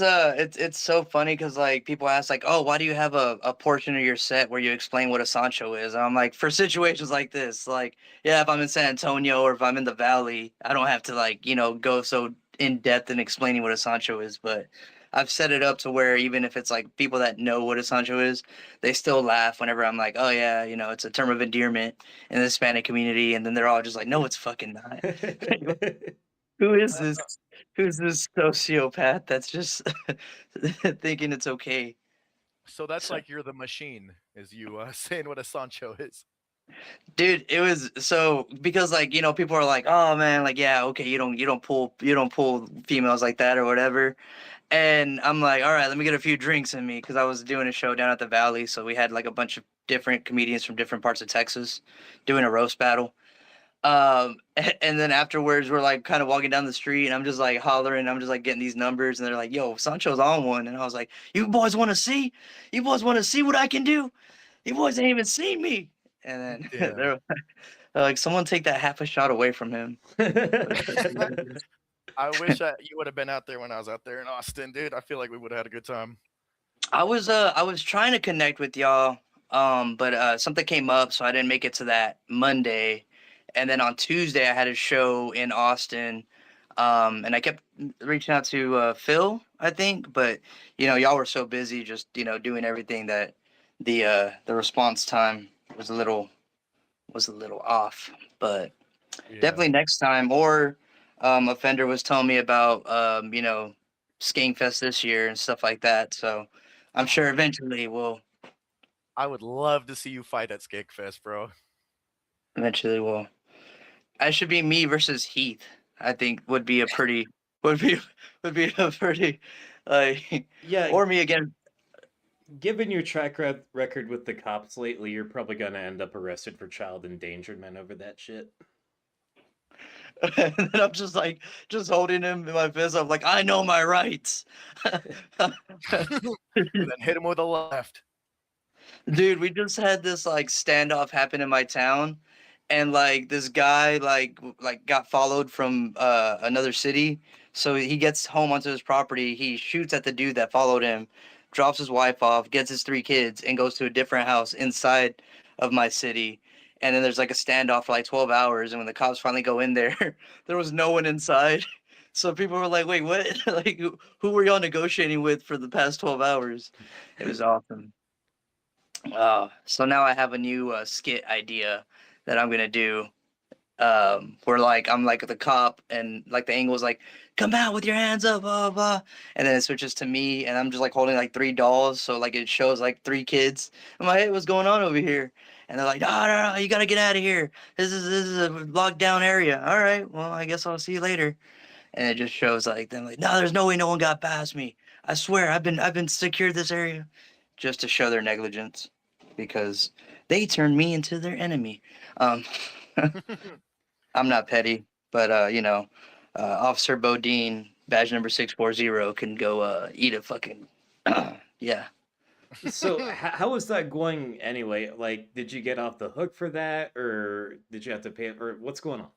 so funny because like people ask like, oh, why do you have a portion of your set where you explain what a Sancho is? And I'm like, for situations like this, like, yeah, if I'm in San Antonio or if I'm in the Valley, I don't have to like, go so in depth in explaining what a Sancho is. But I've set it up to where even if it's like people that know what a Sancho is, they still laugh whenever I'm like, oh yeah, it's a term of endearment in the Hispanic community, and then they're all just like, no, it's fucking not. Who is this? Who's this sociopath that's just thinking it's okay? So that's So, like you're the machine, is you saying what a Sancho is. dude, it was so because like people are like, oh man, like yeah, okay, you don't pull females like that or whatever, and I'm like, all right, let me get a few drinks in me because I was doing a show down at the Valley, so we had like a bunch of different comedians from different parts of Texas doing a roast battle. And then afterwards, we're like kind of walking down the street, and I'm just like hollering. I'm just like getting these numbers, and they're like, "Yo, Sancho's on one," and I was like, "You boys want to see? You boys want to see what I can do? You boys ain't even seen me." And then they're like, "Someone take that half a shot away from him." I wish you would have been out there when I was out there in Austin, dude. I feel like we would have had a good time. I was trying to connect with y'all, but something came up, so I didn't make it to that Monday. And then on Tuesday, I had a show in Austin, and I kept reaching out to Phil, I think, but y'all were so busy, just doing everything that the response time was a little off. But definitely next time. Or Offender was telling me about Skank Fest this year and stuff like that. So I'm sure eventually I would love to see you fight at Skakefest, bro. we'll. I should be me versus Heath. I think would be a pretty would be a pretty Yeah, or me again. given your track record with the cops lately, you're probably gonna end up arrested for child endangerment over that shit. And then I'm just like holding him in my fist. I'm like, I know my rights. And then hit him with a left. Dude, we just had this like standoff happen in my town, and like this guy like got followed from another city. So he gets home onto his property, he shoots at the dude that followed him, drops his wife off, gets his 3 kids, and goes to a different house inside of my city. And then there's like a standoff for like 12 hours, and when the cops finally go in there, there was no one inside. So people were like, wait, what? Like who were y'all negotiating with for the past 12 hours? It was awesome. So now I have a new skit idea that I'm gonna do. Where like I'm like the cop, and like the angle is like, "Come out with your hands up, blah blah," and then it switches to me, and I'm just like holding like 3 dolls, so like it shows like 3 kids. I'm like, "Hey, what's going on over here?" And they're like, "No, you gotta get out of here. This is a locked down area." All right, well, I guess I'll see you later. And it just shows like them like, "No, there's no way no one got past me. I swear, I've been secured this area," just to show their negligence, because they turned me into their enemy. Um, I'm not petty, but Officer Bodine, badge number 640, can go eat a fucking yeah. So how is that going anyway? Like, did you get off the hook for that, or did you have to pay, or what's going on?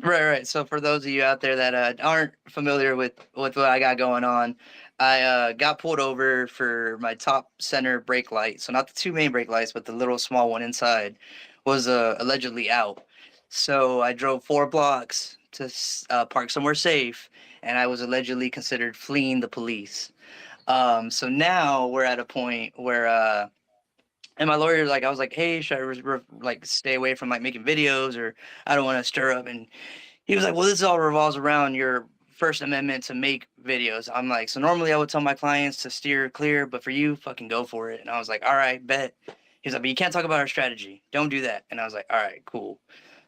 Right. So for those of you out there that aren't familiar with what I got going on, I got pulled over for my top center brake light. So not the 2 main brake lights, but the little small one inside was allegedly out. So I drove 4 blocks to park somewhere safe, and I was allegedly considered fleeing the police. So now we're at a point where and my lawyer, like, I was like, hey, should I like stay away from like making videos, or I don't want to stir up. And he was like, well, this all revolves around your First Amendment to make videos. I'm like, so normally I would tell my clients to steer clear, but for you, fucking go for it. And I was like, all right, bet. He's like, but you can't talk about our strategy. Don't do that. And I was like, all right, cool.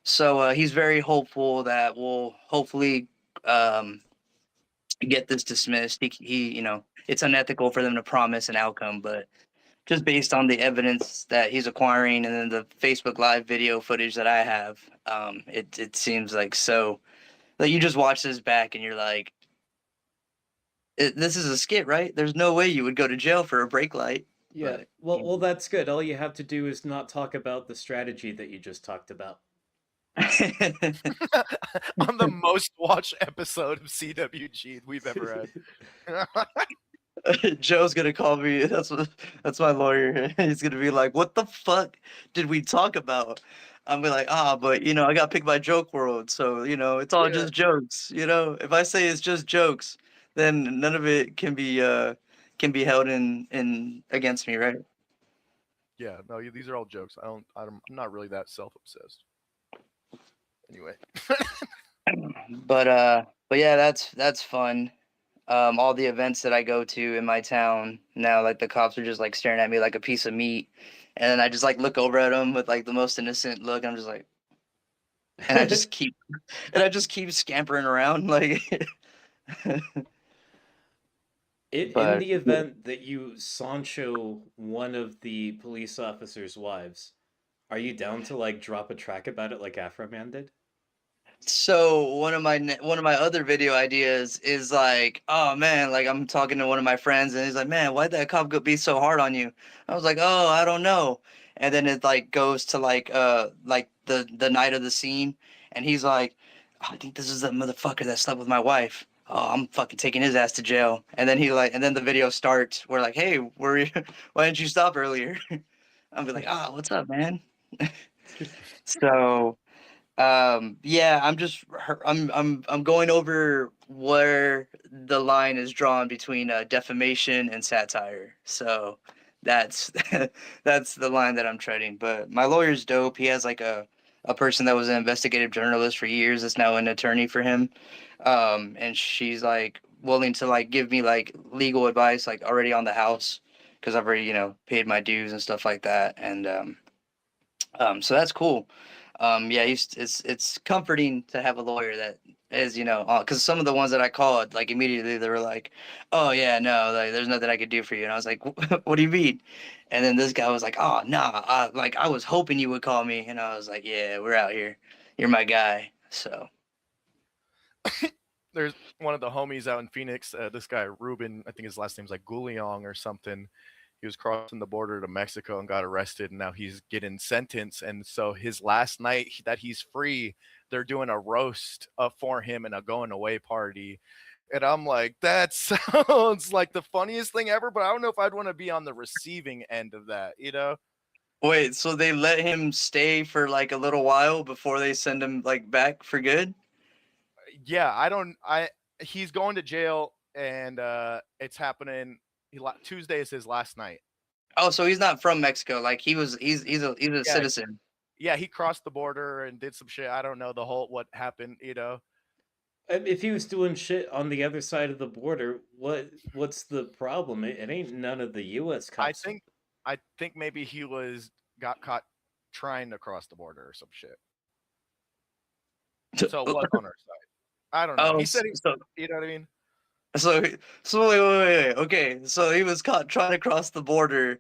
So he's very hopeful that we'll hopefully get this dismissed. He it's unethical for them to promise an outcome, but just based on the evidence that he's acquiring, and then the Facebook Live video footage that I have. It seems like so. Like you just watch this back and you're like, this is a skit, right? There's no way you would go to jail for a brake light. Yeah. Well, that's good. All you have to do is not talk about the strategy that you just talked about. On the most watched episode of CWG we've ever had. Joe's gonna call me. That's my lawyer. He's gonna be like, "What the fuck did we talk about?" I'm be like, but I got picked by Joke WRLD, so it's all just jokes. If I say it's just jokes, then none of it can be held in against me, right? Yeah, no, these are all jokes. I'm not really that self-obsessed. Anyway. But yeah, that's fun. All the events that I go to in my town now, like the cops are just like staring at me like a piece of meat, and then I just like look over at them with like the most innocent look. I'm just like, and I just keep scampering around like. In the event that you Soncho one of the police officers' wives, are you down to like drop a track about it like Afro Man did? So one of my other video ideas is like, oh man, like I'm talking to one of my friends and he's like, man, why'd that cop be so hard on you? I was like, oh, I don't know. And then it like goes to like the night of the scene, and he's like, oh, I think this is the motherfucker that slept with my wife. Oh, I'm fucking taking his ass to jail. And then then the video starts. We're like, hey, why didn't you stop earlier? I'll be like, what's up, man? So. Yeah, I'm going over where the line is drawn between defamation and satire. So that's that's the line that I'm treading. But my lawyer's dope. He has like a person that was an investigative journalist for years that's now an attorney for him. And she's like willing to like give me like legal advice like already on the house, because I've already paid my dues and stuff like that. And so that's cool. Yeah, it's comforting to have a lawyer that is, because some of the ones that I called, like immediately they were like, "Oh yeah, no, like there's nothing I could do for you," and I was like, "What do you mean?" And then this guy was like, "Oh nah, like I was hoping you would call me," and I was like, "Yeah, we're out here. You're my guy." So there's one of the homies out in Phoenix. This guy Ruben, I think his last name's like Gouliong or something. He was crossing the border to Mexico and got arrested, and now he's getting sentenced. And so his last night that he's free, they're doing a roast for him and a going away party. And I'm like, that sounds like the funniest thing ever, but I don't know if I'd want to be on the receiving end of that, Wait, so they let him stay for like a little while before they send him like back for good? Yeah, he's going to jail, and it's happening. Tuesday is his last night. Oh, so he's not from Mexico. Like he's a citizen. Yeah, he crossed the border and did some shit. I don't know what happened, If he was doing shit on the other side of the border, what's the problem? It ain't none of the U.S. cops. I think maybe he got caught trying to cross the border or some shit. So it was on our side. I don't know. He said you know what I mean? So wait. Okay, so he was caught trying to cross the border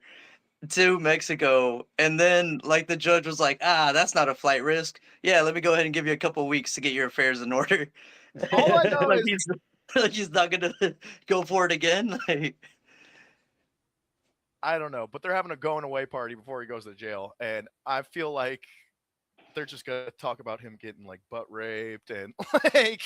to Mexico, and then like the judge was like, that's not a flight risk. Yeah, let me go ahead and give you a couple weeks to get your affairs in order. All I know like is he's not gonna go for it again. Like, I don't know, but they're having a going away party before he goes to jail, and I feel like they're just gonna talk about him getting like butt raped and like.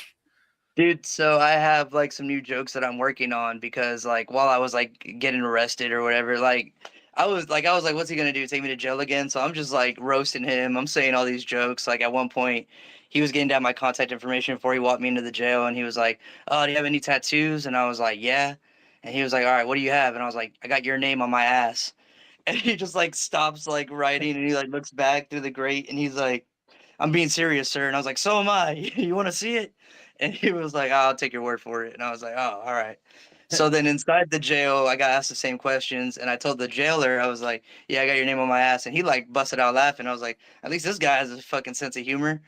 Dude, so I have like some new jokes that I'm working on, because like while I was like getting arrested or whatever, like I was like, what's he gonna do? Take me to jail again? So I'm just like roasting him. I'm saying all these jokes. Like at one point, he was getting down my contact information before he walked me into the jail, and he was like, "Oh, do you have any tattoos?" And I was like, "Yeah." And he was like, "All right, what do you have?" And I was like, "I got your name on my ass." And he just like stops like writing, and he like looks back through the grate, and he's like, "I'm being serious, sir." And I was like, "So am I. You want to see it?" And he was like, I'll take your word for it. And I was like, oh, all right. So then inside the jail, I got asked the same questions. And I told the jailer, I was like, yeah, I got your name on my ass. And he like busted out laughing. I was like, at least this guy has a fucking sense of humor.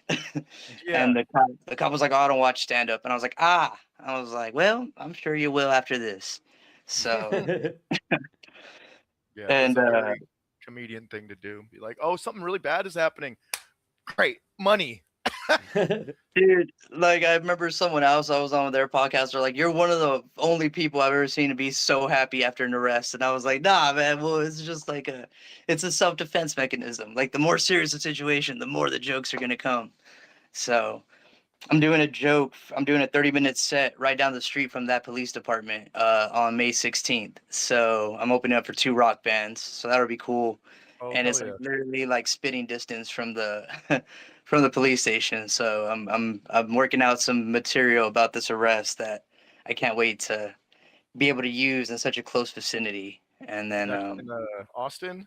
Yeah. And the cop was like, oh, I don't watch stand up. And I was like, I was like, well, I'm sure you will after this. So Yeah, And that's a very comedian thing to do. Be like, oh, something really bad is happening. Great, money. dude, like I remember someone else I was on with their podcast. They're like, "You're one of the only people I've ever seen to be so happy after an arrest." And I was like, "Nah, man. Well, it's just like it's a self-defense mechanism. Like the more serious the situation, the more the jokes are gonna come." So I'm doing a joke. I'm doing a 30-minute set right down the street from that police department on May 16th. So I'm opening up for 2 rock bands. So that'll be cool. Oh, And hell it's like yeah. literally like spitting distance from the from the police station. So I'm working out some material about this arrest that I can't wait to be able to use in such a close vicinity. And then That's in Austin.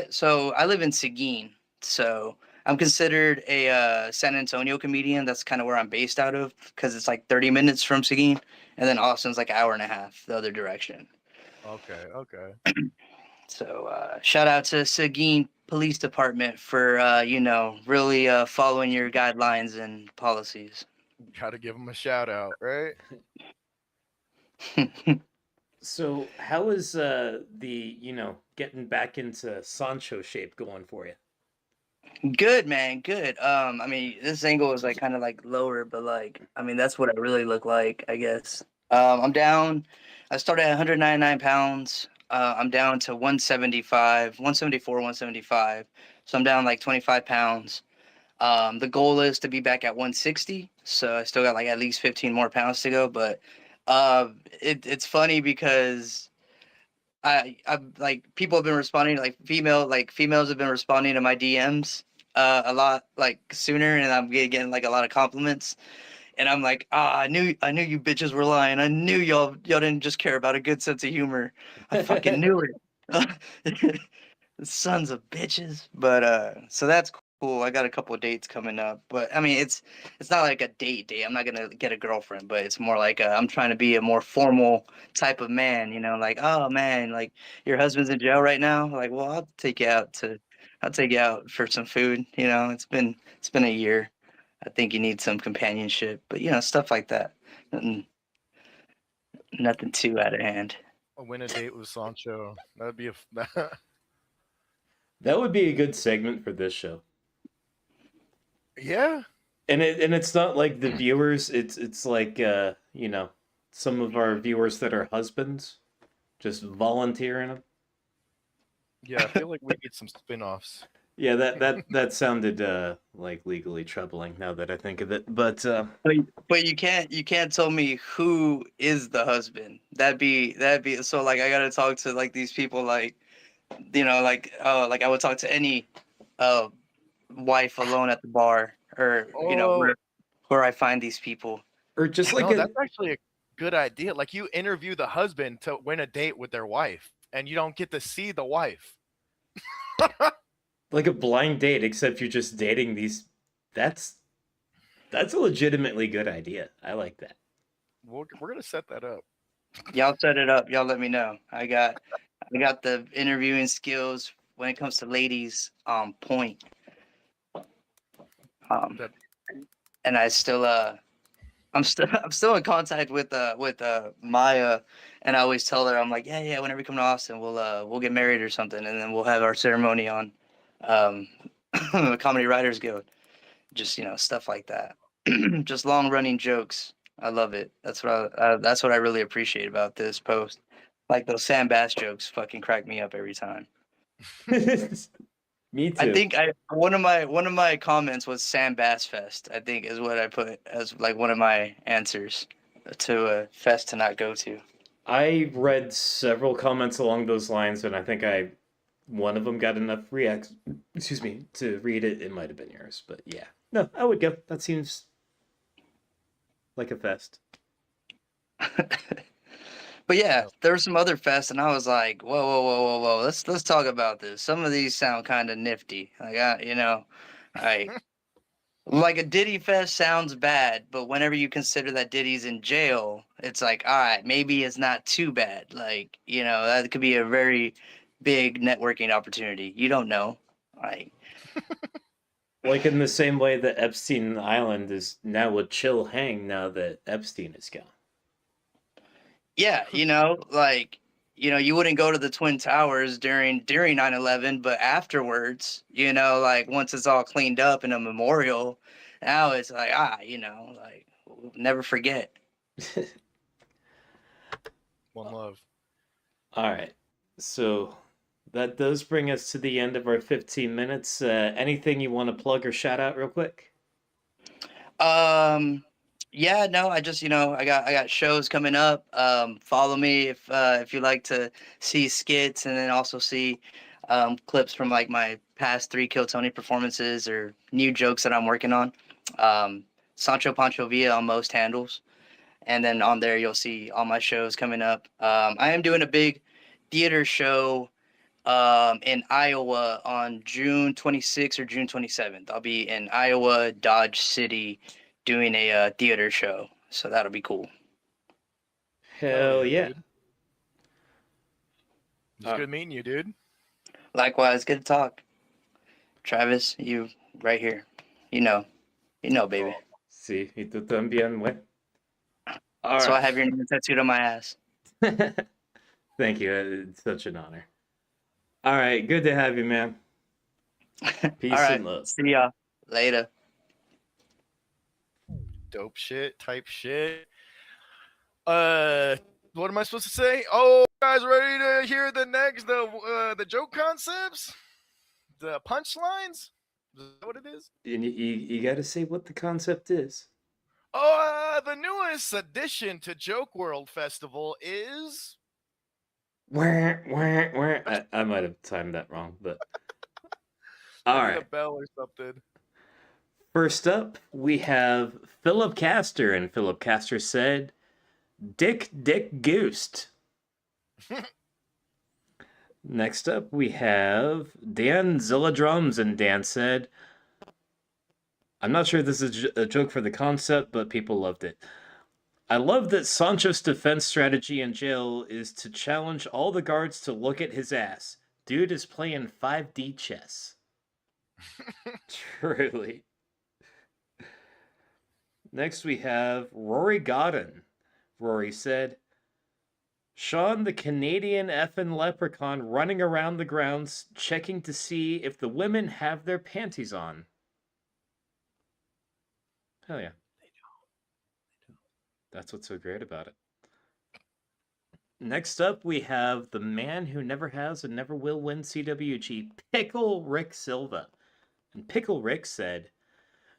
so I live in Seguin, so I'm considered a San Antonio comedian. That's kind of where I'm based out of because it's like 30 minutes from Seguin, and then Austin's like an hour and a half the other direction. Okay, okay. So shout out to Seguin Police Department for really following your guidelines and policies. Gotta give them a shout out, right? So how is the getting back into Soncho shape going for you? Good, man, good. I mean, this angle is like kind of like lower, but like, I mean, that's what I really look like, I guess. I'm down. I started at 199 pounds. I'm down to 175, 174, 175. So I'm down like 25 pounds. The goal is to be back at 160. So I still got like at least 15 more pounds to go. But it's funny because I like people have been responding, like females have been responding to my DMs a lot like sooner, and I'm getting like a lot of compliments. And I'm like, I knew you bitches were lying. I knew y'all didn't just care about a good sense of humor. I fucking knew it. Sons of bitches. But so that's cool. I got a couple of dates coming up. But I mean, it's not like a date. I'm not gonna get a girlfriend, but it's more like I'm trying to be a more formal type of man. Like, oh man, like your husband's in jail right now. Like, well, I'll take you out for some food. It's been a year. I think you need some companionship, but stuff like that. Nothing too out of hand. Win a date with Soncho. That'd be That would be a good segment for this show. Yeah. And it's not like the viewers, it's like some of our viewers that are husbands just volunteering them. Yeah, I feel like we need some spin-offs. Yeah, that sounded like legally troubling now that I think of it. But you can't tell me who is the husband. That'd be so like I gotta talk to like these people like like I would talk to any wife alone at the bar or where I find these people. Or just like that's actually a good idea. Like you interview the husband to win a date with their wife, and you don't get to see the wife. Like a blind date, except you're just dating these. That's a legitimately good idea. I like that. We're gonna set that up. Y'all set it up. Y'all let me know. I got the interviewing skills when it comes to ladies on point. And I still I'm still in contact with Maya, and I always tell her, I'm like, yeah, whenever you come to Austin, we'll get married or something, and then we'll have our ceremony on the Comedy Writers Guild. Just stuff like that. Just long running jokes. I love it. That's what I really appreciate about this post. Like those Sam Bass jokes fucking crack me up every time. Me too. I think one of my comments was Sam Bass Fest. I think is what I put as like one of my answers to a fest to not go to. I read several comments along those lines, and I think one of them got enough to read it. It might have been yours, but yeah. No, I would go. That seems like a fest. But yeah, there were some other fests, and I was like, whoa. Let's talk about this. Some of these sound kind of nifty. Like, like a Diddy fest sounds bad, but whenever you consider that Diddy's in jail, it's like, all right, maybe it's not too bad. Like, that could be a very big networking opportunity. You don't know. Like in the same way that Epstein Island is now a chill hang now that Epstein is gone. Yeah, like you wouldn't go to the Twin Towers during 9/11, but afterwards, like once it's all cleaned up in a memorial, now it's like like we'll never forget. One love. All right. So that does bring us to the end of our 15 minutes. Anything you want to plug or shout out real quick? Yeah, no, I just, I got shows coming up. Follow me if you like to see skits and then also see clips from like my past 3 Kill Tony performances or new jokes that I'm working on. Sancho Pancho Villa on most handles. And then on there you'll see all my shows coming up. I am doing a big theater show in Iowa on June 26th or June 27th. I'll be in Iowa, Dodge City, doing a theater show. So that'll be cool. Hell yeah. Dude. It's good meeting you, dude. Likewise, good to talk. Travis, you right here. You know, baby. Sí, y tú también, güey. All So right. I have your name tattooed on my ass. Thank you. It's such an honor. All right. Good to have you, man. Peace All right. and love. See y'all later. Dope shit, type shit. What am I supposed to say? Oh, guys, ready to hear the joke concepts, the punchlines? Is that what it is? And you got to say what the concept is. Oh, the newest addition to Joke WRLD Festival is. I might have timed that wrong, but all right. A bell or something. First up, we have Philip Castor, and Philip Castor said, "Dick Goosed." Next up, we have Dan Zilla Drums, and Dan said, "I'm not sure if this is a joke for the concept, but people loved it. I love that Soncho's defense strategy in jail is to challenge all the guards to look at his ass. Dude is playing 5D chess." Truly. Next we have Rory Godden. Rory said, "Sean the Canadian effing leprechaun running around the grounds checking to see if the women have their panties on." Hell yeah. They don't. That's what's so great about it. Next up, we have the man who never has and never will win CWG, Pickle Rick Silva. And Pickle Rick said,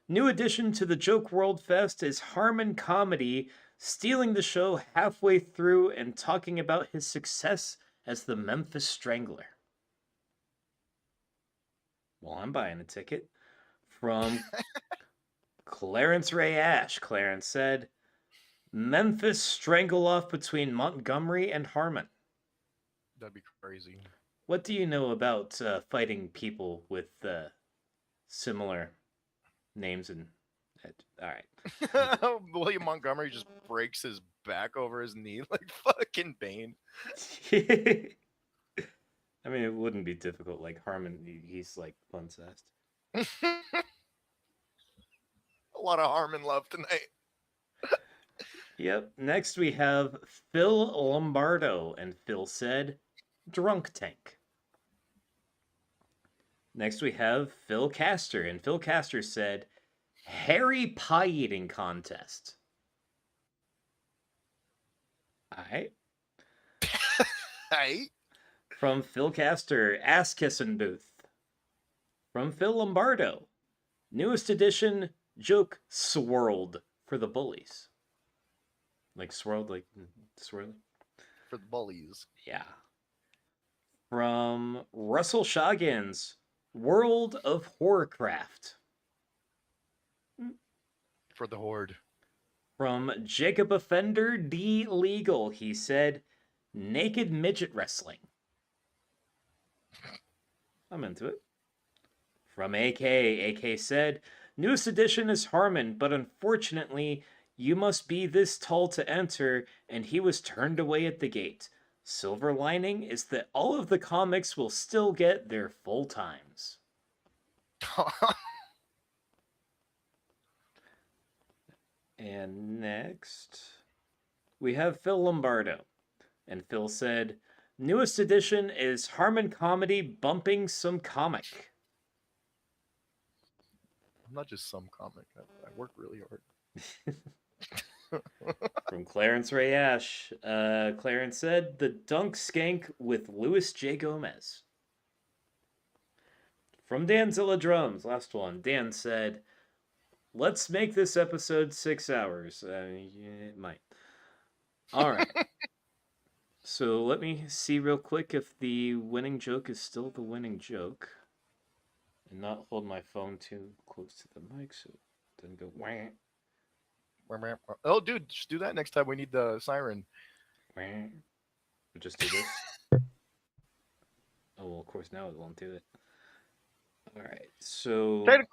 "New addition to the Joke WRLD Fest is Harmon Comedy, stealing the show halfway through and talking about his success as the Memphis Strangler." Well, I'm buying a ticket. From Clarence Ray Ash, Clarence said, "Memphis strangle off between Montgomery and Harmon." That'd be crazy. What do you know about fighting people with similar names and all right. William Montgomery just breaks his back over his knee like fucking Bane. I mean, it wouldn't be difficult. Like Harmon, he's like fun-sized. A lot of Harmon love tonight. Yep. Next we have Phil Lombardo, and Phil said, "Drunk tank." Next we have Phil Castor, and Phil Castor said, "Hairy pie eating contest." Alright. Hey. From Phil Castor, ass kissing booth. From Phil Lombardo, newest edition, joke swirled for the bullies. Like swirled, like swirly? For the bullies. Yeah. From Russell Shoggins, World of Horrorcraft. For the horde. From Jacob Offender D. Legal, he said, naked midget wrestling. I'm into it. From AK said, newest edition is Harmon, but unfortunately, you must be this tall to enter, and he was turned away at the gate. Silver lining is that all of the comics will still get their full times. And next, we have Phil Lombardo. And Phil said, Newest edition is Harmon Comedy bumping some comic. I'm not just some comic. I work really hard. From Clarence Ray Ash. Clarence said, the dunk skank with Louis J. Gomez. From Danzilla Drums, last one. Dan said, let's make this episode 6 hours. It might. All right. So let me see real quick if the winning joke is still the winning joke. And not hold my phone too close to the mic so it doesn't go wah. Oh, dude, just do that next time. We need the siren. We'll just do this. Oh, well, of course, now it won't do it. All right, so I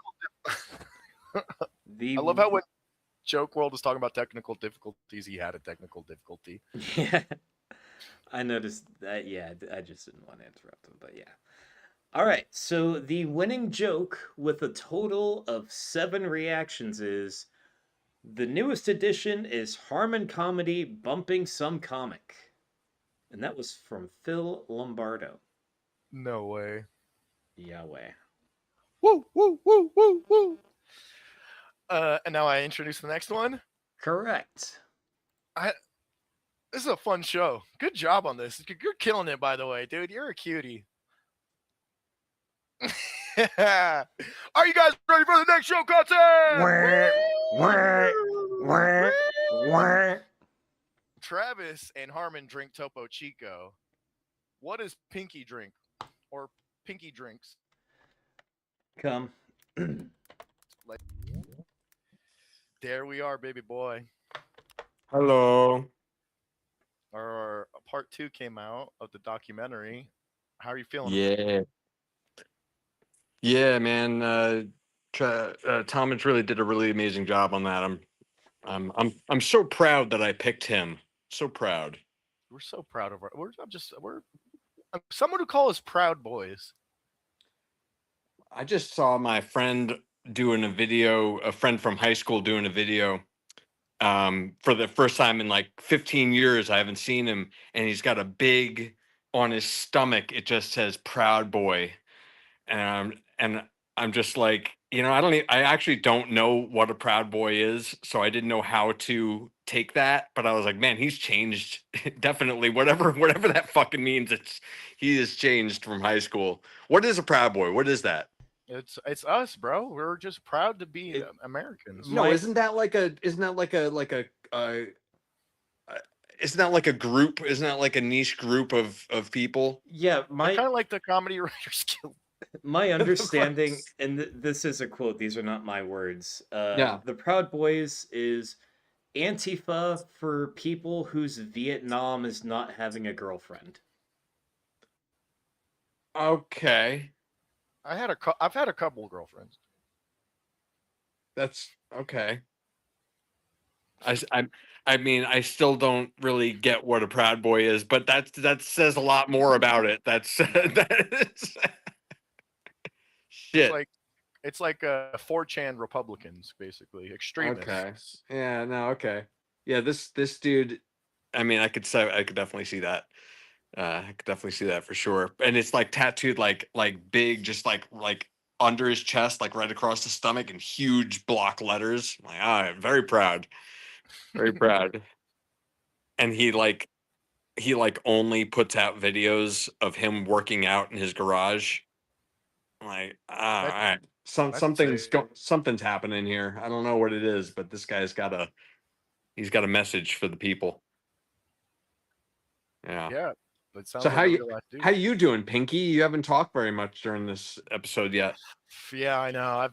love how when Joke WRLD is talking about technical difficulties, he had a technical difficulty. Yeah, I noticed that. Yeah, I just didn't want to interrupt him, but yeah. All right, so the winning joke with a total of 7 reactions is the newest edition is Harmon Comedy bumping some comic. And that was from Phil Lombardo. No way. Yahweh. Woo, woo, woo, woo, woo. And now I introduce the next one. Correct. This is a fun show. Good job on this. You're killing it, by the way, dude. You're a cutie. Are you guys ready for the next show content? Travis and Harmon drink Topo Chico. What does Pinky drink? Or Pinky drinks? Come. There we are, baby boy. Hello. Our part 2 came out of the documentary. How are you feeling? Yeah, man. Thomas really did a really amazing job on that. I'm so proud that I picked him. So proud. We're so proud of someone who call us proud boys. I just saw my friend doing a video, a friend from high school doing a video. For the first time in like 15 years, I haven't seen him, and he's got a big on his stomach. It just says "Proud Boy," and I'm just like, I actually don't know what a proud boy is, so I didn't know how to take that. But I was like, man, he's changed definitely. Whatever that fucking means, he has changed from high school. What is a proud boy? What is that? It's us, bro. We're just proud to be Americans. No, isn't that like a isn't that like a group? Isn't that like a niche group of people? Yeah, kind of like the Comedy Writers Guild. My understanding, and this is a quote, these are not my words. Yeah. The Proud Boys is Antifa for people whose Vietnam is not having a girlfriend. Okay. I've had a couple of girlfriends. That's okay. I mean, I still don't really get what a proud boy is, but that says a lot more about it. That's shit. It's like 4chan Republicans, basically extremists. Okay. Yeah. No. Okay. Yeah. This dude. I mean, I could definitely see that. I could definitely see that for sure. And it's like tattooed, like big, just like under his chest, like right across the stomach, in huge block letters. I'm like, I'm very proud, very proud. And he only puts out videos of him working out in his garage. I'm like, all right, something's happening here. I don't know what it is, but this guy's got a message for the people. Yeah. Yeah. So how you doing, Pinky? You haven't talked very much during this episode yet. Yeah, I know.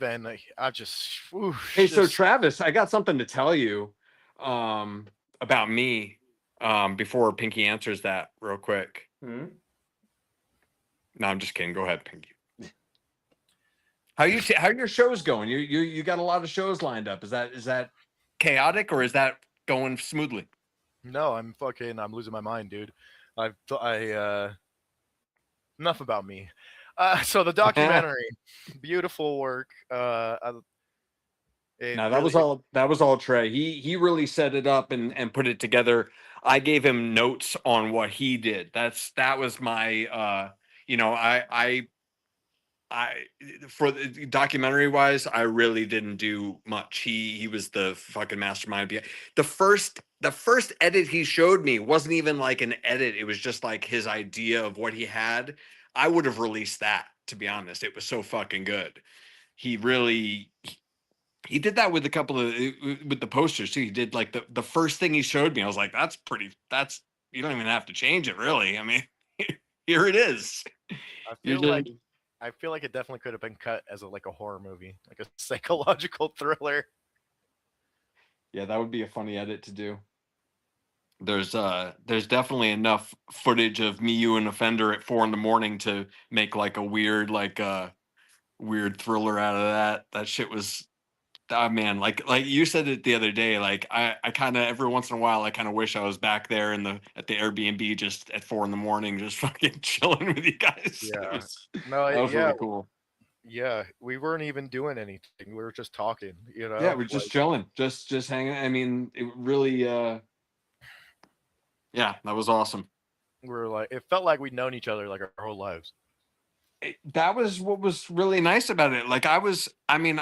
Hey, so Travis, I got something to tell you about me before Pinky answers that real quick. Hmm? No, I'm just kidding. Go ahead, Pinky. How your shows going? You got a lot of shows lined up. Is that chaotic or is that going smoothly? No, I'm losing my mind, dude. Enough about me. So the documentary, beautiful work. It No, really, that was all Trey. He really set it up and put it together. I gave him notes on what he did. That was my you know, I for the documentary wise, I really didn't do much. He was the fucking mastermind. The first edit he showed me wasn't even like an edit. It was just like his idea of what he had. I would have released that, to be honest. It was so fucking good. He really he did that with a couple of with the posters too. He did like the first thing he showed me. I was like, that's you don't even have to change it really. I mean, here it is. I You're feel just like I feel like it definitely could have been cut as like a horror movie, like a psychological thriller. yeah, that would be a funny edit to do. There's definitely enough footage of me, you, and Offender at 4 a.m. to make like a weird thriller out of that. That shit was man, like you said it the other day, like I kind of every once in a while I kind of wish I was back there in the at the Airbnb just at 4 a.m. just fucking chilling with you guys. Yeah. No, That was yeah, really cool. yeah. We weren't even doing anything. We were just talking, Yeah, we're just like chilling, just hanging. I mean, it really yeah, that was awesome. we were like it felt like we'd known each other like our whole lives. That was what was really nice about it. Like I mean,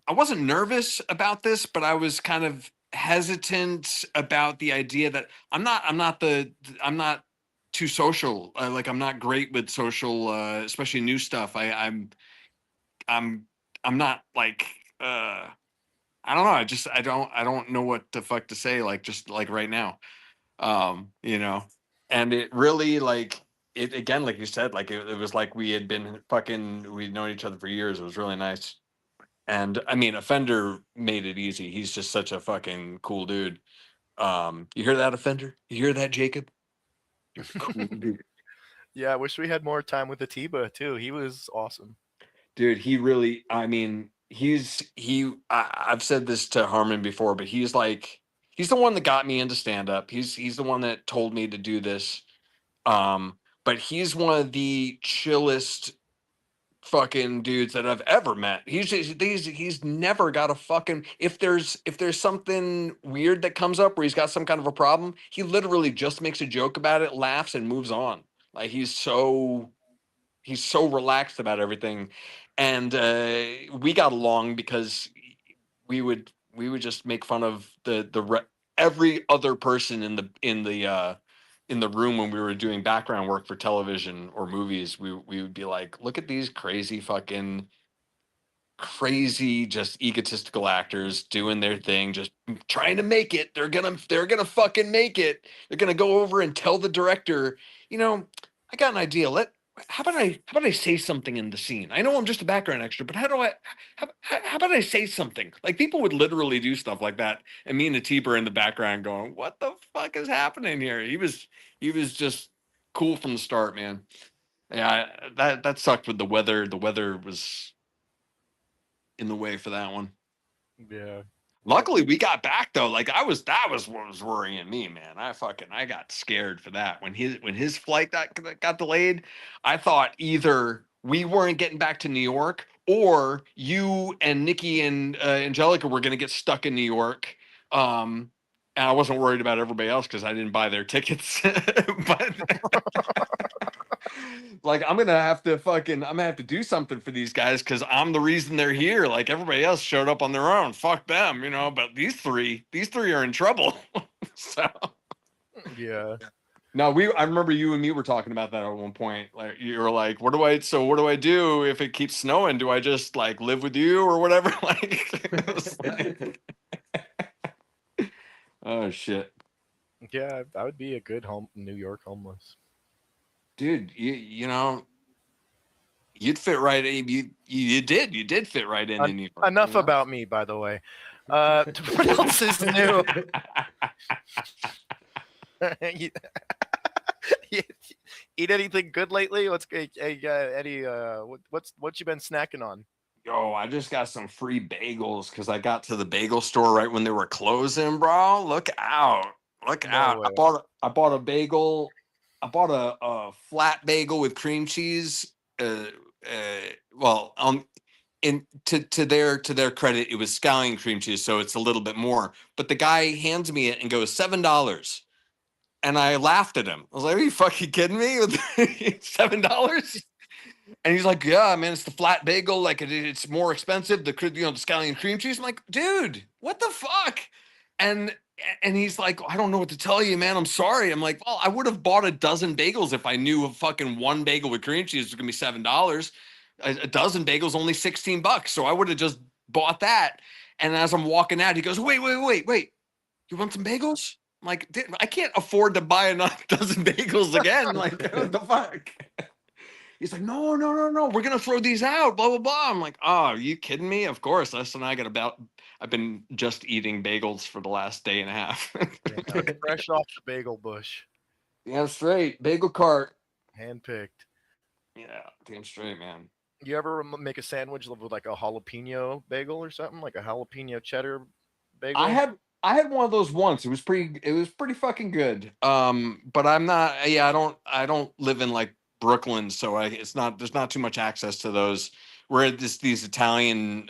I wasn't nervous about this, but I was kind of hesitant about the idea that I'm not too social. Like I'm not great with social, especially new stuff. I'm I'm not like I don't know. I don't know what the fuck to say. Like just like right now, you know, and it really like it again, like you said, like it was like we'd known each other for years. It was really nice. And I mean, Offender made it easy. He's just such a fucking cool dude. You hear that, Offender? You hear that, Jacob? You're a cool dude. Yeah, I wish we had more time with Atiba too. He was awesome. Dude, he really, I mean, I've said this to Harmon before, but he's the one that got me into stand up. He's the one that told me to do this. But he's one of the chillest fucking dudes that I've ever met. He's never got a fucking if there's something weird that comes up where he's got some kind of a problem, he literally just makes a joke about it, laughs, and moves on. Like he's so relaxed about everything, and we got along because we would just make fun of every other person in the room when we were doing background work for television or movies. We would be like, look at these crazy just egotistical actors doing their thing, just trying to make it. They're gonna fucking make it. They're gonna go over and tell the director, you know, I got an idea. How about I say something in the scene? I know I'm just a background extra, but how about I say something? Like people would literally do stuff like that, and me and Atiba are in the background going, "What the fuck is happening here?" He was just cool from the start, man. Yeah, that sucked with the weather. The weather was in the way for that one. Yeah. Luckily, we got back though. Like that was what was worrying me, man. I got scared for that when his flight got delayed. I thought either we weren't getting back to New York, or you and Nikki and Angelica were gonna get stuck in New York. And I wasn't worried about everybody else because I didn't buy their tickets. But like I'm gonna have to do something for these guys because I'm the reason they're here. Like everybody else showed up on their own. Fuck them, you know. But these three are in trouble. So Yeah. no, I remember you and me were talking about that at one point. Like you were like, what do I do if it keeps snowing? Do I just like live with you or whatever? Like, oh shit. Yeah, I would be a good New York homeless. Dude, you know, you'd fit right in. You did fit right in New York. Enough you know? about me, by the way. What else is new? You- you eat anything good lately? What's you been snacking on? Yo, I just got some free bagels because I got to the bagel store right when they were closing, bro. Look out. Look No out. way. I bought a bagel. I bought a flat bagel with cream cheese. Well, to their credit, it was scallion cream cheese, so it's a little bit more. But the guy hands me it and goes $7, and I laughed at him. I was like, "Are you fucking kidding me? With $7?" And he's like, "Yeah, man, it's the flat bagel. Like it's more expensive. The scallion cream cheese." I'm like, "Dude, what the fuck?" And he's like, "I don't know what to tell you, man. I'm sorry." I'm like, "Well, I would have bought a dozen bagels if I knew a fucking one bagel with cream cheese was gonna be $7. A dozen bagels only $16, so I would have just bought that." And as I'm walking out, he goes, "Wait. You want some bagels?" I'm like, "I can't afford to buy another dozen bagels again." Like, what the fuck? He's like, "No. We're gonna throw these out. Blah blah blah." I'm like, "Oh, are you kidding me? Of course." So I got I've been just eating bagels for the last day and a half. Fresh off the bagel bush, Damn straight, bagel cart. handpicked. Yeah, damn straight, man. You ever make a sandwich with like a jalapeno bagel or something, like a jalapeno cheddar bagel? I had one of those once. It was pretty fucking good. But I'm not. Yeah, I don't live in like Brooklyn, so there's not too much access to those. Where these Italian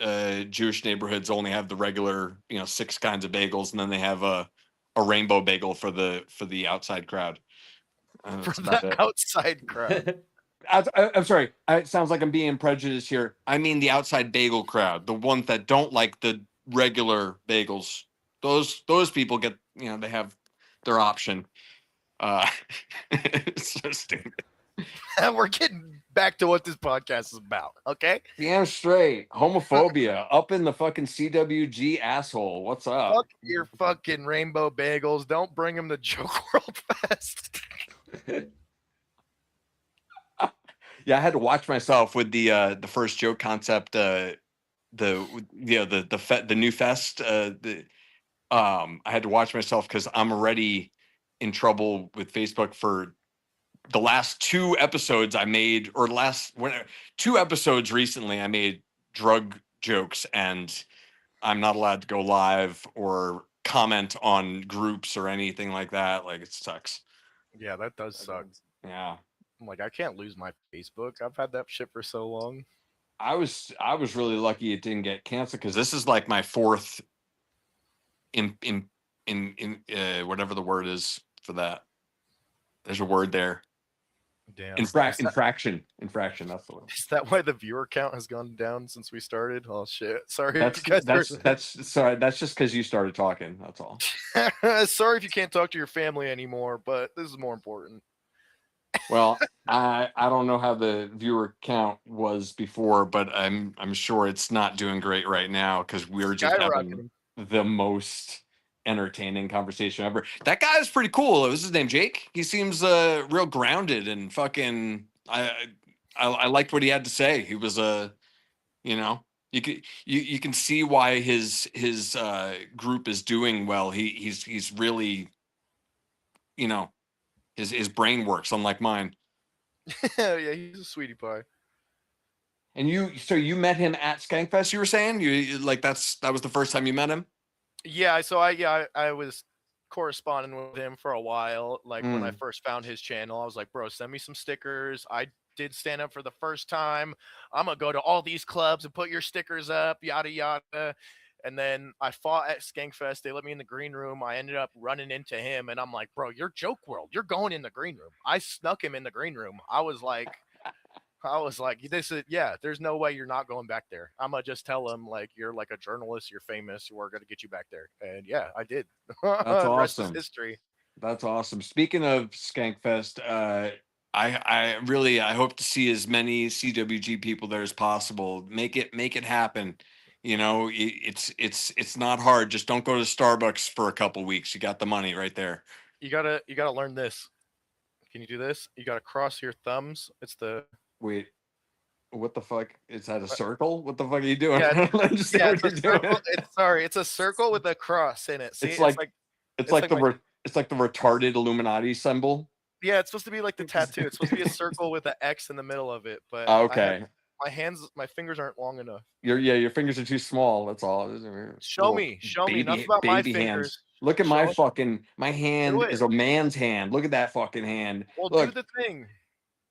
Jewish neighborhoods only have the regular 6 kinds of bagels, and then they have a rainbow bagel for the outside crowd. For That's about the it. outside crowd. I'm sorry. It sounds like I'm being prejudiced here. I mean the outside bagel crowd, the ones that don't like the regular bagels. Those people get, they have their option. It's so stupid. We're getting back to what this podcast is about, okay? Damn straight. Homophobia up in the fucking CWG asshole. What's up? Fuck your fucking rainbow bagels. Don't bring them to Joke World Fest. Yeah, I had to watch myself with the first joke concept, the new fest. I had to watch myself because I'm already in trouble with Facebook for the last 2 episodes I made, or 2 episodes recently I made drug jokes, and I'm not allowed to go live or comment on groups or anything like that. Like, it sucks. Yeah, that does suck. Yeah. I'm like, I can't lose my Facebook. I've had that shit for so long. I was really lucky it didn't get canceled, because this is like my 4th in whatever the word is for that. There's a word there. Damn. Infraction. That's the word. Is that why the viewer count has gone down since we started? Oh shit. Sorry. That's sorry. That's just because you started talking. That's all. Sorry if you can't talk to your family anymore, but this is more important. Well, I don't know how the viewer count was before, but I'm sure it's not doing great right now, because we're just having the most entertaining conversation ever. That guy is pretty cool. What was his name? Jake? He seems real grounded and fucking. I liked what he had to say. He was you can see why his group is doing well. He's really, his brain works, unlike mine. Yeah, he's a sweetie pie. And you met him at Skankfest, you were saying? You like that was the first time you met him? Yeah, so I was corresponding with him for a while. Like when I first found his channel, I was like, "Bro, send me some stickers. I did stand up for the first time. I'm gonna go to all these clubs and put your stickers up, yada yada." And then I fought at Skankfest. They let me in the green room. I ended up running into him, and I'm like, "Bro, you're Joke World. You're going in the green room." I snuck him in the green room. I was like, "This is there's no way you're not going back there. I'm gonna just tell him like you're like a journalist, you're famous, we're gonna get you back there." And yeah, I did. That's awesome. Rest is history. That's awesome. Speaking of Skankfest, I hope to see as many CWG people there as possible. Make it happen. It's not hard. Just don't go to Starbucks for a couple weeks. You got the money right there. You gotta learn this. Can you do this? You gotta cross your thumbs. It's the Wait. What the fuck? Is that a circle? What the fuck are you doing? Yeah, I don't understand what you're doing. It's a circle with a cross in it. See, It's like the retarded Illuminati symbol. Yeah, it's supposed to be like the tattoo. It's supposed to be a circle with an X in the middle of it. But okay, my fingers aren't long enough. Your fingers are too small. That's all. Show me. Enough about my fingers. Hands. Look at my hand is a man's hand. Look at that fucking hand. Well, Look. do the thing.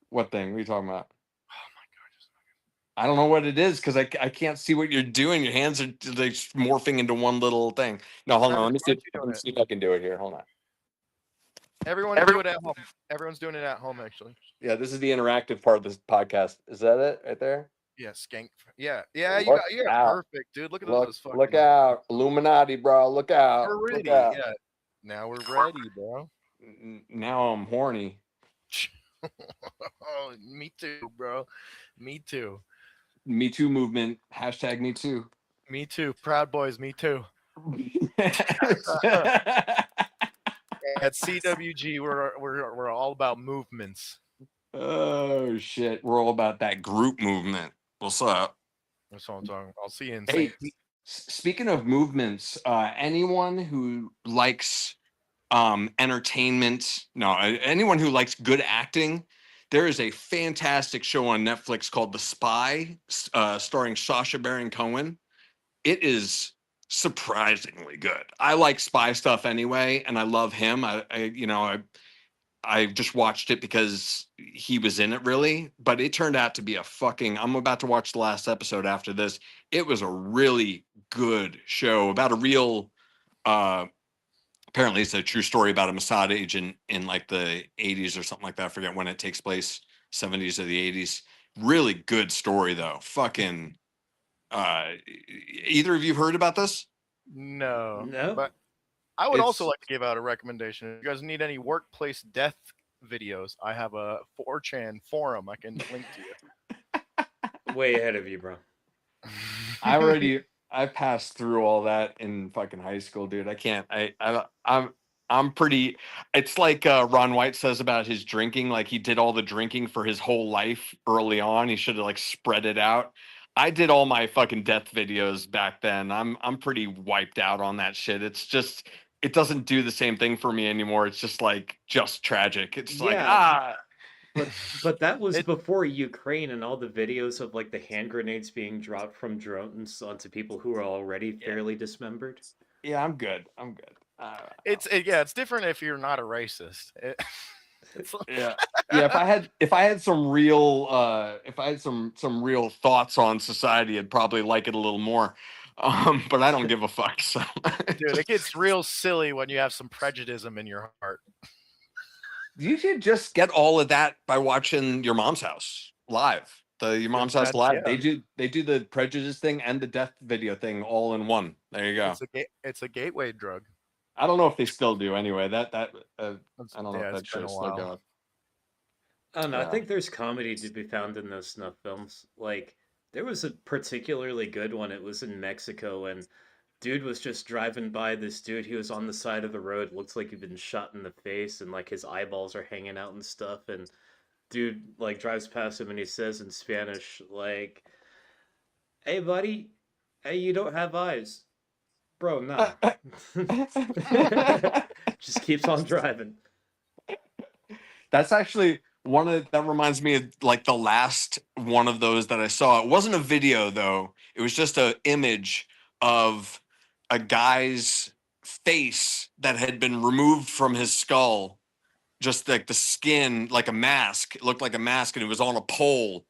What thing? What are you talking about? Oh my god! I don't know what it is because I can't see what you're doing. Your hands are like morphing into one little thing. No, hold on. Let me see if I can do it here. Hold on. Everyone do it at home. Everyone's doing it at home, actually. Yeah, this is the interactive part of this podcast. Is that it right there? Yeah, skank. Yeah, yeah, Look you're out. perfect, dude. Look at Look, those fucking. look out. Illuminati, bro. Look out. We're Look ready. out. Yeah, now we're ready, bro. Now I'm horny. Oh, me too, bro. Me too. Me Too movement. Hashtag Me Too. Me too. Proud Boys. Me too. At CWG, we're all about movements. Oh shit, we're all about that group movement. What's up? That's what I'm talking. I'll see you in. Hey, speaking of movements, anyone who likes entertainment, no, anyone who likes good acting, there is a fantastic show on Netflix called The Spy, starring Sacha Baron Cohen. It is surprisingly good. I like spy stuff anyway, and I love him. I just watched it because he was in it, really, but it turned out to be a fucking. I'm about to watch the last episode after this. It was a really good show about a real. Apparently, it's a true story about a Mossad agent in like the 80s or something like that. I forget when it takes place, 70s or the 80s. Really good story though. Fucking. Either of you heard about this? No. No. But I would also It's- like to give out a recommendation. If you guys need any workplace death videos, I have a 4chan forum I can link to you. Way ahead of you, bro. I passed through all that in fucking high school, dude. I can't. I'm pretty. It's like Ron White says about his drinking. Like he did all the drinking for his whole life early on. He should have like spread it out. I did all my fucking death videos back then. I'm pretty wiped out on that shit. It's just it doesn't do the same thing for me anymore. It's just like just tragic. It's like But that was before Ukraine and all the videos of like the hand grenades being dropped from drones onto people who are already fairly dismembered. Yeah, I'm good. I'm good. It's different if you're not a racist. Yeah. If I had some real some real thoughts on society, I'd probably like it a little more. But I don't give a fuck. So Dude, it gets real silly when you have some prejudice in your heart. You should just get all of that by watching Your Mom's House live. Your Mom's House live. Yeah. They do the prejudice thing and the death video thing all in one. There you go. It's a gateway drug. I don't know if they still do. Anyway, I don't know if that it's been show's a still while. going. I don't know. Yeah. I think there's comedy to be found in those snuff films. Like there was a particularly good one. It was in Mexico, and dude was just driving by this dude. He was on the side of the road. Looks like he'd been shot in the face, and like his eyeballs are hanging out and stuff. And dude like drives past him, and he says in Spanish, like, "Hey, buddy, hey, you don't have eyes, bro. Nah." Just keeps on driving. That's actually that reminds me of like the last one of those that I saw. It wasn't a video though. It was just an image of a guy's face that had been removed from his skull. Just like the skin, like a mask. It looked like a mask, and it was on a pole,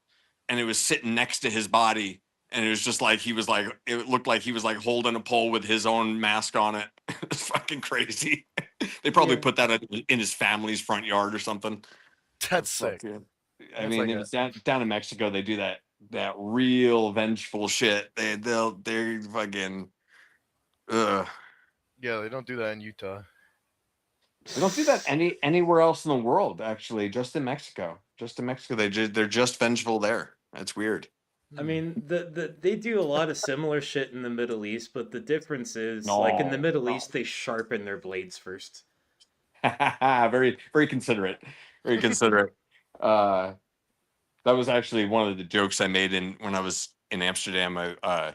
and it was sitting next to his body. And it was just like it looked like he was like holding a pole with his own mask on it. It's fucking crazy. They probably put that in his family's front yard or something. That's sick. I mean, it was down in Mexico. They do that real vengeful shit. They're fucking. Yeah, they don't do that in Utah. They don't do that anywhere else in the world. Actually, just in Mexico. Just in Mexico, they're just vengeful there. That's weird. I mean, they do a lot of similar shit in the Middle East, but the difference is, like in the Middle East, they sharpen their blades first. Very, very considerate. Very considerate. That was actually one of the jokes I made when I was in Amsterdam. I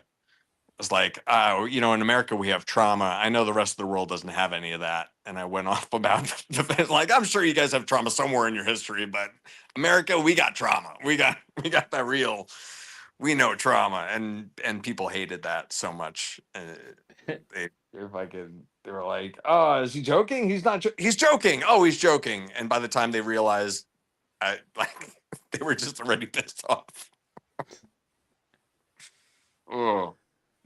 was like, in America we have trauma. I know the rest of the world doesn't have any of that. And I went off about the fact, like, I'm sure you guys have trauma somewhere in your history, but America, we got trauma. We got that real. We know trauma, and people hated that so much. They were like, "Oh, is he joking? He's not. He's joking. Oh, he's joking." And by the time they realized, they were just already pissed off. Oh.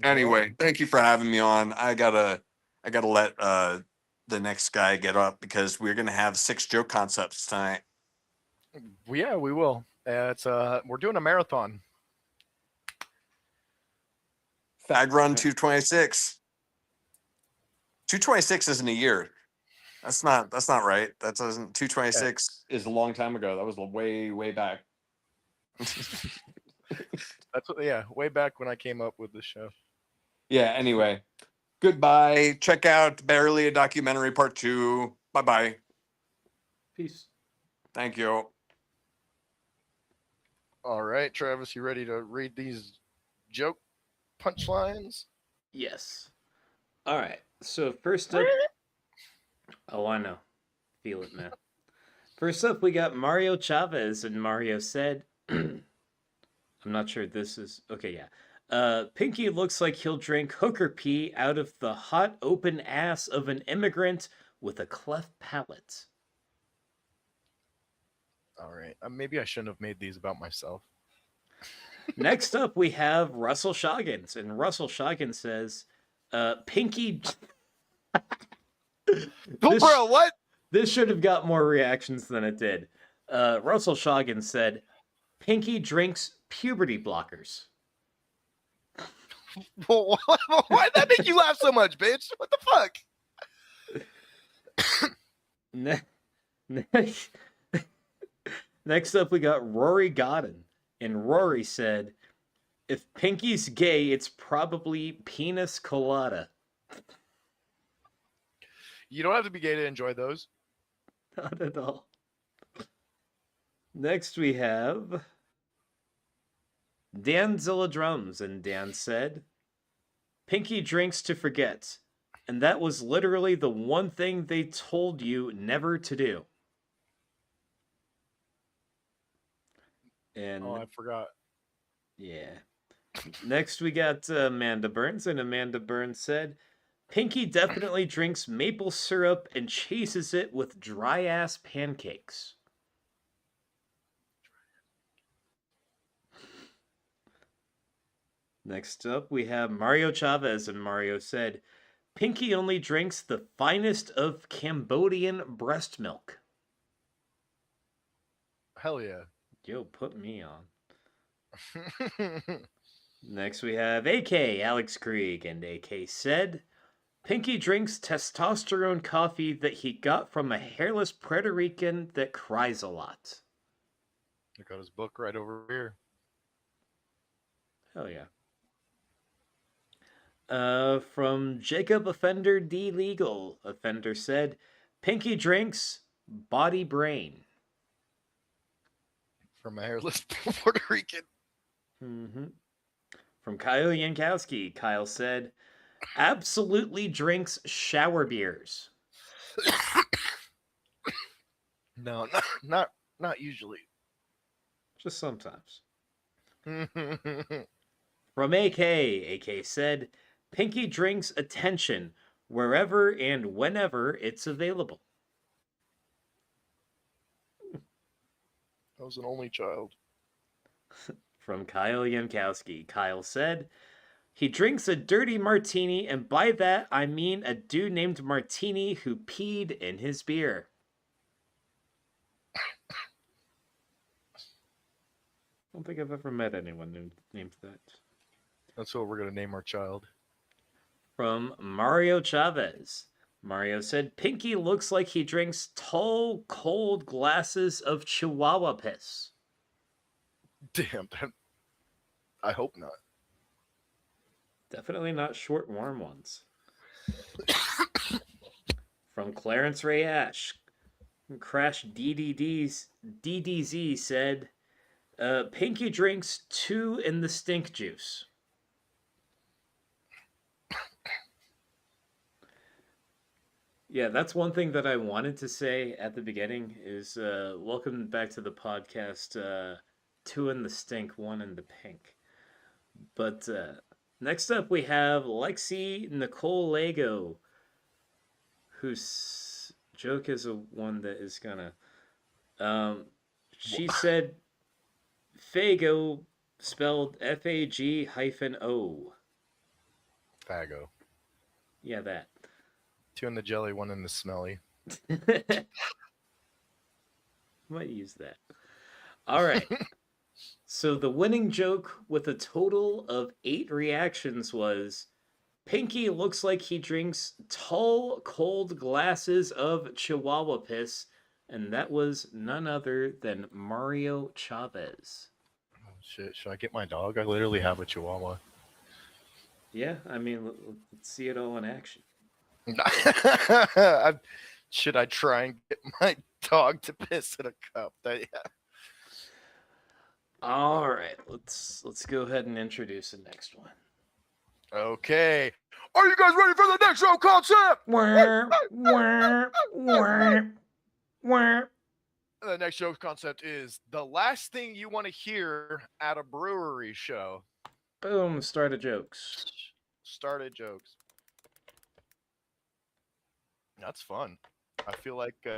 Anyway, thank you for having me on. I gotta let the next guy get up because we're gonna have 6 joke concepts tonight. Yeah, we will. It's we're doing a marathon. Fag Run 226. 226 isn't a year. That's not right. That doesn't 226 is a long time ago. That was way back. That's what, yeah, way back when I came up with this show. Yeah, anyway. Goodbye. Check out Barely a Documentary Part 2. Bye-bye. Peace. Thank you. All right, Travis, you ready to read these joke punchlines? Yes. All right. So first up, oh, I know. Feel it, man. First up, we got Mario Chavez, and Mario said, I'm not sure this is okay. Yeah. Pinky looks like he'll drink hooker pee out of the hot open ass of an immigrant with a cleft palate. All right. Maybe I shouldn't have made these about myself. Next up, we have Russell Shoggins, and Russell Shoggins says, Pinky. Bro, what? This should have got more reactions than it did. Russell Shoggins said, Pinky drinks puberty blockers. Why'd that make you laugh so much, bitch? What the fuck? Next up, we got Rory Godden. And Rory said, if Pinky's gay, it's probably penis colada. You don't have to be gay to enjoy those. Not at all. Next, we have Danzilla Drums. And Dan said, Pinky drinks to forget. And that was literally the one thing they told you never to do. And I forgot. Yeah. Next, we got Amanda Burns, and Amanda Burns said, Pinky definitely drinks maple syrup and chases it with dry-ass pancakes. Next up, we have Mario Chavez, and Mario said, Pinky only drinks the finest of Cambodian breast milk. Hell yeah. Yo, put me on. Next, we have AK, Alex Krieg, and AK said, Pinky drinks testosterone coffee that he got from a hairless Puerto Rican that cries a lot. I got his book right over here. Hell yeah. From Jacob Offender D. Legal, Offender said, Pinky drinks body brain. From a hairless Puerto Rican. Mm-hmm. From Kyle Yankowski, Kyle said, absolutely drinks shower beers. No, not usually. Just sometimes. From AK said, Pinky drinks attention wherever and whenever it's available. I was an only child. From Kyle Yankowski, Kyle said, he drinks a dirty martini, and by that I mean a dude named Martini who peed in his beer. I don't think I've ever met anyone named that. That's what we're going to name our child. From Mario Chavez. Mario said, Pinky looks like he drinks tall, cold glasses of Chihuahua piss. Damn, I hope not. Definitely not short, warm ones. From Clarence Ray Ash. Crash DDZ said, Pinky drinks 2 in the stink juice. Yeah, that's one thing that I wanted to say at the beginning is welcome back to the podcast. 2 in the stink, 1 in the pink. But next up we have Lexi Nicole Lego, whose joke is one that is gonna. She said, Fago spelled Fag-O. Fago. Yeah, that. 2 in the jelly, 1 in the smelly. Might use that. All right. So the winning joke with a total of 8 reactions was Pinky looks like he drinks tall, cold glasses of Chihuahua piss, and that was none other than Mario Chavez. Oh, shit, should I get my dog? I literally have a Chihuahua. Yeah, I mean, let's see it all in action. Should I try and get my dog to piss in a cup? Yeah. All right, let's go ahead and introduce the next one. Okay. Are you guys ready for the next show concept? The next show concept is the last thing you want to hear at a brewery show. Boom, started jokes. Started jokes. That's fun. I feel like you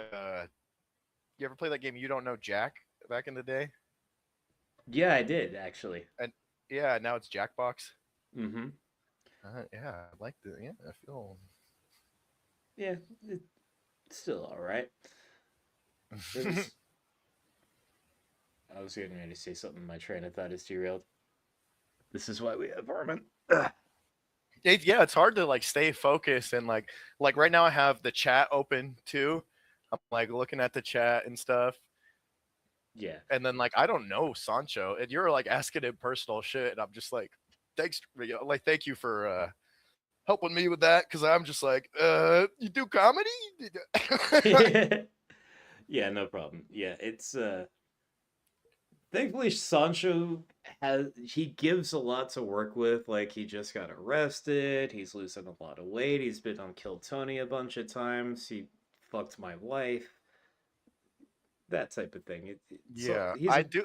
ever play that game You Don't Know Jack back in the day? Yeah, I did actually. And yeah, now it's Jackbox. Mm-hmm. Yeah, I like the. Yeah, I feel. Yeah, it's still all right. I was getting ready to say something. My train of thought is derailed. This is why we have Armin. Yeah, it's hard to like stay focused and like right now I have the chat open too. I'm like looking at the chat and stuff. Yeah. And then like I don't know Soncho, and you're like asking him personal shit, and I'm just like, thank you for helping me with that, because I'm just like, you do comedy? Yeah, no problem. Yeah, it's thankfully Sancho he gives a lot to work with. Like, he just got arrested, he's losing a lot of weight, he's been on Kill Tony a bunch of times, he fucked my wife, that type of thing. Yeah, do.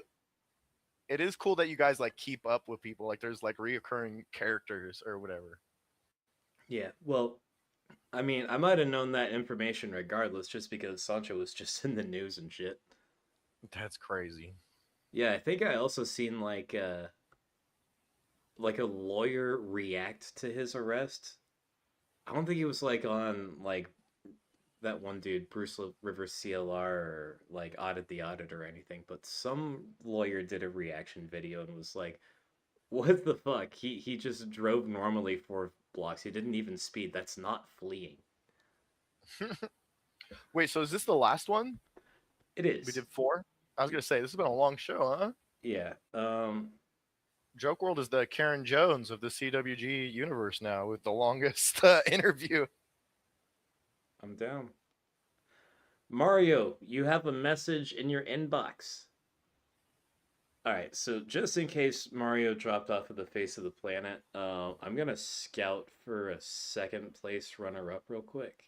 It is cool that you guys like keep up with people. Like there's like reoccurring characters or whatever. Yeah, well, I mean, I might have known that information regardless, just because Sancho was just in the news and shit. That's crazy. Yeah, I think I also seen like a lawyer react to his arrest. I don't think he was like on like that one dude, Bruce Rivers CLR, or like Audit the Audit or anything, but some lawyer did a reaction video and was like, what the fuck? He just drove normally 4 blocks. He didn't even speed. That's not fleeing. Wait, so is this the last one? It is. We did 4? I was gonna say this has been a long show, huh? Yeah. Joke WRLD is the Karen Jones of the CWG universe now, with the longest interview. I'm down. Mario, you have a message in your inbox. All right, so just in case Mario dropped off of the face of the planet, I'm gonna scout for a 2nd place runner-up real quick.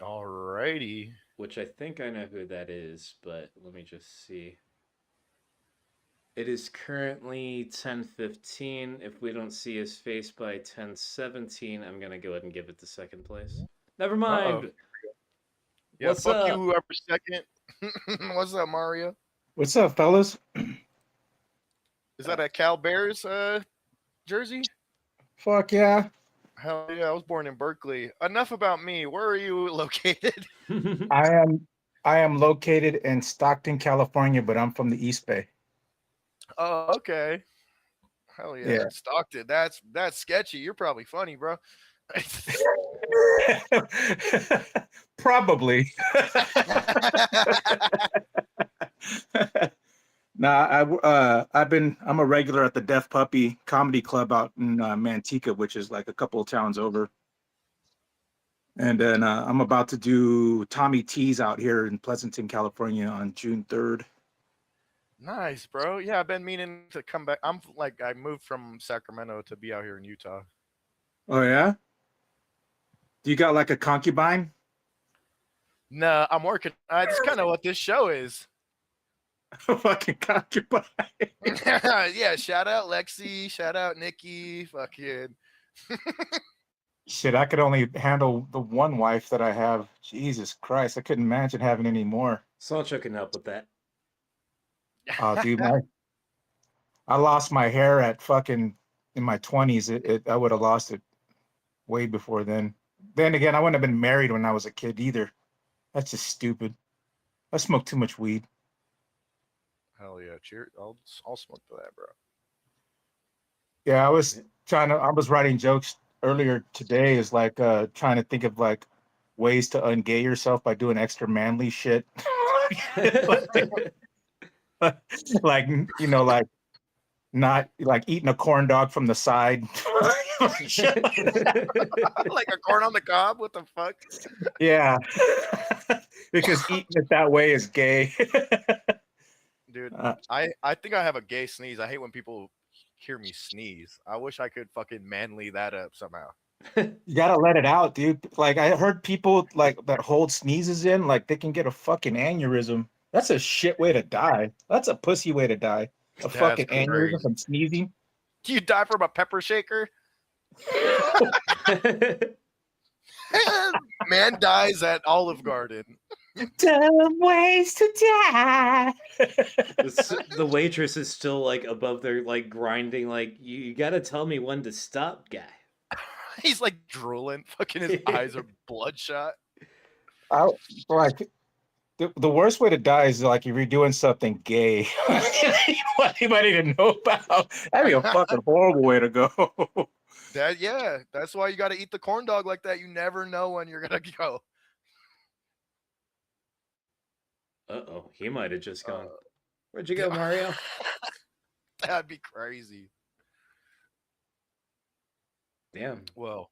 Alrighty. Which I think I know who that is, but let me just see. It is currently 10:15. If we don't see his face by 10:17, I'm gonna go ahead and give it to 2nd place. Never mind. Uh-oh. Yeah, What's fuck up? you, whoever's 2nd. What's up, Mario? What's up, fellas? Is that a Cal Bears jersey? Fuck yeah. Hell yeah, I was born in Berkeley. Enough about me. Where are you located? I am located in Stockton, California, but I'm from the East Bay. Oh, okay. Hell yeah. Yeah. Stockton. That's sketchy. You're probably funny, bro. Probably. Nah, I'm a regular at the Deaf Puppy Comedy Club out in Manteca, which is like a couple of towns over. And then I'm about to do Tommy T's out here in Pleasanton, California on June 3rd. Nice, bro. Yeah, I've been meaning to come back. I moved from Sacramento to be out here in Utah. Oh yeah? Do you got like a concubine? No, I'm working. That's kind of what this show is. Fucking concubine. Yeah, shout out Lexi, shout out Nikki, fucking. Shit, I could only handle the one wife that I have. Jesus Christ, I couldn't imagine having any more. Soncho can help with that. Oh, dude, I lost my hair at fucking in my 20s. I would have lost it way before then. Then again, I wouldn't have been married when I was a kid either. That's just stupid. I smoke too much weed. Hell yeah, cheers! I'll smoke to that, bro. Yeah, I was writing jokes earlier today, is like trying to think of like ways to ungay yourself by doing extra manly shit. like, you know, like not like eating a corn dog from the side. Like a corn on the cob. What the fuck? Yeah. Because eating it that way is gay. Dude, I think I have a gay sneeze. I hate when people hear me sneeze. I wish I could fucking manly that up somehow. You gotta let it out, dude. Like I heard people like that hold sneezes in, like they can get a fucking aneurysm. That's a shit way to die. That's a pussy way to die. A fucking aneurysm from sneezing. Do you die from a pepper shaker? Man dies at Olive Garden. Dumb ways to die. The waitress is still like above there, like grinding. Like you gotta tell me when to stop, guy. He's like drooling. Fucking his eyes are bloodshot. Like the worst way to die is like if you're doing something gay. You don't want anybody to know about. That'd be a fucking horrible way to go. That's why you got to eat the corn dog like that. You never know when you're gonna go. Uh-oh, he might have just gone. Where'd you go, Mario? That'd be crazy. Damn. Well,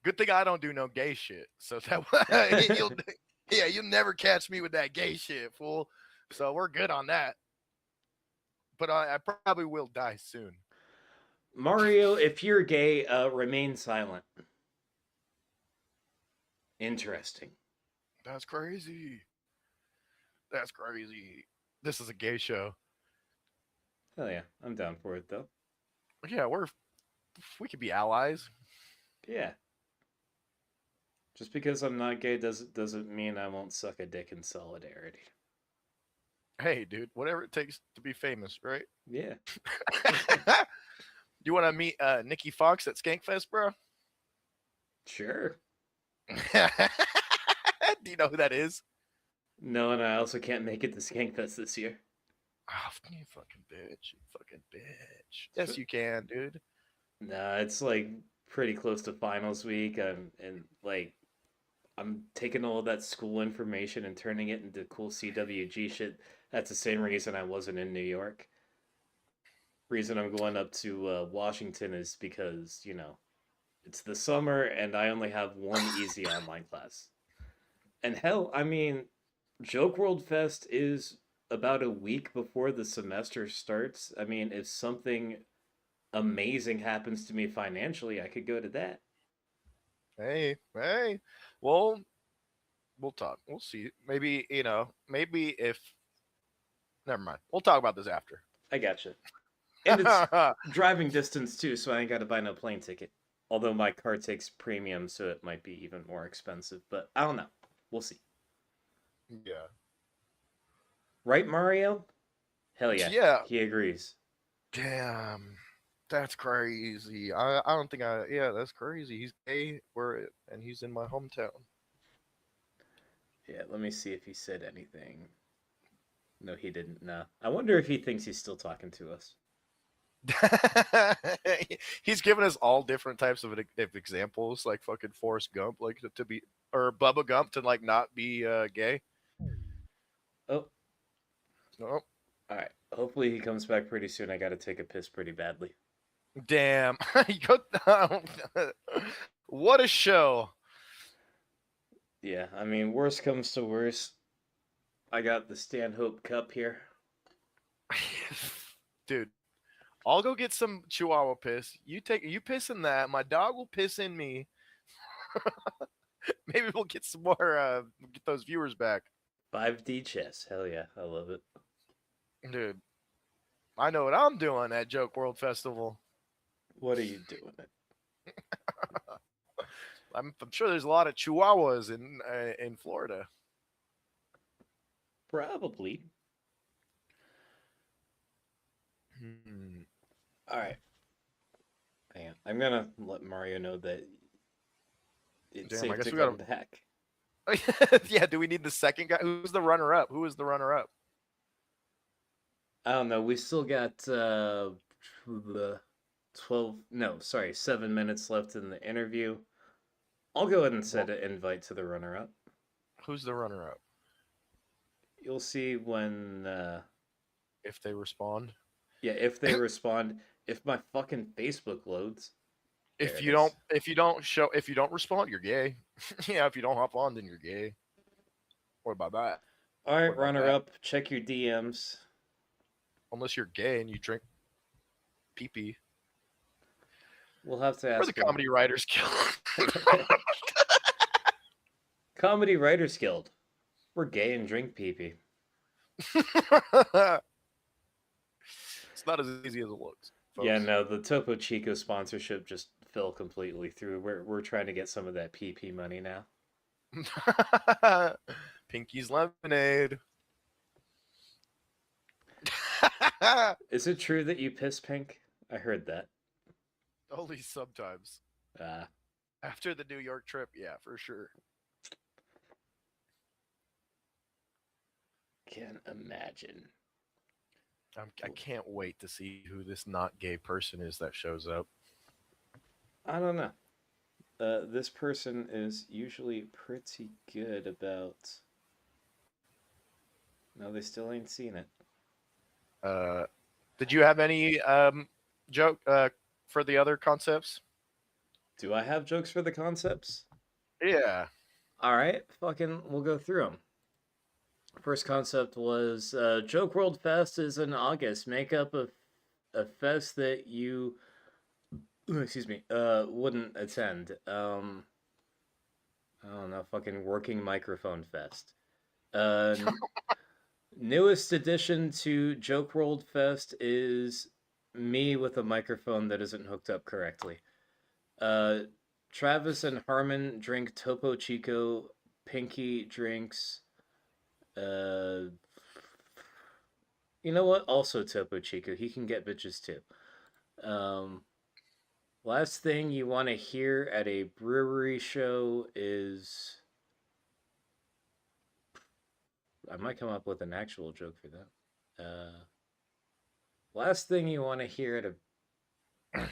good thing I don't do no gay shit. So that you'll never catch me with that gay shit, fool. So we're good on that. But I probably will die soon. Mario, if you're gay, remain silent. Interesting. That's crazy. That's crazy. This is a gay show. Hell yeah, I'm down for it though. Yeah, we could be allies. Yeah. Just because I'm not gay doesn't mean I won't suck a dick in solidarity. Hey, dude, whatever it takes to be famous, right? Yeah. You want to meet Nikki Fox at Skankfest, bro? Sure. Do you know who that is? No, and I also can't make it to Skankfest this year. Oh, you fucking bitch. You fucking bitch. Yes, you can, dude. Nah, it's like pretty close to finals week. And like I'm taking all of that school information and turning it into cool CWG shit. That's the same reason I wasn't in New York. Reason I'm going up to Washington is because, you know, it's the summer and I only have one easy online class. And hell, I mean, Joke WRLD Fest is about a week before the semester starts. I mean, if something amazing happens to me financially, I could go to that. Hey. Well, we'll talk. We'll see. Maybe, maybe if... Never mind. We'll talk about this after. I gotcha. And it's driving distance too, so I ain't got to buy no plane ticket. Although my car takes premium, so it might be even more expensive. But I don't know. We'll see. Yeah. Right, Mario? Hell yeah. Yeah. He agrees. Damn. That's crazy. I don't think that's crazy. He's gay, and he's in my hometown. Yeah, let me see if he said anything. No, he didn't. No. I wonder if he thinks he's still talking to us. He's given us all different types of examples, like fucking Forrest Gump, like to be, or Bubba Gump to like not be gay. Oh. No. All right. Hopefully he comes back pretty soon. I got to take a piss pretty badly. Damn. What a show. Yeah, I mean, worst comes to worst. I got the Stanhope Cup here. Dude, I'll go get some Chihuahua piss. You piss in that. My dog will piss in me. Maybe we'll get some more, get those viewers back. 5D chess. Hell yeah. I love it. Dude, I know what I'm doing at Joke WRLD Festival. What are you doing? I'm sure there's a lot of Chihuahuas in Florida. Probably. All right. Hang on. I'm gonna let Mario know that it's Damn, I safe guess to we gotta- come back. Yeah, do we need the second guy? Who's the runner-up? Who is the runner-up? I don't know. We still got 7 minutes left in the interview. I'll go ahead and set an invite to the runner-up. Who's the runner-up? You'll see when if they respond. Yeah, if they respond. If my fucking Facebook loads. If you don't respond, you're gay. Yeah, if you don't hop on, then you're gay. What about that? All right, runner-up. Check your DMs. Unless you're gay and you drink pee-pee. We'll have to ask. We're the Comedy Writers Guild. Comedy Writers Guild. We're gay and drink pee-pee. It's not as easy as it looks. Folks. Yeah, no, the Topo Chico sponsorship just fell completely through. We're trying to get some of that PP money now. Pinky's Lemonade. Is it true that you piss pink? I heard that. Only sometimes. After the New York trip, yeah, for sure. Can't imagine. I can't wait to see who this not gay person is that shows up. I don't know. This person is usually pretty good about... No, they still ain't seen it. Did you have any joke for the other concepts? Do I have jokes for the concepts? Yeah. All right, we'll go through them. First concept was Joke WRLD Fest is in August. Make up a fest that you, wouldn't attend. I don't know, working microphone fest. Newest addition to Joke WRLD Fest is me with a microphone that isn't hooked up correctly. Travis and Harmon drink Topo Chico. Pinky drinks... you know what? Also Topo Chico. He can get bitches too. Last thing you want to hear at a brewery show is... I might come up with an actual joke for that. Last thing you want to hear at a...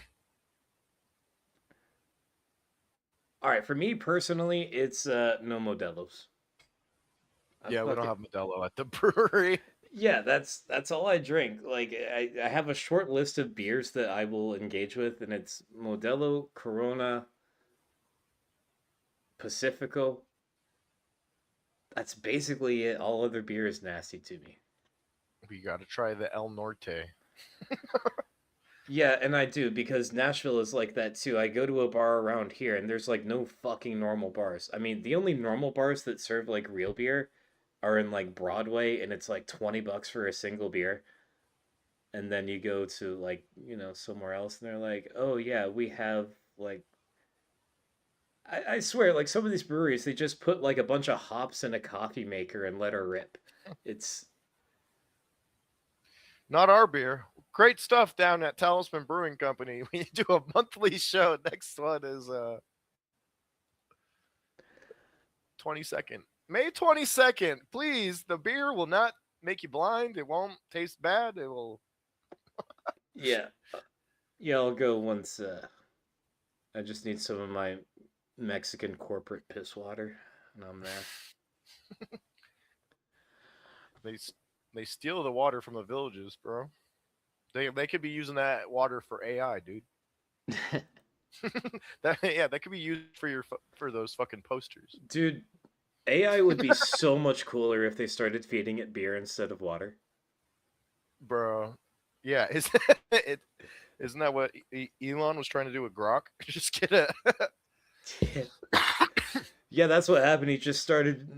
Alright, for me personally, it's no Modelo's. Yeah, we don't have Modelo at the brewery. Yeah, that's all I drink. Like, I have a short list of beers that I will engage with, and it's Modelo, Corona, Pacifico. That's basically it. All other beer is nasty to me. We got to try the El Norte. Yeah, and I do, because Nashville is like that too. I go to a bar around here, and there's like no fucking normal bars. I mean, the only normal bars that serve like real beer are in like Broadway, and it's like $20 for a single beer. And then you go to like, somewhere else, and they're like, oh yeah, we have like... I swear, like some of these breweries, they just put like a bunch of hops in a coffee maker and let her rip. It's... Not our beer. Great stuff down at Talisman Brewing Company. We do a monthly show. Next one is 22nd. May 22nd. Please, the beer will not make you blind. It won't taste bad. It will... Yeah. Yeah, I'll go once. I just need some of my Mexican corporate piss water, and I'm there. They steal the water from the villages, bro. They could be using that water for AI, dude. That could be used for those fucking posters. Dude, AI would be so much cooler if they started feeding it beer instead of water. Bro. Yeah, isn't that what Elon was trying to do with Grok? Just get a... Yeah, that's what happened. He just started,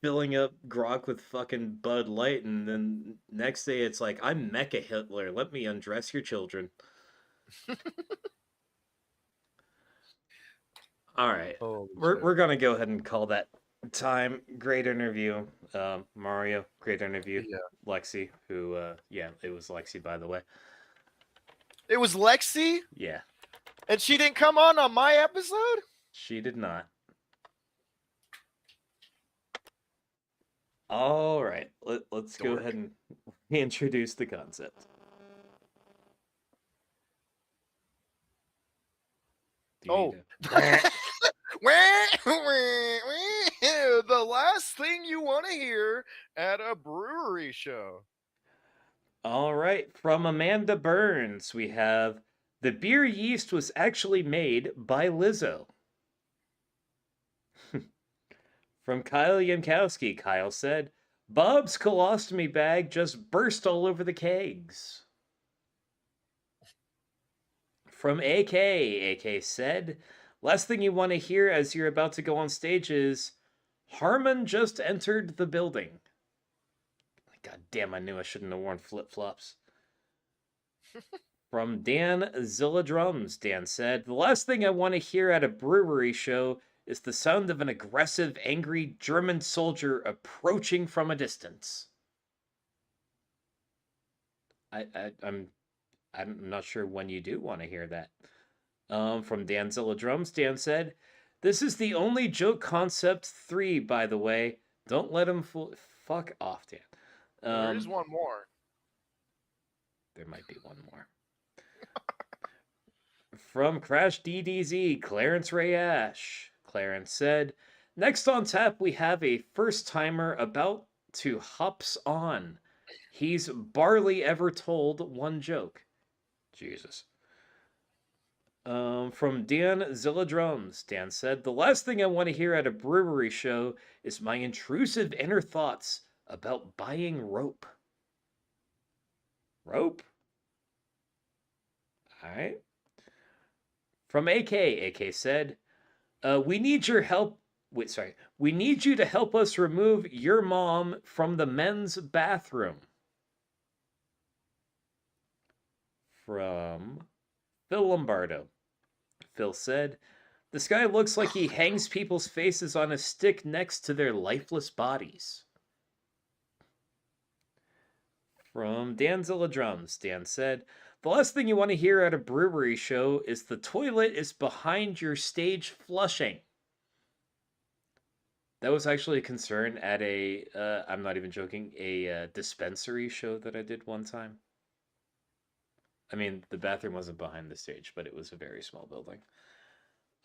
filling up Grok with fucking Bud Light, and then next day it's like, I'm Mecha Hitler. Let me undress your children. All right, we're gonna go ahead and call that Time, great interview. Mario, great interview. Yeah. Lexi, who, yeah, it was Lexi, by the way. It was Lexi, Yeah, and she didn't come on my episode. she did not. All right, let's go ahead and reintroduce the concept. Oh. The last thing you want to hear at a brewery show. All right, from Amanda Burns, we have the beer yeast was actually made by Lizzo. From Kyle Yankowski, Kyle said, Bob's colostomy bag just burst all over the kegs. From AK said, last thing you want to hear as you're about to go on stage is, Harmon just entered the building. God damn, I knew I shouldn't have worn flip-flops. From Dan Zilla Drums, Dan said, the last thing I want to hear at a brewery show is the sound of an aggressive, angry German soldier approaching from a distance. I'm not sure when you do want to hear that. From Dan Zilla Drums, Dan said, this is the only joke concept 3, by the way. Don't let him fuck off, Dan. There is one more. There might be one more. From Crash DDZ, Clarence Rayash. Clarence said, next on tap, we have a first-timer about to hops on. He's barely ever told one joke. Jesus. From Dan Zilla Drums, Dan said, the last thing I want to hear at a brewery show is my intrusive inner thoughts about buying rope. Rope? Alright. From AK said, we need your help. Wait, sorry. We need you to help us remove your mom from the men's bathroom. From Phil Lombardo. Phil said, this guy looks like he hangs people's faces on a stick next to their lifeless bodies. From Danzilla Drums, Dan said, the last thing you want to hear at a brewery show is the toilet is behind your stage flushing. That was actually a concern at a, I'm not even joking, a dispensary show that I did one time. I mean, the bathroom wasn't behind the stage, but it was a very small building.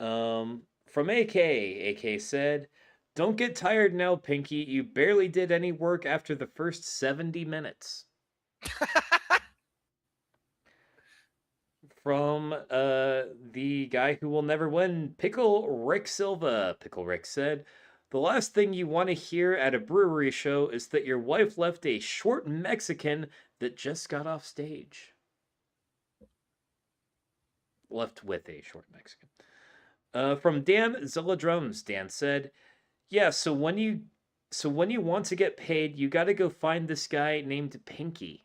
From AK said, don't get tired now, Pinky. You barely did any work after the first 70 minutes. From the guy who will never win, Pickle Rick Silva. Pickle Rick said, the last thing you want to hear at a brewery show is that your wife left a short Mexican that just got off stage. Left with a short Mexican. From Dan Zilla Drums, Dan said, yeah, so when you want to get paid, you got to go find this guy named Pinky.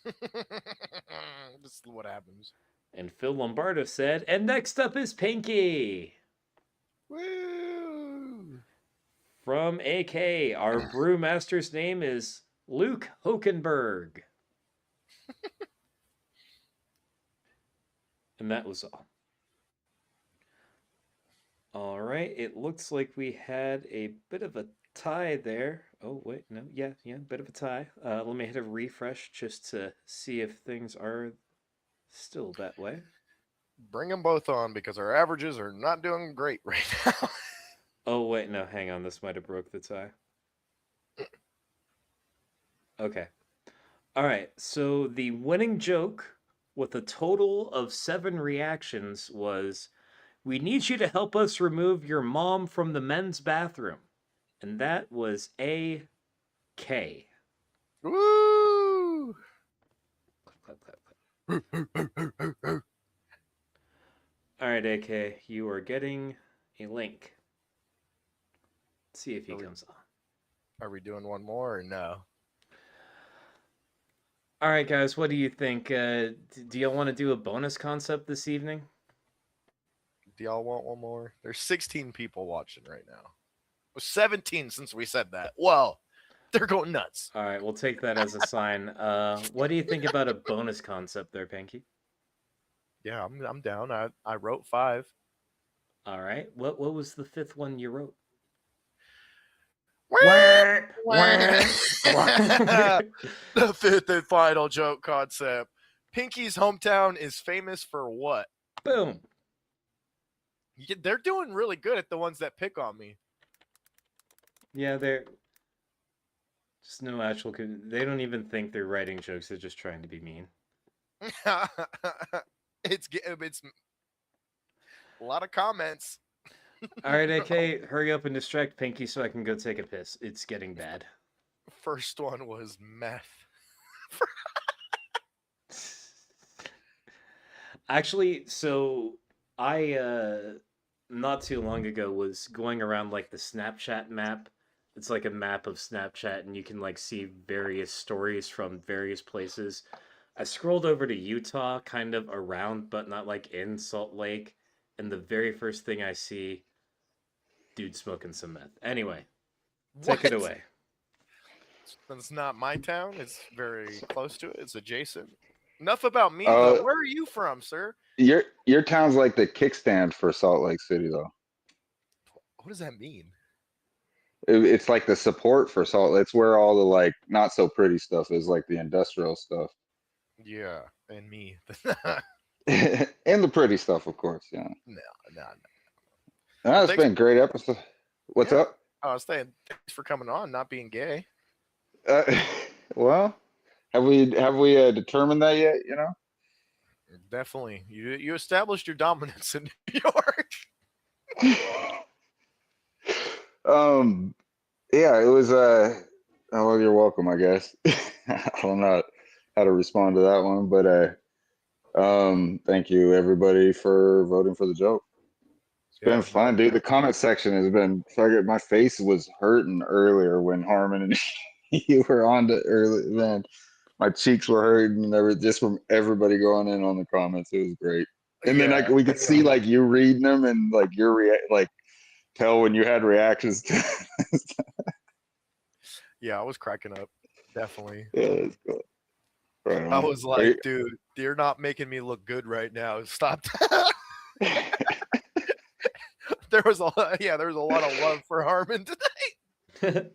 This is what happens. And Phil Lombardo said, and next up is Pinky. Woo! From AK, our brewmaster's name is Luke Hokenberg. And that was all. All right, it looks like we had a bit of a tie there. Oh, wait, no, yeah, bit of a tie. Let me hit a refresh just to see if things are still that way. Bring them both on because our averages are not doing great right now. Oh, wait, no, hang on. This might have broke the tie. Okay. All right, so the winning joke with a total of 7 reactions was, we need you to help us remove your mom from the men's bathroom. And that was AK. Woo! Clap, clap, clap. All right, AK, you are getting a link. Let's see if he comes on. Are we doing one more or no? All right, guys, what do you think? Do you want to do a bonus concept this evening? Do y'all want one more? There's 16 people watching right now. Well, 17 since we said that. Well, they're going nuts. All right, we'll take that as a sign. What do you think about a bonus concept there, Pinky? Yeah, I'm down. I wrote 5. All right. What was the 5th one you wrote? The 5th and final joke concept. Pinky's hometown is famous for what? Boom. They're doing really good at the ones that pick on me. Yeah, they're just no actual. They don't even think they're writing jokes. They're just trying to be mean. It's a lot of comments. All right, AK, hurry up and distract Pinky so I can go take a piss. It's getting bad. First one was meth. Actually, so I not too long ago was going around like the Snapchat map. It's like a map of Snapchat, and you can like see various stories from various places. I scrolled over to Utah, kind of around, but not like in Salt Lake. And the very first thing I see, dude smoking some meth. Anyway, take it away. It's not my town. It's very close to it. It's adjacent. Enough about me, though. Where are you from, sir? Your town's like the kickstand for Salt Lake City, though. What does that mean? It's like the support for Salt Lake. It's where all the like not so pretty stuff is, like the industrial stuff. Yeah, and me. And the pretty stuff, of course. Yeah. No. It's been a great episode. What's up? I was saying, thanks for coming on, not being gay. Well, have we determined that yet? You know. Definitely. You established your dominance in New York. Yeah, it was oh, well, you're welcome, I guess. I don't know how to respond to that one, but thank you everybody for voting for the joke. It's been fun, dude. The comment section has been fucking, my face was hurting earlier when Harmon and you were on to early, man. My cheeks were hurting and everything, just from everybody going in on the comments. It was great. And then we could see like you reading them and like your tell when you had reactions to Yeah, I was cracking up. Definitely. Yeah, that's cool. Right on. I was like, dude, you're not making me look good right now. Stop that. There was a lot of love for Harmon today.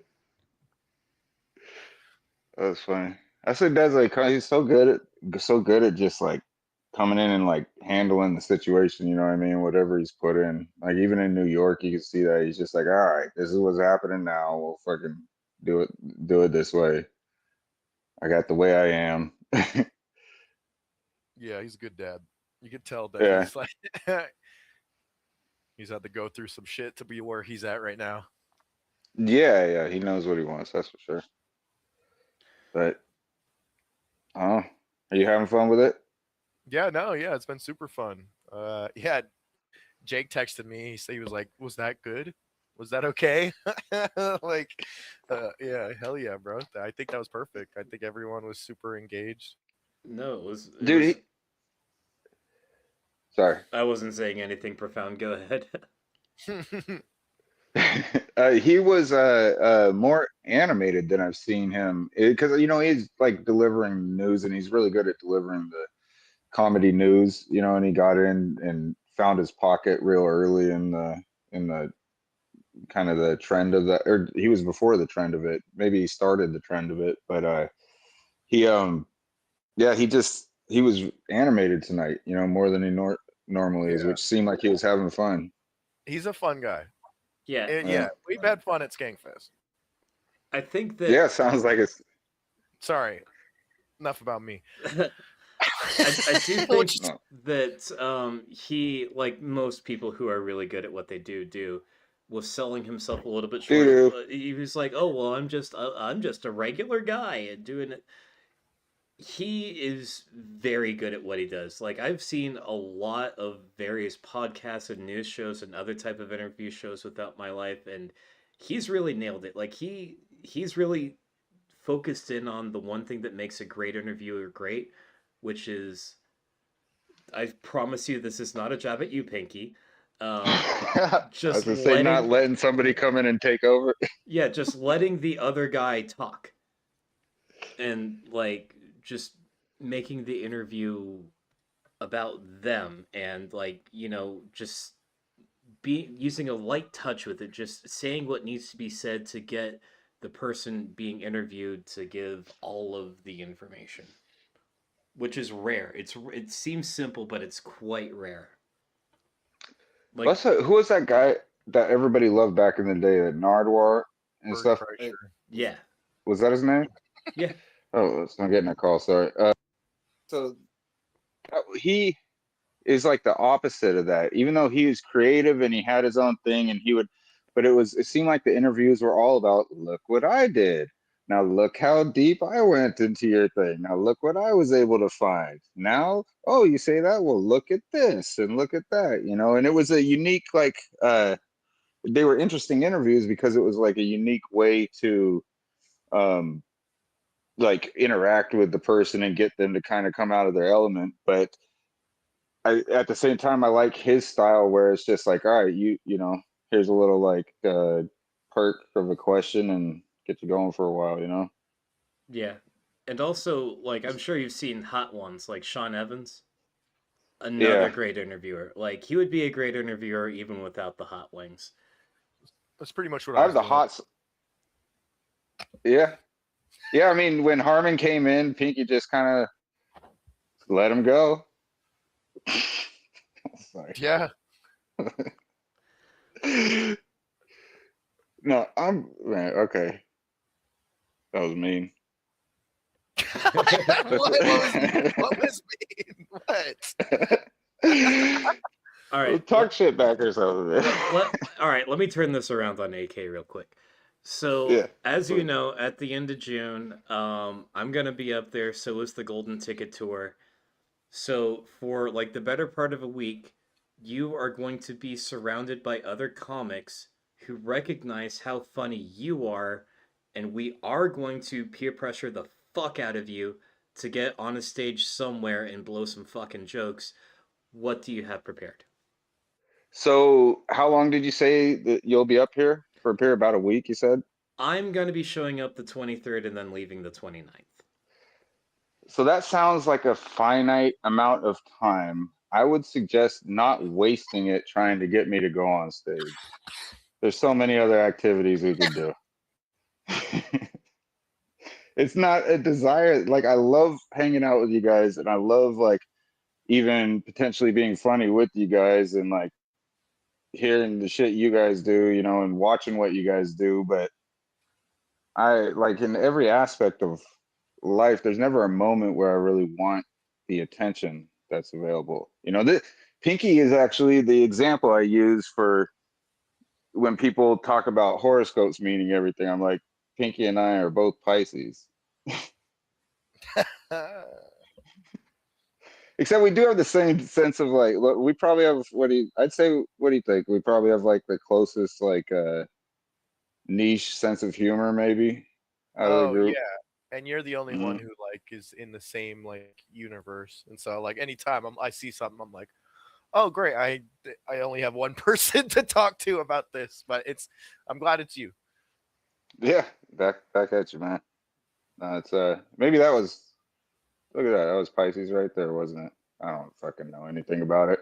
That's funny. I said that's like he's so good at just like coming in and like handling the situation, you know what I mean? Whatever he's put in. Like even in New York, you can see that he's just like, all right, this is what's happening now. We'll fucking do it this way. I got the way I am. Yeah, he's a good dad. You could tell that he's like he's had to go through some shit to be where he's at right now. Yeah, he knows what he wants, that's for sure. But are you having fun with it? Yeah, it's been super fun. Jake texted me. He said, he was like, "Was that good? Was that okay?" Like, yeah, hell yeah, bro. I think that was perfect. I think everyone was super engaged. No, it was. Dude, sorry. I wasn't saying anything profound. Go ahead. He was more animated than I've seen him, because he's like delivering news and he's really good at delivering the comedy news, and he got in and found his pocket real early in the kind of the trend of that, or he was before the trend of it. Maybe he started the trend of it, but he was animated tonight, more than he normally is, which seemed like he was having fun. He's a fun guy. Yeah. We've had fun at Skankfest. I think that. Yeah, sounds like it's. Sorry, enough about me. I do think that he, like most people who are really good at what they do, was selling himself a little bit short. He was like, "Oh well, I'm just a regular guy and doing it." He is very good at what he does. Like I've seen a lot of various podcasts and news shows and other type of interview shows without my life, and he's really nailed it. Like he's really focused in on the one thing that makes a great interviewer great, which is, I promise you this is not a jab at you, Pinky, I was Just gonna say not letting somebody come in and take over. yeah, just letting the other guy talk, and like just making the interview about them, and like just be using a light touch with it, just saying what needs to be said to get the person being interviewed to give all of the information, which is rare. It seems simple, but it's quite rare. Like Who was that guy that everybody loved back in the day? That Nardwar and Bert stuff. Kreischer. yeah, Was that his name? yeah, Oh, I'm getting a call. Sorry. So he is like the opposite of that. Even though he was creative and he had his own thing, and he would, but it seemed like the interviews were all about, look what I did. Now look how deep I went into your thing. Now look what I was able to find. Now, oh, you say that? Well, look at this and look at that, and it was a unique, like, they were interesting interviews because it was like a unique way to, like, interact with the person and get them to kind of come out of their element. But at the same time, I like his style where it's just like, all right, here's a little like perk of a question and get you going for a while. yeah. And also, like, I'm sure you've seen hot ones like Sean Evans, another Yeah. great interviewer. Like, he would be a great interviewer even without the hot wings. That's pretty much what I I have was the doing. hot. Yeah. Yeah. I mean, when Harmon came in, Pinky just kind of let him go. Sorry. Yeah. No, man, okay. That was mean. what was mean? What? All right, Talk shit back or something. All right, let me turn this around on AK real quick. So, Yeah, as you please. know, at the end of June, I'm gonna be up there. So is the Golden Ticket Tour. So for like the better part of a week, you are going to be surrounded by other comics who recognize how funny you are, and we are going to peer pressure the fuck out of you to get on a stage somewhere and blow some fucking jokes. What do you have prepared? So, how long did you say that you'll be up here? For about a week, you said? I'm going to be showing up the 23rd and then leaving the 29th. So that sounds like a finite amount of time. I would suggest not wasting it trying to get me to go on stage. There's so many other activities we could do. It's not a desire. Like, I love hanging out with you guys, and I love, like, even potentially being funny with you guys, and like hearing the shit you guys do, and watching what you guys do. But I, like, in every aspect of life, there's never a moment where I really want the attention that's available. Pinky is actually the example I use for when people talk about horoscopes meaning everything. I'm like, Pinky and I are both Pisces. Except we do have the same sense of, like, look, we probably have what do you think? We probably have like the closest, like, niche sense of humor maybe out of the group. Yeah. And you're the only one who like is in the same like universe. And so like anytime I see something, I'm like, oh great, I only have one person to talk to about this, but I'm glad it's you. Yeah, back at you, man. No, it's maybe that was, look at that was Pisces right there, wasn't it? I don't fucking know anything about it.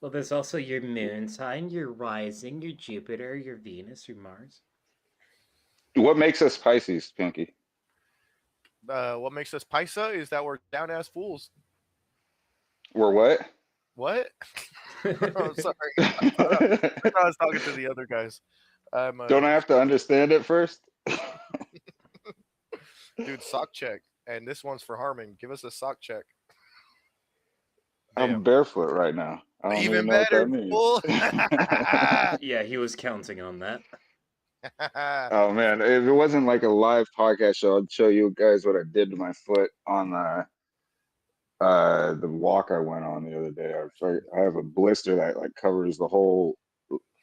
Well, there's also your moon sign, your rising, your Jupiter, your Venus, your Mars. What makes us Pisces, Pinky? What makes us Paisa is that we're down ass fools. We're what? What? Oh, sorry. I thought I was talking to the other guys. Don't I have to understand it first? Dude, sock check. And this one's for Harmon. Give us a sock check. I'm barefoot right now. I don't even know better, what that means. fool. Yeah, he was counting on that. Oh man, if it wasn't like a live podcast show, I'd show you guys what I did to my foot on the walk I went on the other day. I have a blister that like covers the whole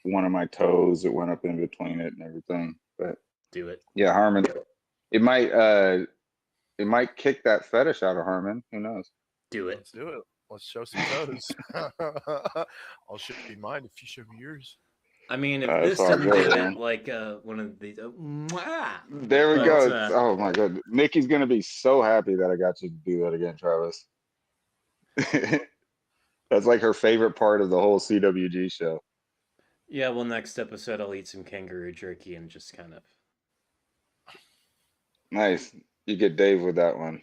one of my toes. It went up in between it and everything. But do it. Yeah, Harmon. It might kick that fetish out of Harmon. Who knows? Do it. Let's do it. Let's show some toes. I'll show you mine if you show me yours. I mean, if That's this all didn't good, give man. it like one of these, mwah! There we But, go. Oh my god, Nikki's gonna be so happy that I got you to do that again, Travis. That's like her favorite part of the whole CWG show. Yeah, well, next episode I'll eat some kangaroo jerky and just kind of. Nice. You get Dave with that one.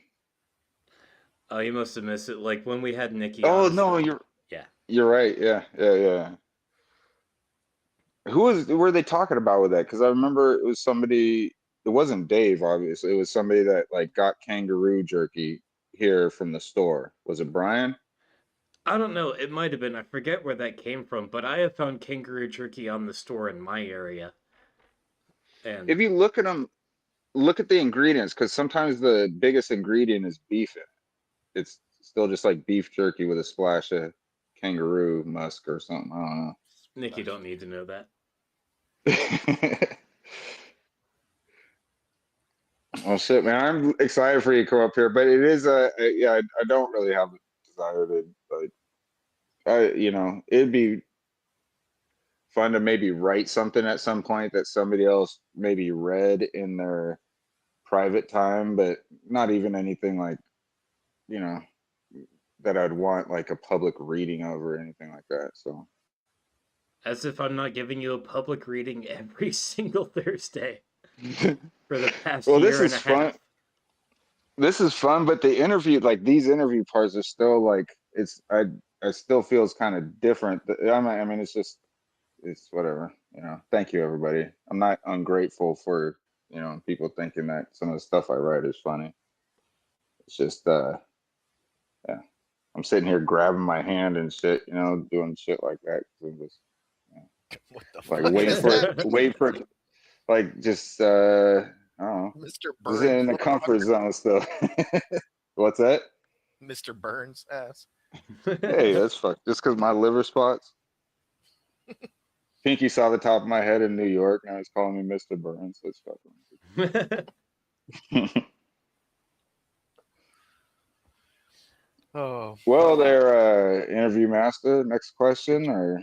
Oh, you must have missed it. Like when we had Nikki Oh on. no, you're right. Yeah. Were they talking about with that? Because I remember it was somebody. It wasn't Dave, obviously. It was somebody that like got kangaroo jerky here from the store. Was it Brian? I don't know. It might have been. I forget where that came from, but I have found kangaroo jerky on the store in my area. And If you look at them, look at the ingredients, because sometimes the biggest ingredient is beef in it. It's still just like beef jerky with a splash of kangaroo musk or something. I don't know. Nick, you don't need to know that. Oh shit, man! I'm excited for you to come up here, but it is I don't really have a desire to, but it'd be fun to maybe write something at some point that somebody else maybe read in their private time, but not even anything like, that I'd want like a public reading of or anything like that. So. As if I'm not giving you a public reading every single Thursday for the past Well, year this and is a fun. half. This is fun, but the interview, like these interview parts are still like, I still feels kind of different. I mean, it's whatever, thank you, everybody. I'm not ungrateful for, people thinking that some of the stuff I write is funny. It's just, yeah, I'm sitting here grabbing my hand and shit, doing shit like that. What the Like fuck? wait for, like just, I don't know. Mr. Just Burns. in the comfort zone still. What's that? Mr. Burns ass. Hey, that's fuck. Just because my liver spots. Pinky saw the top of my head in New York. Now he's calling me Mr. Burns. That's fucking. Oh. Well, there, interview master. Next question, or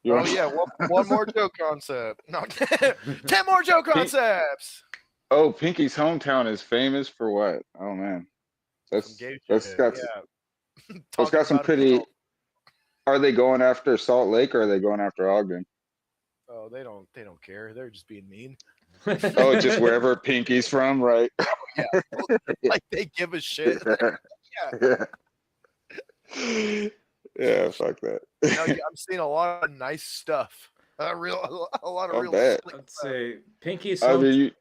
you want? Yeah, one more joke concept. No, 10 more joke concepts. Oh, Pinky's hometown is famous for what? Oh man, that's got that's got some pretty. Are they going after Salt Lake or are they going after Ogden? Oh, they don't care. They're just being mean. Oh, just wherever Pinky's from, right? Yeah, like they give a shit. Yeah. Yeah, fuck that. I'm seeing a lot of nice stuff. A lot of real. Bet. I'd say Pinky's I would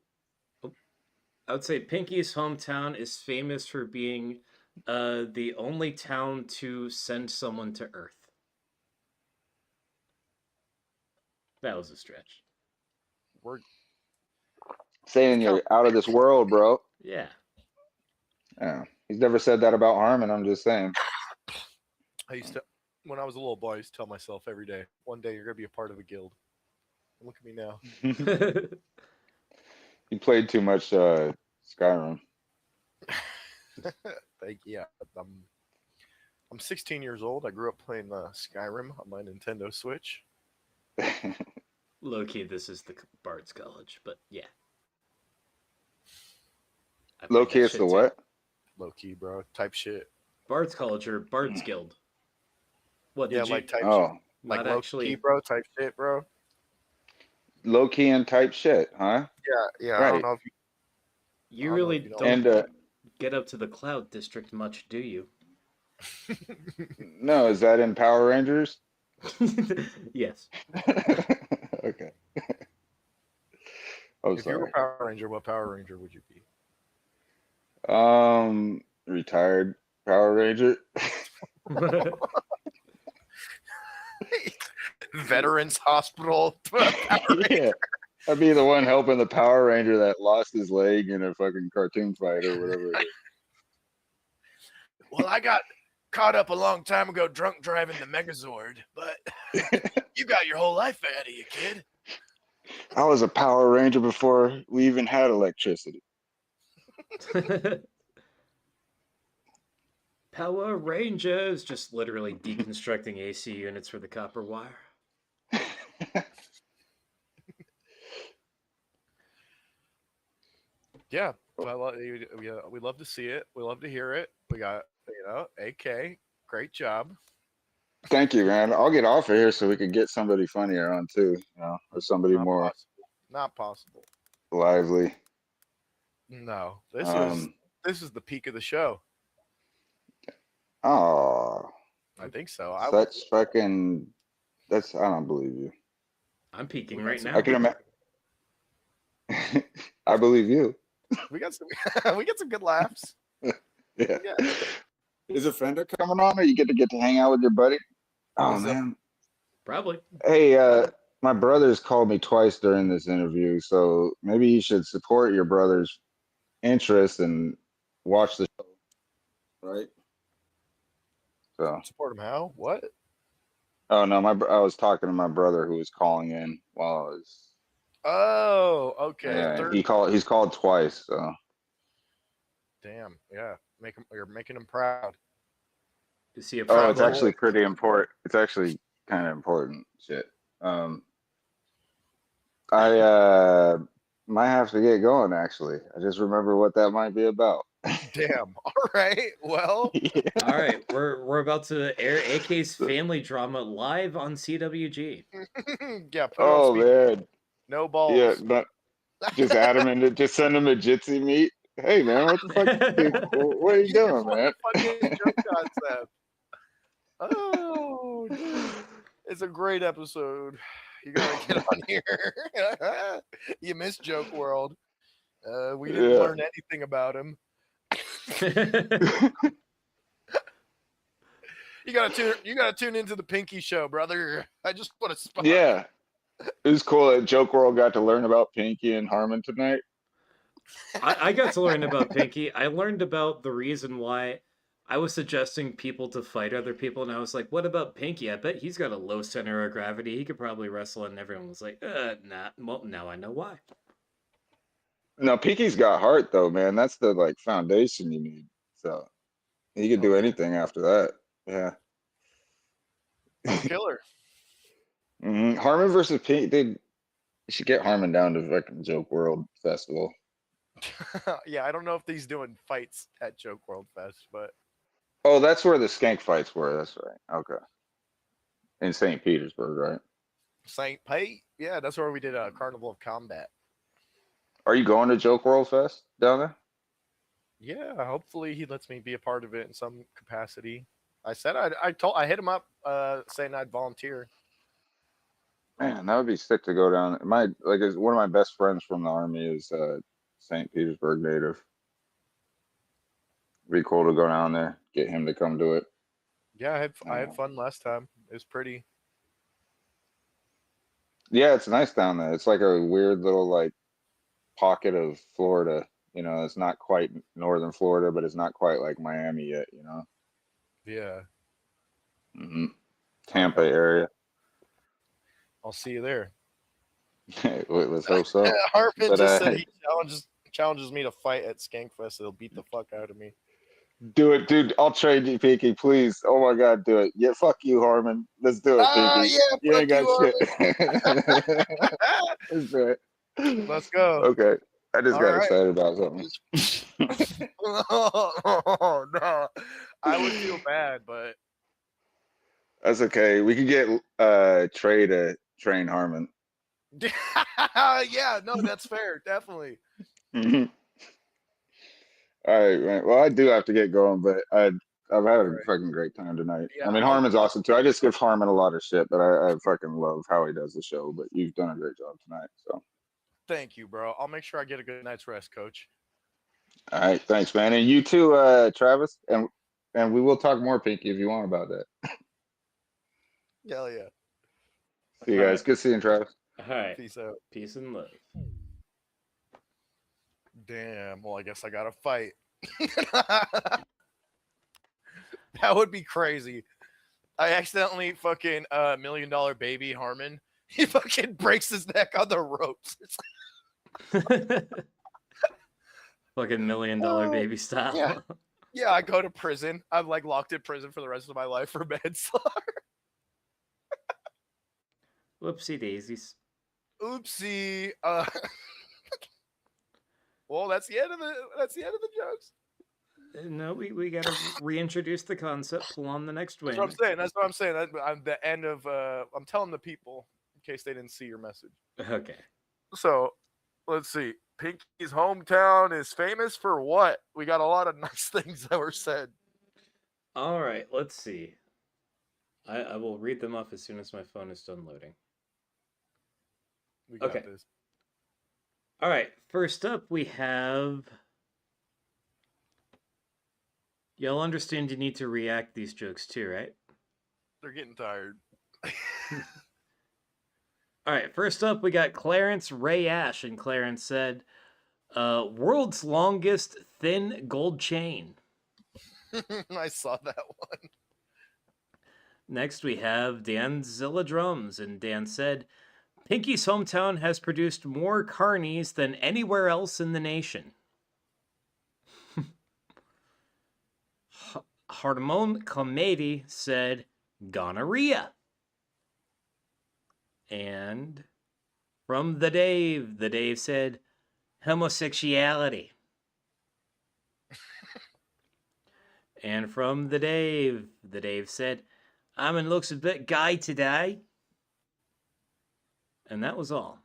say Pinky's hometown is famous for being the only town to send someone to Earth. That was a stretch. We're saying you're out of this world, bro. Yeah. Yeah. He's never said that about Harmon. I'm just saying. When I was a little boy, I used to tell myself every day, one day you're going to be a part of a guild. And look at me now. You played too much Skyrim. Yeah, I'm 16 years old. I grew up playing Skyrim on my Nintendo Switch. Low key, this is the Bard's College, but yeah. Low key, it's the what? Low key, bro. Type shit. Bard's College or Bard's Guild. What? Yeah, like type oh. shit. Like Not low actually... key, bro. Type shit, bro. Low key and type shit, huh? Yeah. Right. I don't know if you really don't get up to the Cloud District much, do you? No, is that in Power Rangers? Yes. Okay. If you were a Power Ranger, what Power Ranger would you be? Retired Power Ranger. Veterans Hospital. Yeah. I'd be the one helping the Power Ranger that lost his leg in a fucking cartoon fight or whatever it is. Well, I got caught up a long time ago drunk driving the Megazord, but you got your whole life ahead of you, kid. I was a Power Ranger before we even had electricity. Power Rangers, just literally deconstructing AC units for the copper wire. Yeah, well, we love to see it. We love to hear it. We got, AK, great job. Thank you, man. I'll get off of here so we can get somebody funnier on too, or somebody Not more possible. Not possible. lively. No, this Um, is the peak of the show. Oh, I think so. such fucking. That's I don't believe you. I'm peeking right I now. can imagine. I believe you. We got some we get some good laughs. Yeah. Is a Fender coming on, or you get to hang out with your buddy? Oh man. Probably. Hey, my brother's called me twice during this interview, so maybe you should support your brother's interest and watch the show, right? So. Support him how? What? Oh no, I was talking to my brother who was calling in while I was. Oh, okay. Yeah, he's called twice, so. Damn, yeah. You're making him proud. To see a Oh, it's actually pretty important. It's actually kind of important shit. I might have to get going actually. I just remember what that might be about. Damn. All right. Well. All right, we're about to air AK's family drama live on CWG. Yeah. Put it Oh on speaker. man. No balls. Yeah, but just add him into. Just send him a jitsi meet. Hey man, what the fuck? Dude, what are you doing, man? Fucking joke concept. Oh, dude. It's a great episode. You gotta get on here. You missed Joke World. We didn't learn anything about him. You gotta tune into the Pinky Show, brother. I just want to spot. Yeah, it was cool that Joke World got to learn about Pinky and Harmon tonight. I got to learn about Pinky. I learned about the reason why I was suggesting people to fight other people, and I was like, what about Pinky? I bet he's got a low center of gravity. He could probably wrestle, and everyone was like, nah. Well, now I know why. No, Pinky's got heart though, man. That's the foundation you need. So he could do anything after that. Yeah. Killer. Harmon versus Pinky. You should get Harmon down to fucking Joke World Festival. Yeah, I don't know if he's doing fights at Joke World Fest, but Oh, that's where the skank fights were. That's right. Okay. In St. Petersburg, right? St. Pete. Yeah, that's where we did a Carnival of Combat. Are you going to Joke World Fest down there? Yeah, hopefully he lets me be a part of it in some capacity. I said I hit him up saying I'd volunteer. Man, that would be sick to go down. One of my best friends from the army is St. Petersburg native. Be cool to go down there, get him to come do it. Yeah, I had fun last time. It was pretty. Yeah, it's nice down there. It's like a weird little pocket of Florida. It's not quite northern Florida, but it's not quite like Miami yet. Yeah. Tampa area. I'll see you there. Let's hope so. Hartman just said he challenges me to fight at Skankfest. He'll beat the fuck out of me. Do it, dude. I'll trade you, Pinky, please. Oh my God, do it. Yeah, fuck you, Harmon. Let's do it, Pinky. Yeah, you ain't got shit. Let's do it. Let's go. Okay. I just got excited about something. Oh, no. I would feel bad, but that's okay. We could get Trey to train Harmon. yeah, no, that's fair. Definitely. All right, man. Well, I do have to get going, but I've had a fucking great time tonight. Yeah, I mean, Harmon's awesome too. I just give Harmon a lot of shit, but I fucking love how he does the show. But you've done a great job tonight, so. Thank you, bro. I'll make sure I get a good night's rest, Coach. All right, thanks, man, and you too, Travis, and we will talk more, Pinky, if you want about that. Hell yeah. See you guys. Good seeing Travis. All right. Peace out. Peace and love. Damn. Well, I guess I gotta fight. That would be crazy. I accidentally fucking $1 Million Baby Harmon. He fucking breaks his neck on the ropes. Fucking $1 Million Baby style. Yeah. Yeah, I go to prison. I'm like locked in prison for the rest of my life for manslaughter. Whoopsie daisies. Oopsie. Well, that's the end of the jokes. No, we gotta reintroduce the concept. Pull on the next wing. That's what I'm saying. I'm the end of. I'm telling the people in case they didn't see your message. Okay. So, let's see. Pinky's hometown is famous for what? We got a lot of nice things that were said. All right. Let's see. I will read them off as soon as my phone is done loading. We got Okay. this. All right. First up, we have. Y'all understand you need to react these jokes too, right? They're getting tired. All right, first up, we got Clarence Ray Ash, and Clarence said, world's longest thin gold chain. I saw that one. Next, we have Dan Zilla Drums, and Dan said, Pinky's hometown has produced more carnies than anywhere else in the nation. Harmon Comedy said, gonorrhea. And from the Dave said, homosexuality. And from the Dave said, Armin looks a bit gay today. And that was all.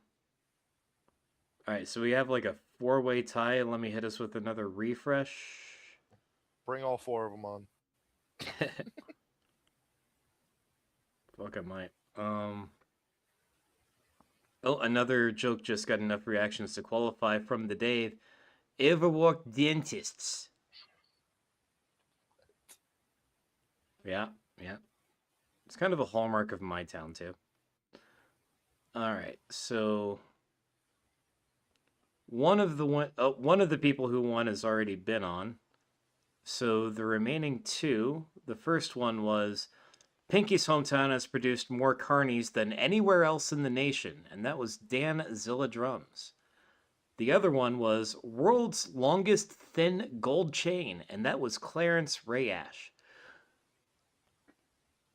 All right, so we have like a 4-way tie. Let me hit us with another refresh. Bring all 4 of them on. Fuck, I might. Oh, another joke just got enough reactions to qualify from the Dave. Ever worked dentists? Yeah. It's kind of a hallmark of my town, too. All right, so one of the people who won has already been on. So the remaining 2, the first one was Pinky's hometown has produced more carnies than anywhere else in the nation, and that was Dan Zilla Drums. The other one was world's longest thin gold chain, and that was Clarence Rayash.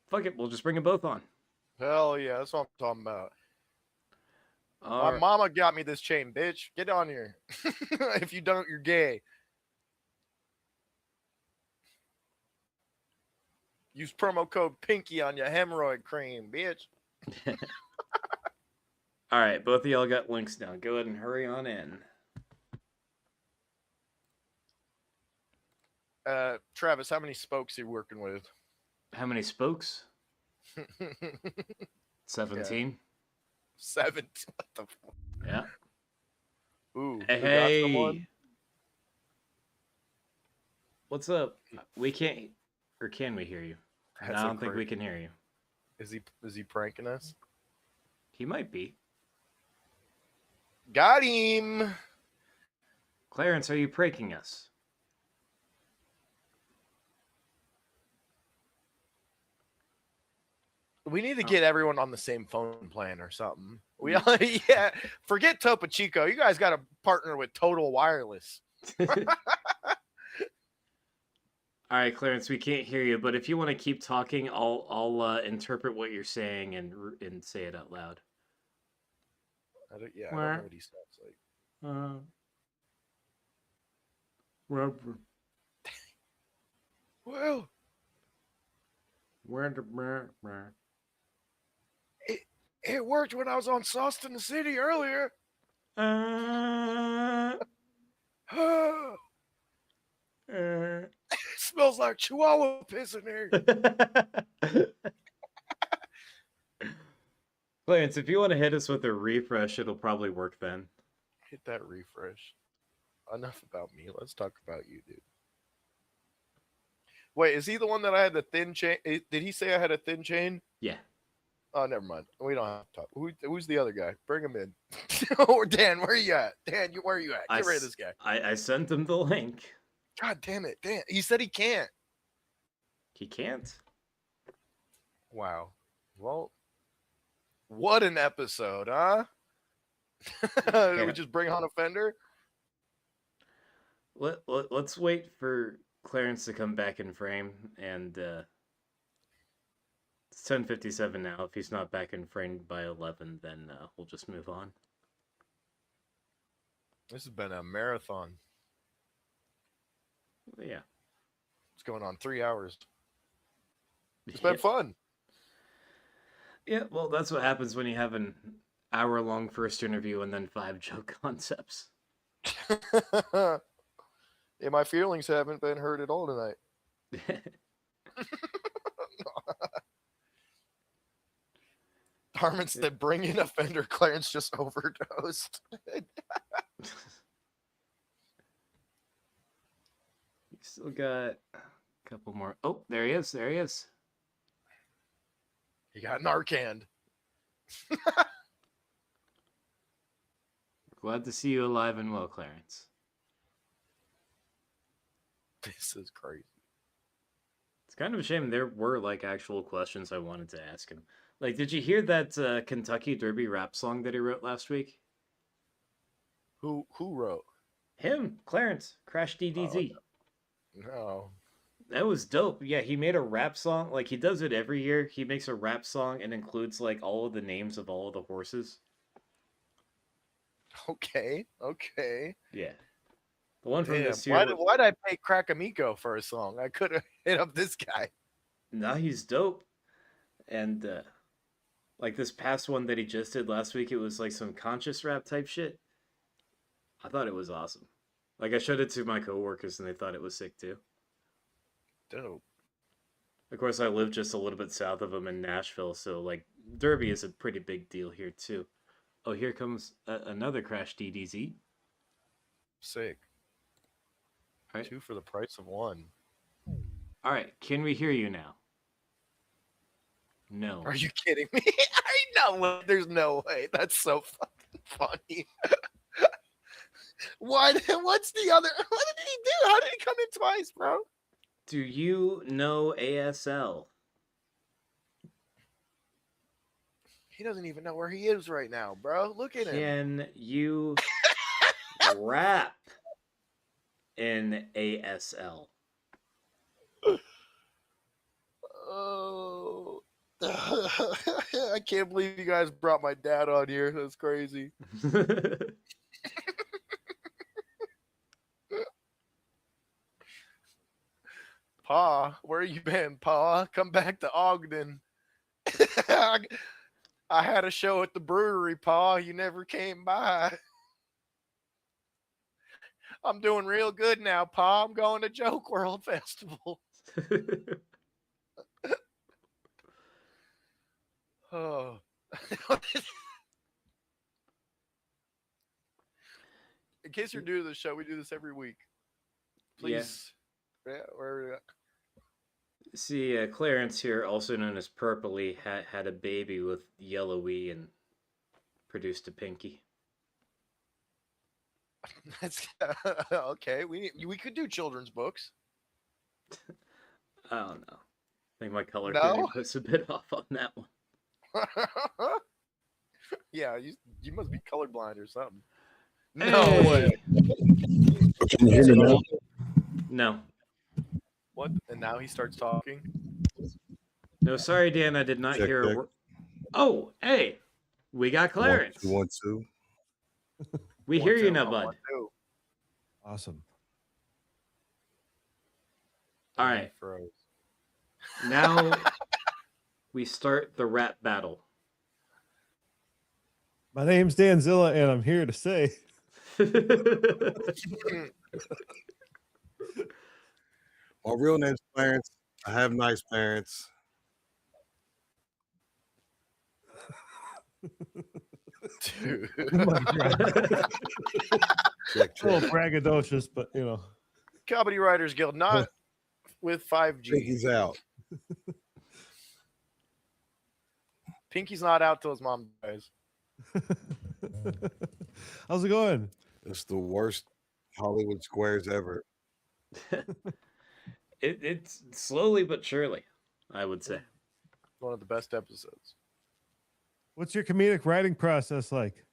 Fuck it, we'll just bring them both on. Hell yeah, that's what I'm talking about. All My mama got me this chain, bitch. Get on here. If you don't, you're gay. Use promo code Pinky on your hemorrhoid cream, bitch. All right, both of y'all got links now. Go ahead and hurry on in. Travis, how many spokes are you working with? How many spokes? 17. Yeah. 17. What the fuck? Yeah. Ooh. Hey. Got someone? What's up? We can't, or can we hear you? No, I don't think we can hear you. Is he pranking us? He might be. Got him. Clarence, are you pranking us? We need to get everyone on the same phone plan or something. We yeah. Forget Topo Chico. You guys got to partner with Total Wireless. All right, Clarence, we can't hear you, but if you want to keep talking, I'll interpret what you're saying and say it out loud. I don't know what he sounds like. Well, it worked when I was on Sauce in the City earlier. It smells like Chihuahua piss in here. Clarence, if you want to hit us with a refresh, it'll probably work then. Hit that refresh. Enough about me. Let's talk about you, dude. Wait, is he the one that I had the thin chain? Did he say I had a thin chain? Yeah. Oh, never mind. We don't have to talk. Who's the other guy? Bring him in. Or Dan, where are you at? Dan, where are you at? Get rid of this guy. I sent him the link. God damn it, Dan. He said he can't. He can't? Wow. Well, what an episode, huh? Did we just bring on a fender? Let's wait for Clarence to come back in frame, and it's 10:57 now. If he's not back in frame by 11, then we'll just move on. This has been a marathon. Yeah. It's going on 3 hours. It's been fun. Yeah, well, that's what happens when you have an hour-long first interview and then 5 joke concepts. Yeah, my feelings haven't been hurt at all tonight. Harmon said, bring in offender. Clarence just overdosed. You still got a couple more. Oh, there he is. There he is. He got Narcan. Glad to see you alive and well, Clarence. This is crazy. It's kind of a shame. There were like actual questions I wanted to ask him. Like, did you hear that Kentucky Derby rap song that he wrote last week? Who wrote? Him, Clarence, Crash DDZ. No. That was dope. Yeah, he made a rap song. Like, he does it every year. He makes a rap song and includes like all of the names of all of the horses. Okay. Yeah. The one from Damn, this year. why'd I pay Crackamico for a song? I could have hit up this guy. Nah, he's dope. And like this past one that he just did last week, it was like some conscious rap type shit. I thought it was awesome. Like, I showed it to my coworkers and they thought it was sick too. Dope. Of course, I live just a little bit south of him in Nashville, so like Derby is a pretty big deal here too. Oh, here comes another Crash DDZ. Sick. All right. 2 for the price of 1. All right, can we hear you now? No. Are you kidding me? I know. There's no way. That's so fucking funny. What? What's the other? What did he do? How did he come in twice, bro? Do you know ASL? He doesn't even know where he is right now, bro. Look at him. Can you rap in ASL? Oh. I can't believe you guys brought my dad on here. That's crazy. Pa, where you been, Pa? Come back to Ogden. I had a show at the brewery, Pa. You never came by. I'm doing real good now, Pa. I'm going to Joke WRLD Festival. Oh. In case you're new to the show, we do this every week. Please. Yeah, where are we at? See, Clarence here, also known as Purpley, had a baby with Yellowy and produced a Pinky. That's okay. We could do children's books. I don't know. I think my color No? theory puts a bit off on that one. Yeah, you must be colorblind or something. Hey! No way. Can you hear me now? No. What? And now he starts talking? No, sorry, Dan, I did not Check, hear check. a word. Oh, hey, we got Clarence. 1, 2, 1, 2. We hear you now, bud. Awesome. All right. Now we start the rap battle. My name's Danzilla, and I'm here to say. My real name's Clarence. I have nice parents. Dude. Oh my God. Check, A little braggadocious, but you know. Comedy Writers Guild, not with 5G. Pinky's out. Pinky's not out till his mom dies. How's it going? It's the worst Hollywood squares ever. It's slowly but surely, I would say. One of the best episodes. What's your comedic writing process like?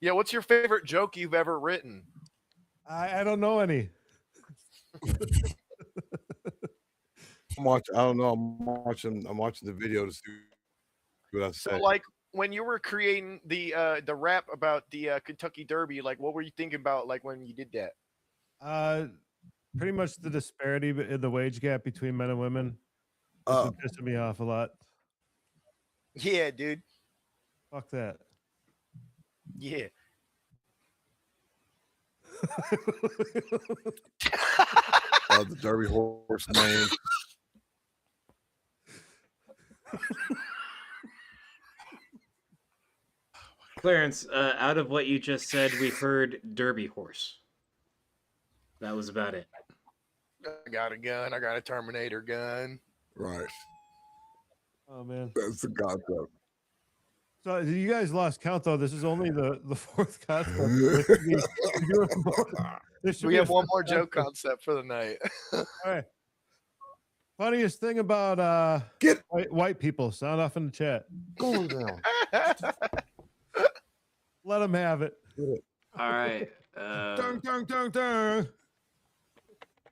Yeah, what's your favorite joke you've ever written? I don't know any. I'm watching. I don't know. I'm watching the video to see what I So say. like when you were creating the rap about the Kentucky Derby, like what were you thinking about like when you did that? Pretty much the disparity in the wage gap between men and women. It's been pissing me off a lot. Yeah, dude. Fuck that. Yeah. The Derby horse name. Clarence, out of what you just said, we heard Derby horse. That was about it. I got a gun. I got a Terminator gun. Right. Oh man. That's the concept. So you guys lost count though. This is only the fourth concept. We have one more joke concept for the night. All right. Funniest thing about white people. Sound off in the chat. Go down. Let them have it. All right. Dun, dun, dun, dun.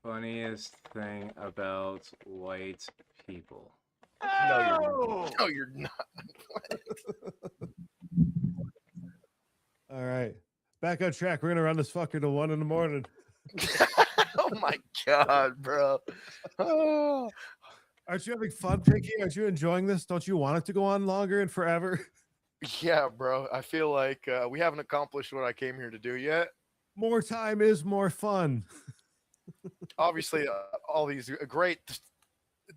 Funniest thing about white people. No, you're not. All right. Back on track. We're gonna run this fucker to 1 a.m. Oh my god, bro. Oh. Aren't you having fun, Pinky? Aren't you enjoying this? Don't you want it to go on longer and forever? Yeah, bro. I feel like we haven't accomplished what I came here to do yet. More time is more fun. Obviously, all these great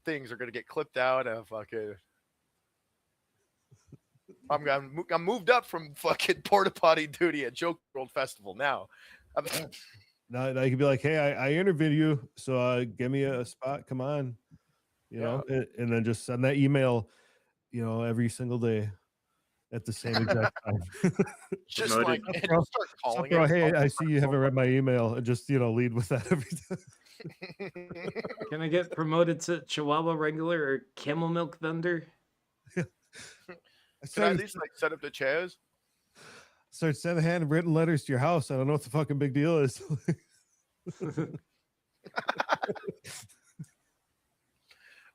things are going to get clipped out of fucking. I'm moved up from fucking porta potty duty at Joke WRLD Festival now. Now you can be like, hey, I interviewed you, so give me a spot. Come on, you know, and then just send that email, you know, every single day at the same exact time. Just like Sup, bro? start calling Sup, bro? it. Hey, I see you haven't read my email, and just lead with that every time. Can I get promoted to Chihuahua Wrangler or Camel Milk Thunder? Can I at least like set up the chairs? Start sending handwritten letters to your house. I don't know what the fucking big deal is.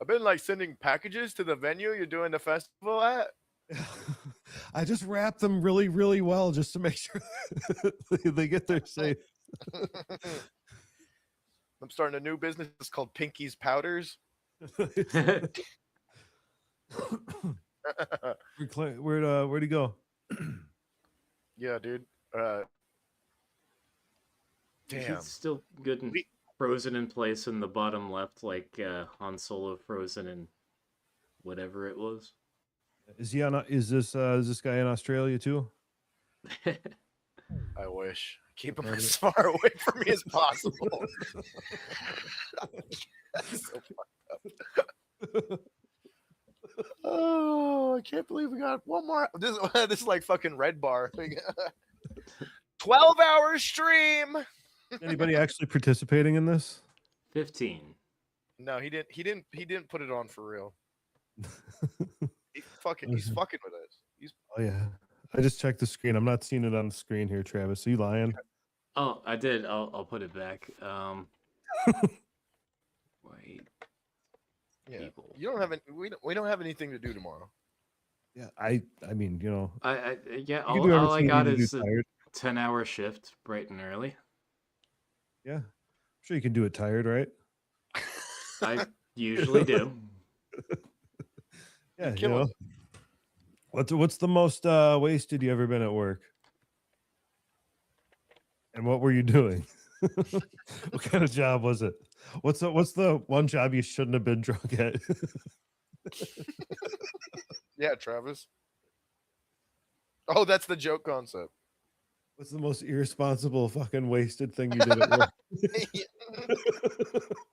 I've been like sending packages to the venue you're doing the festival at. I just wrap them really, really well just to make sure they get there safe. I'm starting a new business. It's called Pinky's Powders. Where'd he go? Yeah, dude. Damn. He's still good and frozen in place in the bottom left, like Han Solo frozen in whatever it was. Is he on? Is this guy in Australia too? I wish. Keep him as far away from me as possible. That's so fucked up. Oh, I can't believe we got one more. This is like fucking Red Bar. 12-hour stream. Anybody actually participating in this? 15. No, he didn't put it on for real. He's fucking with us. Oh yeah, I just checked the screen. I'm not seeing it on the screen here, Travis. Are you lying? Oh, I did. I'll put it back. Wait. Yeah. You don't have we don't have anything to do tomorrow. Yeah, I mean, yeah. you can do All I everything got you need to is do a tired. 10-hour shift, bright and early. Yeah, I'm sure you can do it tired, right? I usually do. Yeah, What's the most wasted you ever been at work? And what were you doing? What kind of job was it? What's the one job you shouldn't have been drunk at? Yeah, Travis. Oh, that's the joke concept. What's the most irresponsible fucking wasted thing you did at work?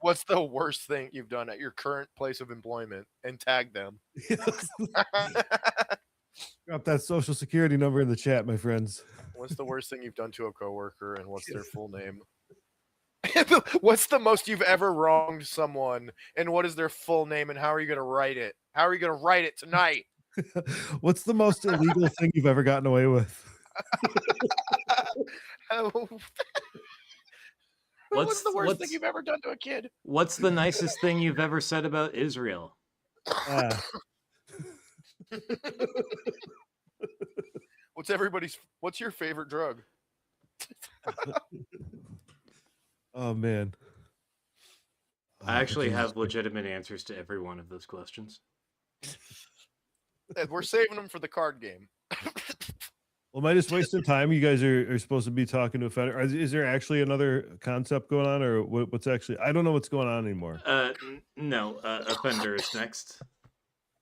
What's the worst thing you've done at your current place of employment? And tag them. Drop that social security number in the chat, my friends. What's the worst thing you've done to a coworker, and what's their full name? What's the most you've ever wronged someone, and what is their full name, and how are you going to write it? How are you going to write it tonight? What's the most illegal thing you've ever gotten away with? What's the worst thing you've ever done to a kid? What's the nicest thing you've ever said about Israel? What's your favorite drug? Oh man. I actually Jesus have Christ. legitimate answers to every one of those questions. We're saving them for the card game. Well, am I just wasting time? You guys are supposed to be talking to offender. Is there actually another concept going on, or what's actually? I don't know what's going on anymore. No, offender is next.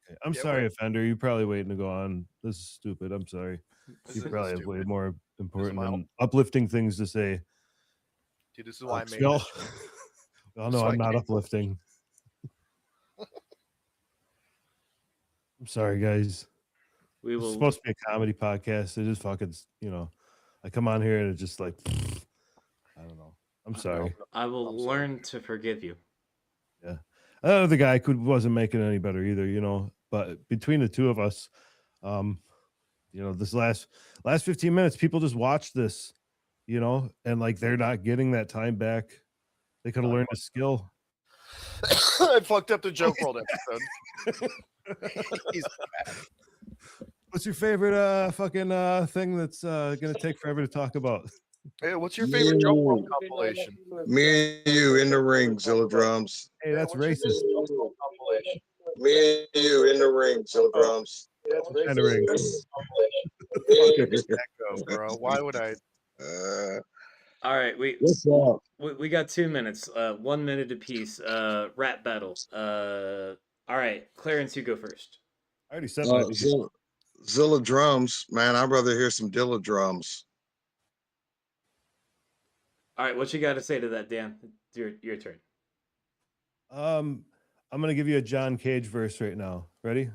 Okay. I'm sorry, offender. You're probably waiting to go on. This is stupid. I'm sorry. You probably have way more important and uplifting things to say. Dude, this is why I made y'all, this show. y'all know I'm not uplifting. I'm sorry, guys. We will. It's supposed to be a comedy podcast. It is fucking, I come on here and it's just like, I don't know. I'm sorry. I will learn to forgive you. Yeah. The guy wasn't making it any better either, but between the two of us, this last 15 minutes, people just watch this, and like, they're not getting that time back. They could have learned a skill. I fucked up the Joke WRLD episode. He's bad. What's your favorite fucking thing that's gonna take forever to talk about? Hey, what's your favorite Joke WRLD compilation? Me and you in the ring, Zilla Drums. Hey, that's racist. Me and you in the ring, Zilla Drums. That's Kind of ring. Bro. Why would I? All right, What's up? we got 2 minutes. 1 minute apiece. Rap battle. All right, Clarence, you go first. I already said my piece. Zilla Drums, man. I'd rather hear some Dilla drums. All right, what you got to say to that, Dan? Your turn. I'm gonna give you a John Cage verse right now. Ready?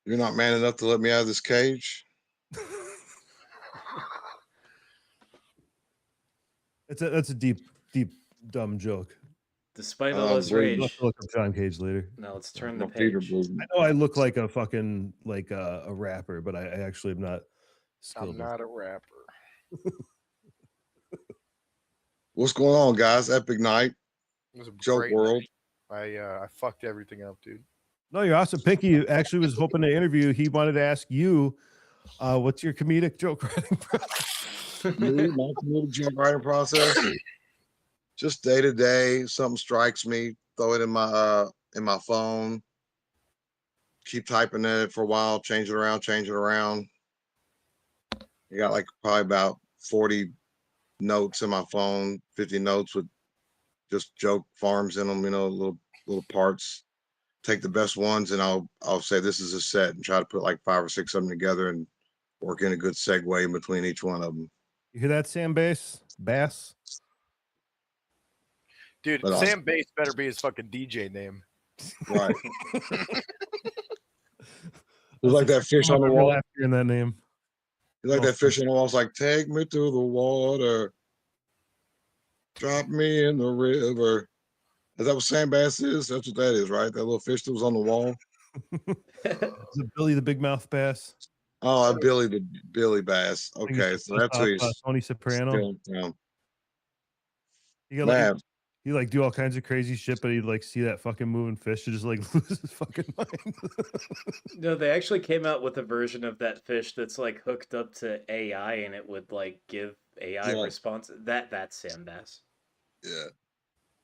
You're not man enough to let me out of this cage. That's a deep, dumb joke. Despite all his rage. Let's look up John Cage later. Now let's turn the page. I know I look like a fucking a rapper, but I actually am not skilled. I'm not a rapper. What's going on, guys? Epic night. It was a Joke great World. night. I fucked everything up, dude. No, you're awesome. Pinky actually was hoping to interview. He wanted to ask you, what's your comedic joke writing process? My comedic joke writing process. Just day to day, something strikes me, throw it in my phone, keep typing it for a while, change it around. You got like probably about 40 notes in my phone, 50 notes with just joke farms in them, little parts. Take the best ones and I'll say this is a set and try to put like 5 or 6 of them together and work in a good segue in between each one of them. You hear that, Sam Bass? Dude, But Sam Bass better be his fucking DJ name. Right. It's like that fish on the wall. In that name. It's like that fish on the wall. It's like, take me to the water. Drop me in the river. Is that what Sam Bass is? That's what that is, right? That little fish that was on the wall. Is it Billy the Big Mouth Bass? Oh, Billy Bass. Okay, so that's who he's Tony Soprano. Yeah. He like do all kinds of crazy shit, but he'd like see that fucking moving fish to just like lose his fucking mind. No, they actually came out with a version of that fish that's like hooked up to AI and it would like give AI response. That's Sam Bass. Yeah.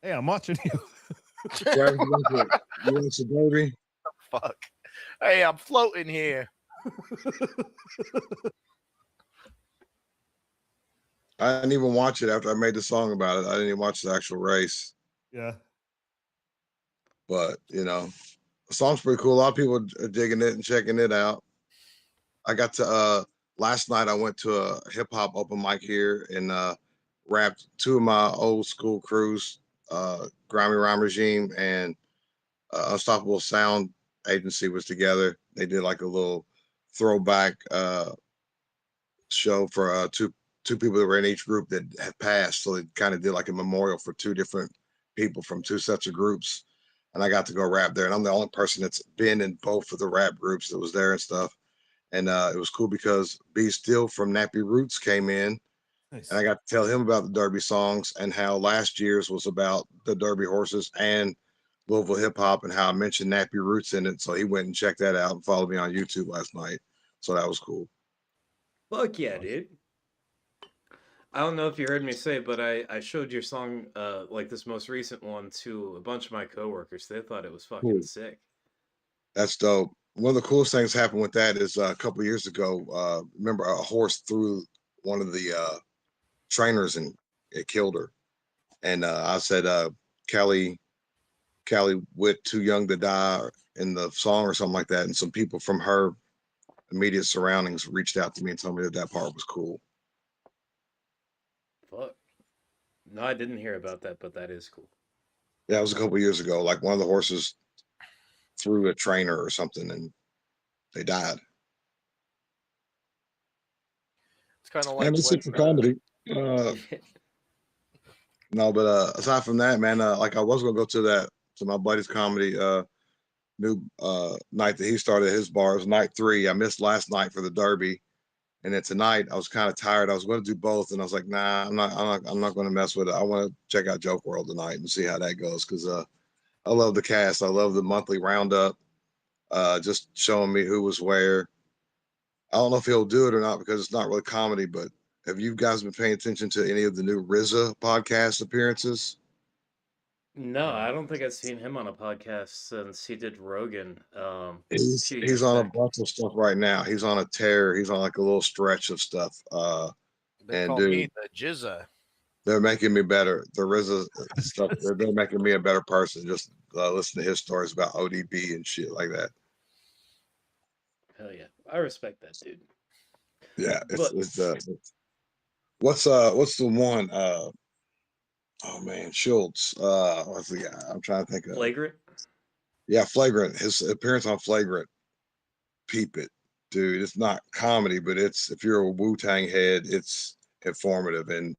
Hey, I'm watching you. You want some baby? Fuck. Hey, I'm floating here. I didn't even watch it after I made the song about it. I didn't even watch the actual race. Yeah. But, the song's pretty cool. A lot of people are digging it and checking it out. I got to, last night I went to a hip hop open mic here and rapped 2 of my old school crews, Grimy Rhyme Regime and Unstoppable Sound Agency was together. They did like a little throwback show for two people that were in each group that had passed. So they kind of did like a memorial for 2 different people from 2 sets of groups. And I got to go rap there. And I'm the only person that's been in both of the rap groups that was there and stuff. And it was cool because B Still from Nappy Roots came in Nice. And I got to tell him about the Derby songs and how last year's was about the Derby horses and Louisville hip hop and how I mentioned Nappy Roots in it. So he went and checked that out and followed me on YouTube last night. So that was cool. Fuck yeah, dude. I don't know if you heard me say, but I showed your song, like this most recent one, to a bunch of my coworkers. They thought it was fucking Cool. sick. That's dope. One of the coolest things happened with that is a couple of years ago, remember a horse threw one of the trainers and it killed her. And I said, Callie Witt, Too Young to Die in the song or something like that. And some people from her immediate surroundings reached out to me and told me that that part was cool. Fuck. No, I didn't hear about that, but that is cool. Yeah, it was a couple of years ago. Like one of the horses threw a trainer or something and they died. It's kind of like And it's for comedy. No, but aside from that, man, like I was gonna go to my buddy's comedy new night that he started at his bar. It was night 3. I missed last night for the Derby, and then tonight I was kind of tired. I was going to do both, and I was like, nah, I'm not going to mess with it. I want to check out Joke WRLD tonight and see how that goes because I love the cast. I love the monthly roundup, just showing me who was where. I don't know if he'll do it or not because it's not really comedy, but have you guys been paying attention to any of the new RZA podcast appearances? No, I don't think I've seen him on a podcast since he did Rogan. He's on a bunch of stuff right now. He's on a tear. He's on like a little stretch of stuff. They And call dude, me the Jizza. they're making me better. The RZA stuff, they're making me a better person. Just listen to his stories about ODB and shit like that. Hell yeah, I respect that, dude. Yeah, what's the one? Oh man, Schultz. What's the guy? I'm trying to think of. Flagrant. Yeah, Flagrant. His appearance on Flagrant. Peep it, dude. It's not comedy, but it's if you're a Wu-Tang head, it's informative and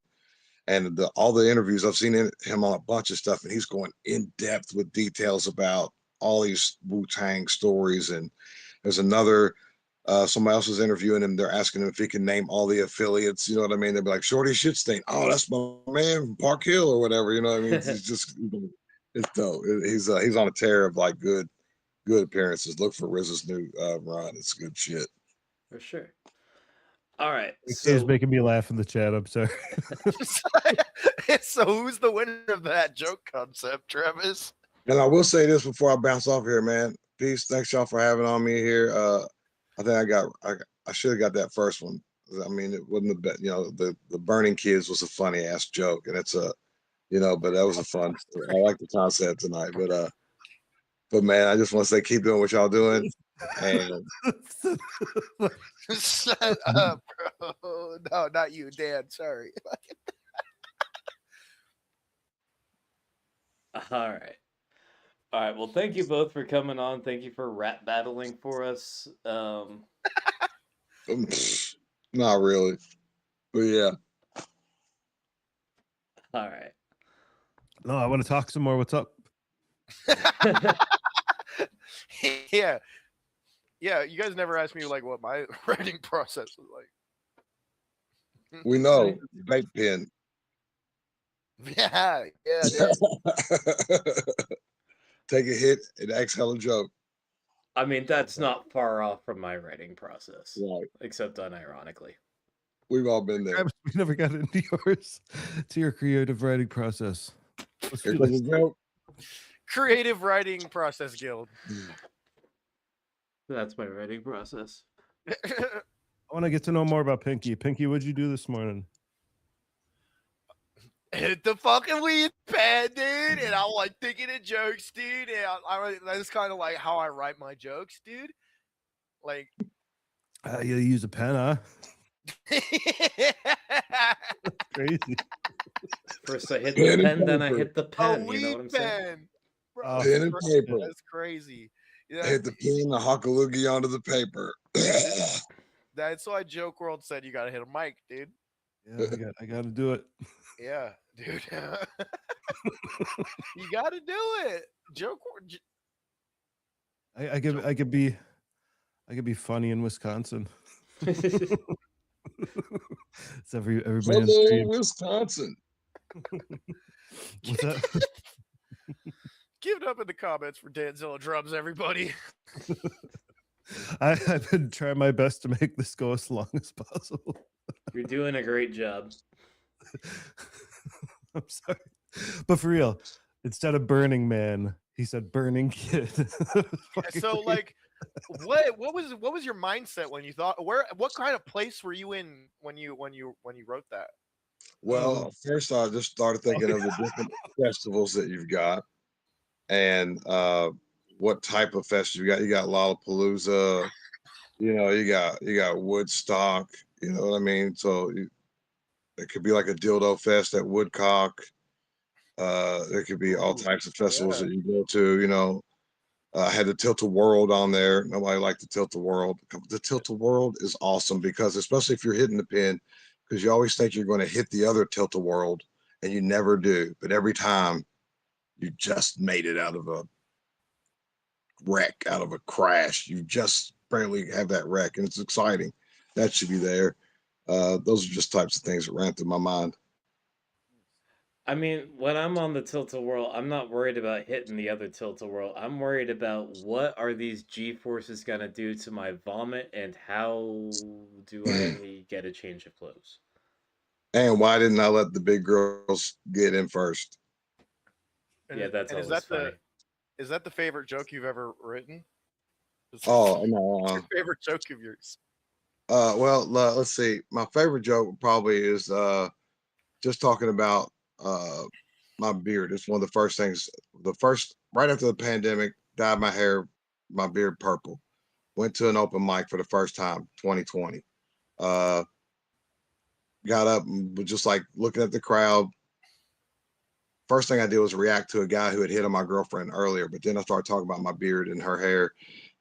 all the interviews I've seen him on a bunch of stuff, and he's going in depth with details about all these Wu-Tang stories. And there's another somebody else was interviewing him. They're asking him if he can name all the affiliates. You know what I mean? They'd be like, Shorty Shitstain. Oh, that's my man from Park Hill or whatever. You know what I mean? It's just it's dope. He's on a tear of like good appearances. Look for RZA's new run. It's good shit. For sure. All right. He's making me laugh in the chat. I'm sorry. So who's the winner of that joke concept, Travis? And I will say this before I bounce off here, man. Peace. Thanks y'all for having on me here. I think I should have got that first one. I mean, it wasn't the best, the burning kids was a funny ass joke, and it's but that was a fun. I like the concept tonight, but man, I just want to say keep doing what y'all doing. And Shut up, bro. No, not you, Dan. Sorry. All right. Well, thank you both for coming on. Thank you for rap battling for us. Not really, but yeah. All right. No, I want to talk some more. What's up? Yeah. You guys never asked me like what my writing process was like. We know vape pen. Yeah. Take a hit and exhale a joke. I mean, that's not far off from my writing process, right? Except unironically. We've all been there. We never got into yours, to your creative writing process. Creative Writing Process Guild. That's my writing process. I want to get to know more about Pinky. Pinky, what'd you do this morning? Hit the fucking weed pen, dude, and I'm like thinking of jokes, dude. And that's kind of like how I write my jokes, dude. Like, you use a pen, huh? Crazy. First I hit the pen, then I hit the pen. You know what I'm saying? Bro, pen and paper. That's crazy. I hit the pen, the hockaloogie onto the paper. That's why Joke WRLD said you gotta hit a mic, dude. Yeah, I gotta do it. Yeah, dude. You gotta do it. Joke I could be funny in Wisconsin. It's every man's Hello, dream. Wisconsin. What's that? Give it up in the comments for Danzilla drums, everybody. I've been trying my best to make this go as long as possible. You're doing a great job. I'm sorry, but for real, instead of Burning Man, he said Burning Kid. So like, what was your mindset when you thought what kind of place were you in when you wrote that? Well, first I just started thinking of the different festivals that you've got, and what type of festival you got. You got Lollapalooza, you got Woodstock. You know what I mean? So it could be like a dildo fest at Woodcock. There could be all types of festivals that you go to. I had the Tilt-A-Whirl on there. Nobody liked the Tilt-A-Whirl. The Tilt-A-Whirl is awesome because, especially if you're hitting the pin, because you always think you're going to hit the other Tilt-A-Whirl and you never do. But every time you just made it out of a wreck, out of a crash. You just barely have that wreck, and it's exciting. That should be there. Those are just types of things that ran through my mind. I mean, when I'm on the Tilt-A-Whirl, I'm not worried about hitting the other Tilt-A-Whirl. I'm worried about what are these G-forces gonna do to my vomit, and how do I get a change of clothes? And why didn't I let the big girls get in first? Yeah, that's and always funny. Is that the favorite joke you've ever written? Oh, no. What's your favorite joke of yours? Well, let's see. My favorite joke probably is just talking about my beard. It's one of the first things. Right after the pandemic, dyed my hair, my beard purple. Went to an open mic for the first time, 2020. Got up and was just like looking at the crowd. First thing I did was react to a guy who had hit on my girlfriend earlier, but then I started talking about my beard and her hair.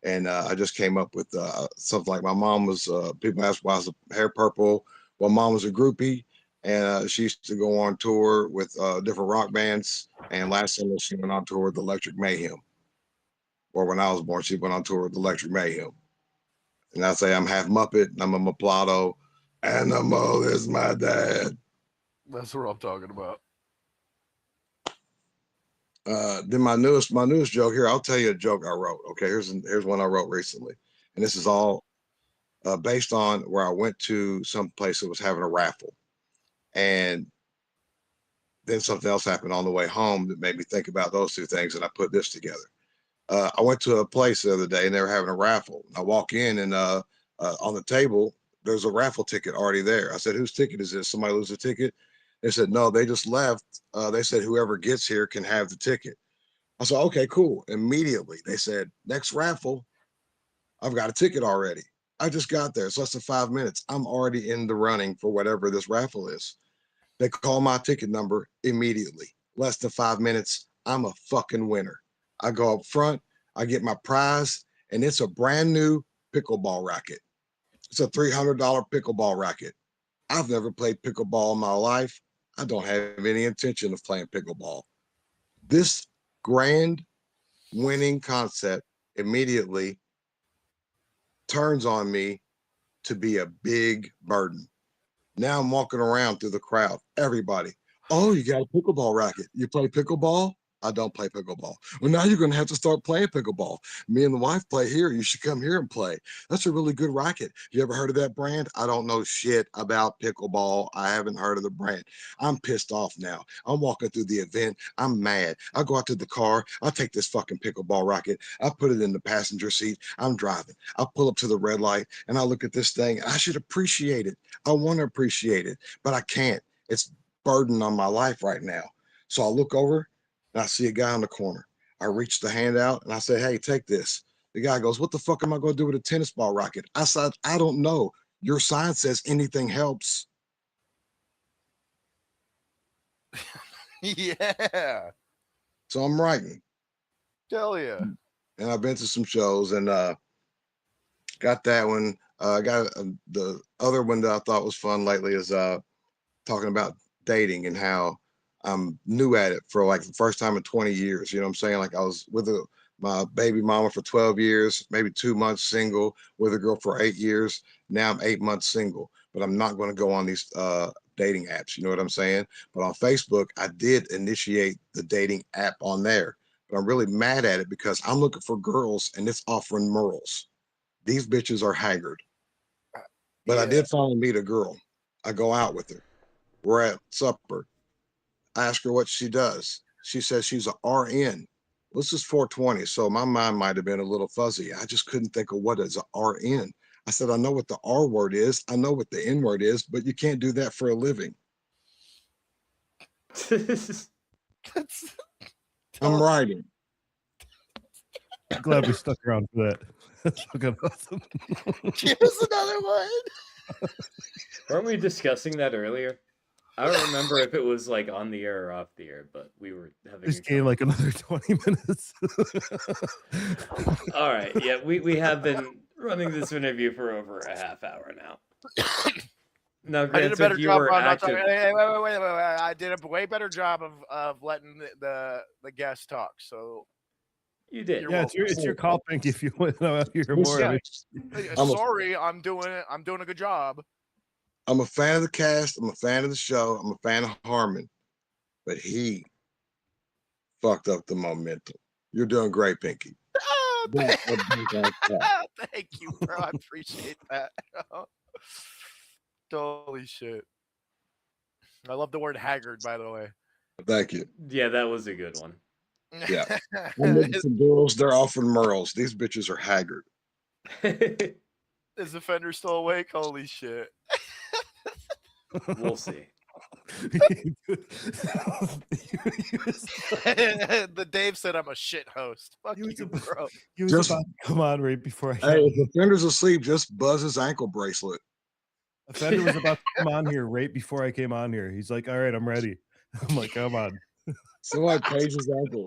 And I just came up with something like my mom was, people asked why was the hair purple. Well, mom was a groupie, and she used to go on tour with different rock bands. And last summer, she went on tour with Electric Mayhem. Or when I was born, she went on tour with Electric Mayhem. And I say I'm half Muppet, and I'm a mulatto. Animal is my dad. That's what I'm talking about. Then my newest joke here. I'll tell you a joke I wrote. Okay, here's one I wrote recently, and this is all based on where I went to some place that was having a raffle, and then something else happened on the way home that made me think about those two things, and I put this together. I went to a place the other day, and they were having a raffle. I walk in, and on the table there's a raffle ticket already there. I said, "Whose ticket is this? Somebody lose a ticket?" They said, "No, they just left." They said, "Whoever gets here can have the ticket." I said, "Okay, cool." Immediately, they said, "Next raffle, I've got a ticket already." I just got there. It's less than 5 minutes. I'm already in the running for whatever this raffle is. They call my ticket number immediately. Less than 5 minutes, I'm a fucking winner. I go up front, I get my prize, and it's a brand new pickleball racket. It's a $300 pickleball racket. I've never played pickleball in my life. I don't have any intention of playing pickleball. This grand winning concept immediately turns on me to be a big burden. Now I'm walking around through the crowd. Everybody, "Oh, you got a pickleball racket. You play pickleball?" "I don't play pickleball." "Well, now you're going to have to start playing pickleball. Me and the wife play here. You should come here and play. That's a really good racket. You ever heard of that brand?" "I don't know shit about pickleball. I haven't heard of the brand." I'm pissed off now. I'm walking through the event. I'm mad. I go out to the car. I take this fucking pickleball racket. I put it in the passenger seat. I'm driving. I pull up to the red light and I look at this thing. I should appreciate it. I want to appreciate it, but I can't. It's burden on my life right now. So I look over and I see a guy in the corner. I reach the hand out and I say, "Hey, take this." The guy goes, "What the fuck am I going to do with a tennis ball racket?" I said, "I don't know. Your sign says anything helps." Yeah. So I'm writing. Hell yeah. And I've been to some shows and got that one. Got the other one that I thought was fun lately is talking about dating and how I'm new at it for like the first time in 20 years. You know what I'm saying? Like I was with my baby mama for 12 years, maybe 2 months single, with a girl for 8 years. Now I'm 8 months single. but I'm not going to go on these dating apps. You know what I'm saying? But on Facebook, I did initiate the dating app on there. But I'm really mad at it because I'm looking for girls and it's offering morals. These bitches are haggard. But I did finally meet a girl. I go out with her. We're at supper. I ask her what she does. She says she's a RN. This is 420, so my mind might have been a little fuzzy. I just couldn't think of what is a RN. I said, I know what the R word is. I know what the N word is, but you can't do that for a living. I'm writing. I'm glad we stuck around for that. That's fucking awesome. Give us another one. Weren't we discussing that earlier? I don't remember if it was like on the air or off the air, but we were having. Just gained like another 20 minutes. All right, yeah, we have been running this interview for over a half hour now. Now, I did a granted, better you job. were I'm not active. talking. Hey, wait. I did a way better job of letting the guests talk. So you did. Yeah, it's your call, Pink. If you want to hear more of it. Sorry, I'm doing a good job. I'm a fan of the cast. I'm a fan of the show. I'm a fan of Harmon, but he fucked up the momentum. You're doing great, Pinky. Oh, thank you, bro. I appreciate that. Holy shit. I love the word haggard, by the way. Thank you. Yeah, that was a good one. Yeah. I'm looking for girls. They're offering merles. These bitches are haggard. Is the fender still awake? Holy shit. We'll see. The Dave said I'm a shit host. Fuck you, bro. He was about to come on right before I Hey, if the fender's asleep, just buzz his ankle bracelet. Offender was about to come on here right before I came on here. He's like, all right, I'm ready. I'm like, come on. Somebody page his ankle.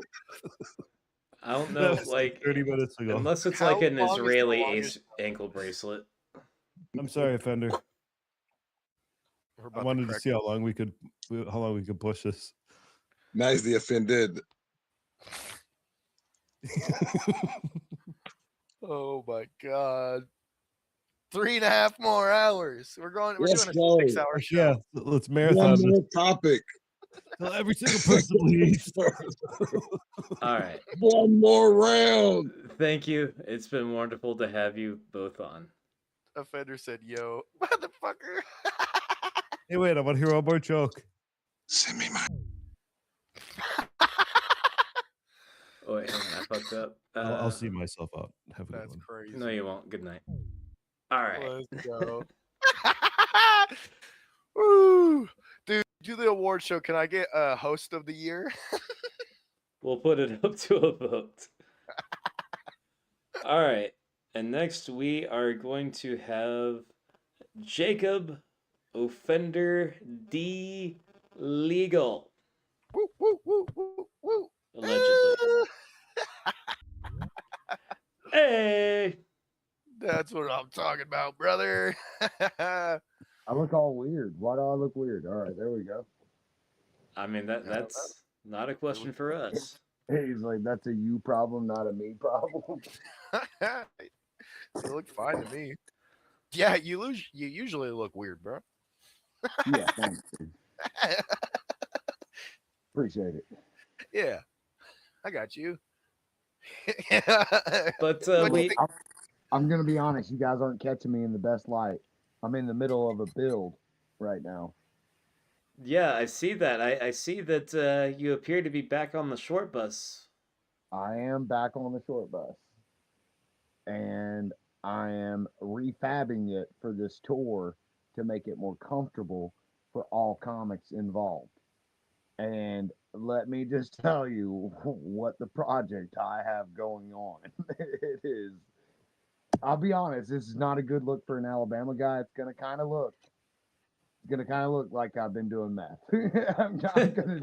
I don't know, was like 30 minutes ago. unless it's How like an long is the Israeli longest- ankle bracelet. I'm sorry, Offender. We're I about wanted to correct see how long we could push this. Now he's the offended. Oh my god. 3.5 more hours. We're Let's doing a go. 6-hour show. Yeah, let's marathon One this. more topic. Tell every single person leaves. All right. One more round. Thank you. It's been wonderful to have you both on. Offender said, yo, motherfucker. Hey, wait, I want to hear one more joke. Send me my. Oh, wait, hang on, I fucked up. I'll see myself out. Have a good That's one. crazy. No, you won't. Good night. All right. Let's go. Woo. Dude, do the award show. Can I get a host of the year? We'll put it up to a vote. All right. And next we are going to have Jacob Offender D Legal. Woo, woo, woo, woo, woo. Allegedly. Hey. That's what I'm talking about, brother. I look all weird. Why do I look weird? All right, there we go. I mean that's not a question for us. He's like, that's a you problem, not a me problem. You look fine to me. Yeah, you usually look weird, bro. Yeah, thanks, dude. Appreciate it. Yeah, I got you. But I'm gonna be honest. You guys aren't catching me in the best light. I'm in the middle of a build right now. yeah, I see that. I see that you appear to be back on the short bus. I am back on the short bus, and I am refabbing it for this tour to make it more comfortable for all comics involved. And let me just tell you what the project I have going on. It is, I'll be honest, this is not a good look for an Alabama guy. It's gonna kind of look like I've been doing meth. I'm not gonna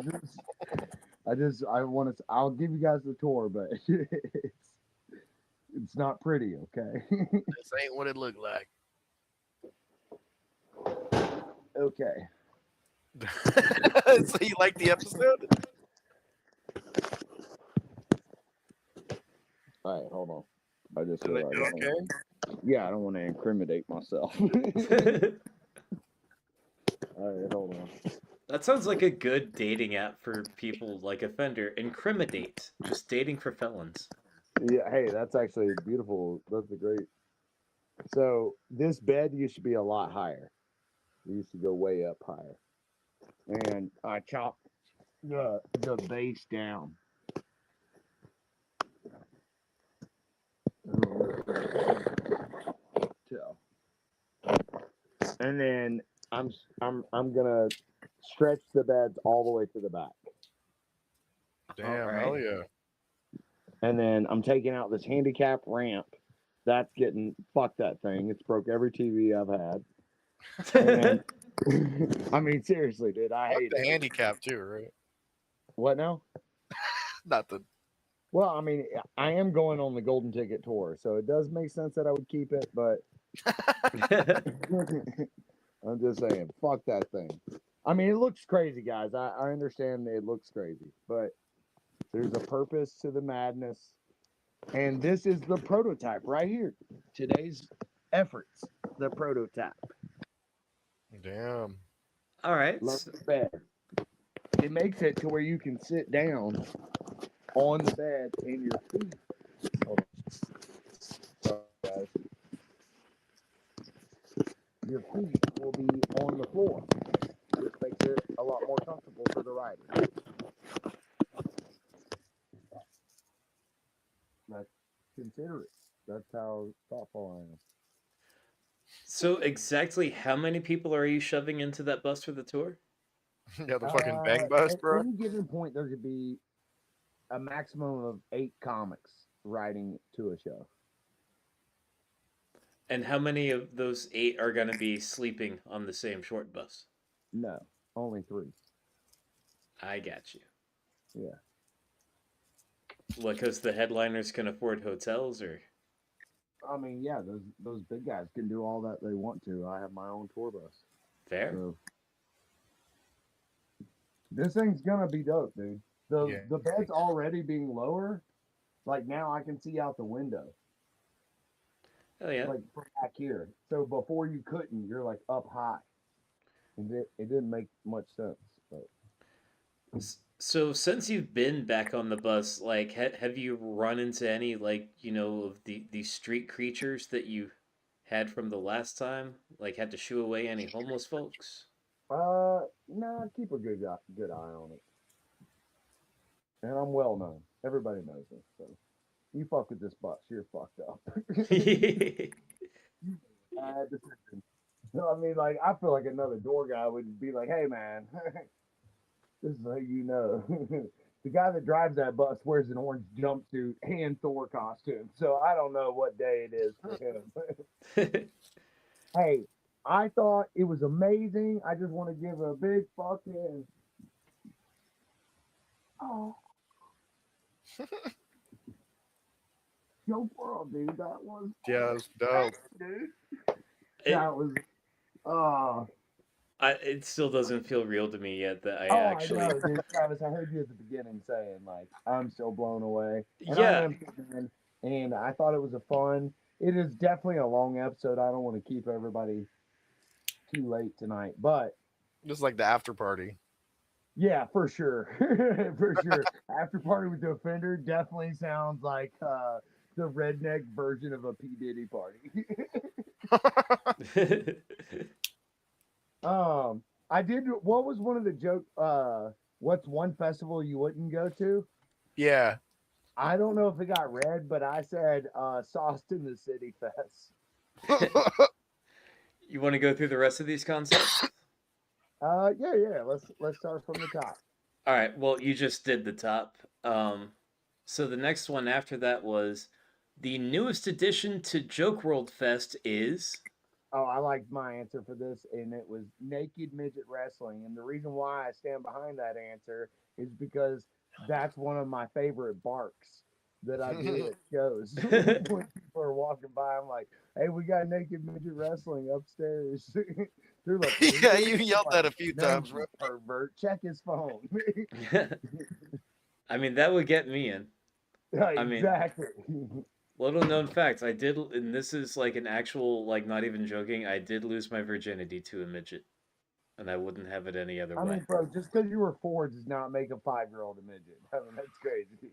I'll give you guys the tour, but it's not pretty, okay? This ain't what it looked like. Okay. So you like the episode? All right, hold on. I just Did I realized do okay? Yeah, I don't want to incriminate myself. All right, hold on. That sounds like a good dating app for people like Offender. Incriminate. Just dating for felons. Yeah, hey, that's actually beautiful. That's a great. So this bed used to be a lot higher. It used to go way up higher, and I chopped the base down. Tell. And then I'm gonna stretch the beds all the way to the back. Damn, right. hell yeah. And then I'm taking out this handicap ramp. That's getting fuck that thing. It's broke every TV I've had. And then, I mean, seriously, dude, I Fuck hate the it. handicap too, right? What now? Nothing. Well, I mean, I am going on the Golden Ticket tour, so it does make sense that I would keep it, but I'm just saying, fuck that thing. I mean, it looks crazy, guys. I understand it looks crazy, but there's a purpose to the madness. And this is the prototype right here. Today's efforts, the prototype. Damn. All right. Love the bed. It makes it to where you can sit down on the bed and your feet. Hold on. Sorry, guys. Your feet will be on the floor. This makes it a lot more comfortable for the rider. That's considerate. That's how thoughtful I am. So exactly how many people are you shoving into that bus for the tour? Yeah, the fucking bang bus, At bro. any given point, there could be a maximum of 8 comics riding to a show. And how many of those 8 are going to be sleeping on the same short bus? No, only 3. I got you. Yeah. What, because the headliners can afford hotels, or? I mean, yeah, those big guys can do all that they want to. I have my own tour bus. Fair. So this thing's gonna be dope, dude. The bed's already being lower. Like now I can see out the window. Oh yeah. Like from back here. So before you couldn't, you're like up high. And it didn't make much sense. But So since you've been back on the bus, like, have you run into any, like, you know, of the street creatures that you had from the last time? Like, had to shoo away any homeless folks? nah, keep a good eye on it. And I'm well known. Everybody knows this. So you fuck with this bus, you're fucked up. Bad decision. I mean, like, I feel like another door guy would be like, "Hey, man, this is how you know." The guy that drives that bus wears an orange jumpsuit and Thor costume, so I don't know what day it is for him. Hey, I thought it was amazing. I just want to give a big fucking Joke WRLD, dude. That was that's dope, dude. That was it still doesn't feel real to me yet that I I actually. know, dude. Travis, I heard you at the beginning saying like I'm still blown away. And Yeah. I am, man, and I thought it was a fun. It is definitely a long episode. I don't want to keep everybody too late tonight, but just like the after party. Yeah, for sure. For sure. After party with the Offender definitely sounds like the redneck version of a P. Diddy party. I did. What was one of the joke? What's one festival you wouldn't go to? Yeah. I don't know if it got read, but I said Sauced in the City Fest. You want to go through the rest of these concepts? Yeah. Let's start from the top. All right. Well, you just did the top. So the next one after that was the newest addition to Joke WRLD Fest is. Oh, I liked my answer for this, and it was naked midget wrestling. And the reason why I stand behind that answer is because that's one of my favorite barks that I do at shows. When people are walking by, I'm like, "Hey, we got naked midget wrestling upstairs." They're like, "Yeah, you yelled like, that a few times, bro." Pervert, check his phone. I mean, that would get me in. Exactly. Little known fact, I did, and this is like an actual, like, not even joking, I did lose my virginity to a midget. and I wouldn't have it any other I way. mean, bro, just because you were 4 does not make a 5-year-old a midget. I mean, that's crazy.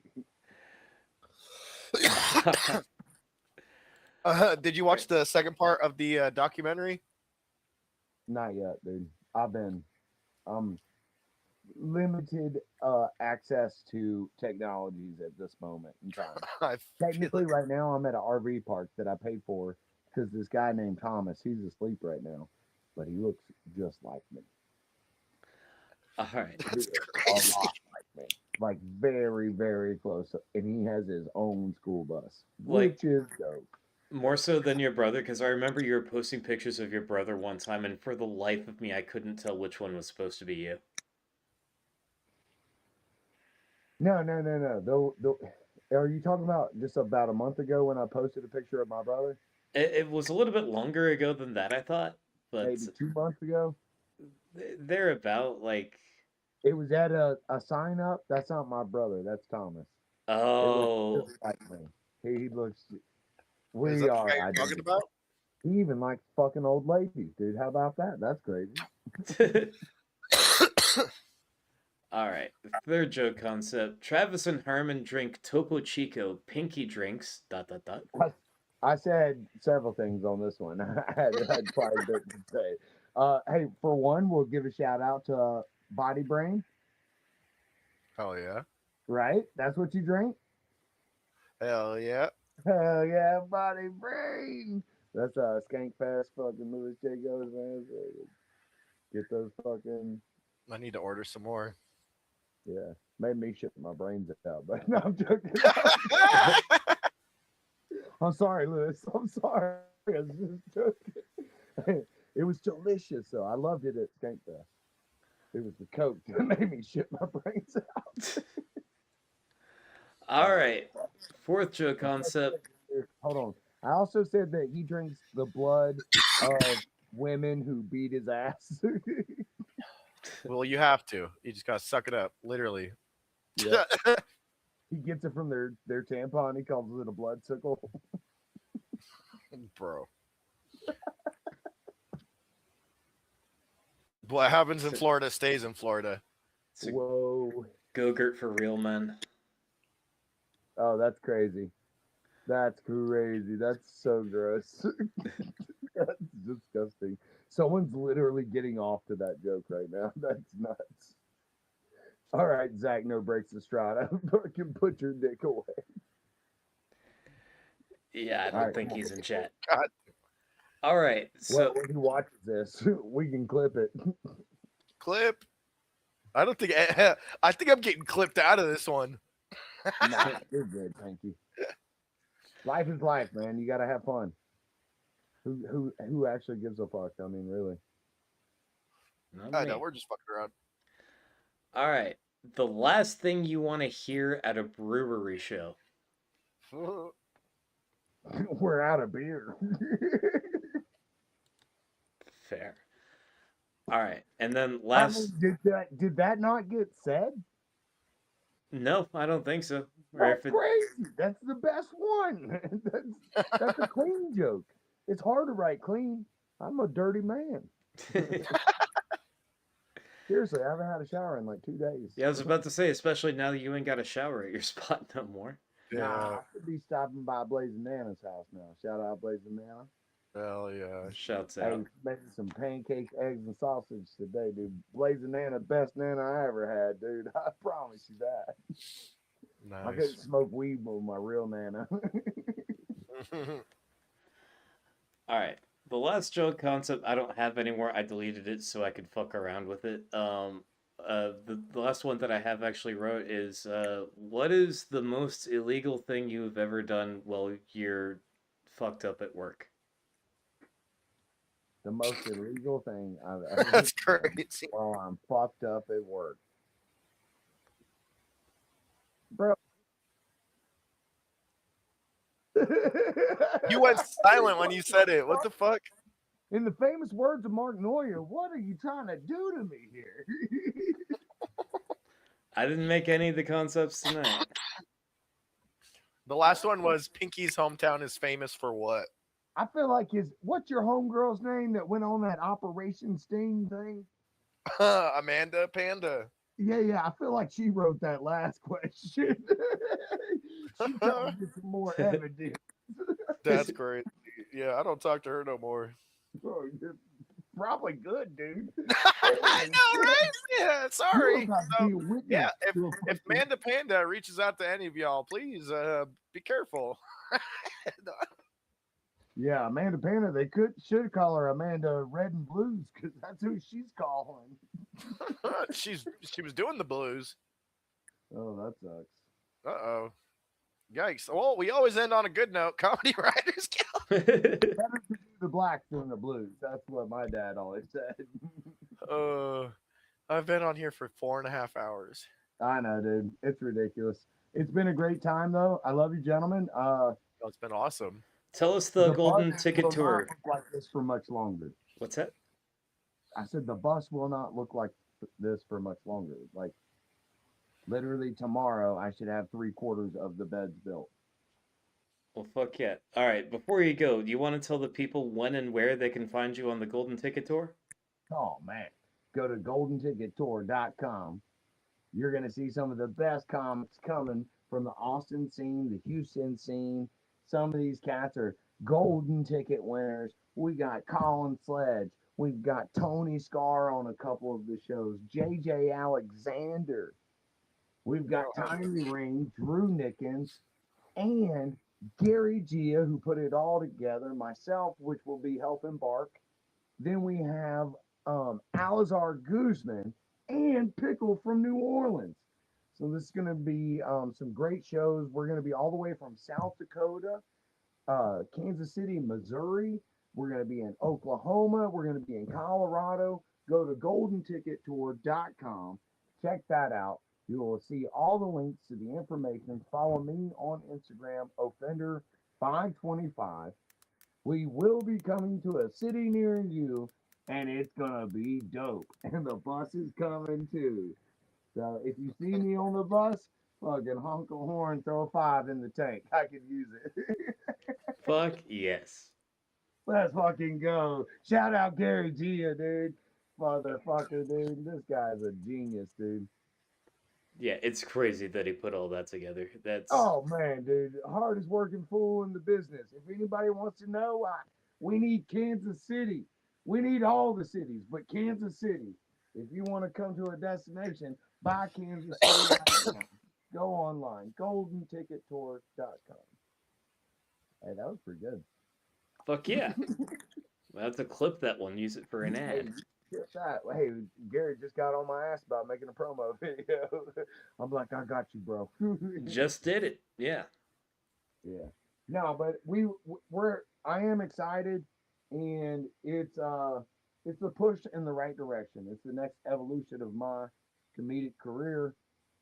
Did you watch the second part of the documentary? Not yet, dude. I've been limited access to technologies at this moment in time. I Technically, right now, I'm at an RV park that I paid for because this guy named Thomas, he's asleep right now, but he looks just like me. All right. That's A crazy. lot like me. Like very, very close. And he has his own school bus, Like- which is dope. More so than your brother, because I remember you were posting pictures of your brother one time, and for the life of me, I couldn't tell which one was supposed to be you. No. Are you talking about just about a month ago when I posted a picture of my brother? It was a little bit longer ago than that, I thought, but Maybe 2 months ago? they're about like. It was at a sign up. That's not my brother. That's Thomas. Oh. It looks just like me. He looks. Is We that the are. guy you're talking about? He even likes fucking old ladies, dude. How about that? That's crazy. All right. The third joke concept. Travis and Herman drink Topo Chico pinky drinks. ... I said several things on this one. I had quite a bit to say. Hey, for one, we'll give a shout out to Body Brain. Oh yeah. Right? That's what you drink? Hell yeah. Hell yeah, Body Brain. That's Skank Fest fucking Louis J. Goes, man. So get those fucking. I need to order some more. Yeah. Made me shit my brains out, but no, I'm joking. I'm sorry, Louis. I'm sorry. I was just joking. It was delicious, though. I loved it at Skank Fest. It was the Coke that made me shit my brains out. All right. Fourth joke concept. Hold on. I also said that he drinks the blood of women who beat his ass. Well, you have to. You just gotta suck it up, literally. Yeah. He gets it from their tampon. He calls it a blood sickle. Bro. What happens in Florida stays in Florida. Whoa. Go-gurt for real men. Oh, that's crazy. That's crazy. That's so gross. That's disgusting. Someone's literally getting off to that joke right now. That's nuts. All right, Zach, no breaks Estrada. Fucking put your dick away. Yeah, I don't think he's in chat. God. All right. So when he watches this, we can clip it. Clip. I don't think. I think I'm getting clipped out of this one. Nah, you're good, thank you. Life is life, man. You gotta have fun. Who actually gives a fuck? I mean, really. I know, we're just fucking around. All right. The last thing you want to hear at a brewery show. We're out of beer. Fair. All right. And then last. I mean, did that not get said? No, I don't think so. Or That's if it... crazy. That's the best one. That's a clean joke. It's hard to write clean. I'm a dirty man. Seriously, I haven't had a shower in like 2 days. Yeah, I was about to say, especially now that you ain't got a shower at your spot no more. Nah, I should be stopping by Blazing Nana's house now. Shout out Blazing Nana. Hell yeah. Shouts Hey, out. making some pancakes, eggs, and sausage today, dude. Blazing Nana, best Nana I ever had, dude. I promise you that. Nice. I couldn't smoke weed with my real Nana. All right. The last joke concept I don't have anymore. I deleted it so I could fuck around with it. The last one that I have actually wrote is, what is the most illegal thing you've ever done while you're fucked up at work? The most illegal thing I've ever That's done crazy. while I'm fucked up at work. Bro. You went silent when you said it. What the fuck? In the famous words of Mark Neuer, what are you trying to do to me here? I didn't make any of the concepts tonight. The last one was Pinky's hometown is famous for what? I feel like what's your homegirl's name that went on that Operation Sting thing? Amanda Panda. Yeah. I feel like she wrote that last question. She tried to get some more evidence. That's great. Yeah, I don't talk to her no more. Bro, you're probably good, dude. I know, right? Yeah, You sorry. about to So, be a yeah, witness if to a if fucking Amanda Panda reaches out to any of y'all, please be careful. Yeah, Amanda Panda. They should call her Amanda Red and Blues because that's who she's calling. She was doing the blues. Oh, that sucks. Uh-oh. Yikes. Well, we always end on a good note. Comedy Writers Guild. Better to do the blacks than the blues. That's what my dad always said. I've been on here for 4.5 hours. I know, dude. It's ridiculous. It's been a great time, though. I love you, gentlemen. Oh, it's been awesome. Tell us the bus golden ticket will tour. not look like this for much longer. What's that? I said the bus will not look like this for much longer. Like literally tomorrow, I should have 3/4 of the beds built. Well, fuck yeah. All right, before you go, do you want to tell the people when and where they can find you on the golden ticket tour? Oh man, go to goldenTicketTour.com. You're going to see some of the best comics coming from the Austin scene, the Houston scene. Some of these cats are golden ticket winners. We got Colin Sledge. We've got Tony Scar on a couple of the shows. JJ Alexander. We've got Tiny Ring, Drew Nickens, and Gary Gia, who put it all together. Myself, which will be helping Bark. Then we have Alizar Guzman and Pickle from New Orleans. So this is going to be some great shows. We're going to be all the way from South Dakota, Kansas City, Missouri. We're going to be in Oklahoma. We're going to be in Colorado. Go to GoldenTicketTour.com. Check that out. You will see all the links to the information. Follow me on Instagram, Offender525. We will be coming to a city near you, and it's gonna be dope. And the bus is coming too. So if you see me on the bus, fucking honk a horn, throw a 5 in the tank. I could use it. Fuck yes. Let's fucking go. Shout out Gary Gia, dude. Motherfucker, dude. This guy's a genius, dude. Yeah, it's crazy that he put all that together. That's Oh man, dude, hardest working fool in the business. If anybody wants to know, we need Kansas City. We need all the cities, but Kansas City. If you want to come to a destination, buy Kansas City. Right now. Go online, GoldenTicketTour.com. Hey, that was pretty good. fuck yeah. We'll have to clip that one, use it for an ad. Get that. Hey, Gary just got on my ass about making a promo video. I'm like, I got you, bro. Just did it. Yeah. Yeah. No, but I am excited, and it's a push in the right direction. It's the next evolution of my comedic career,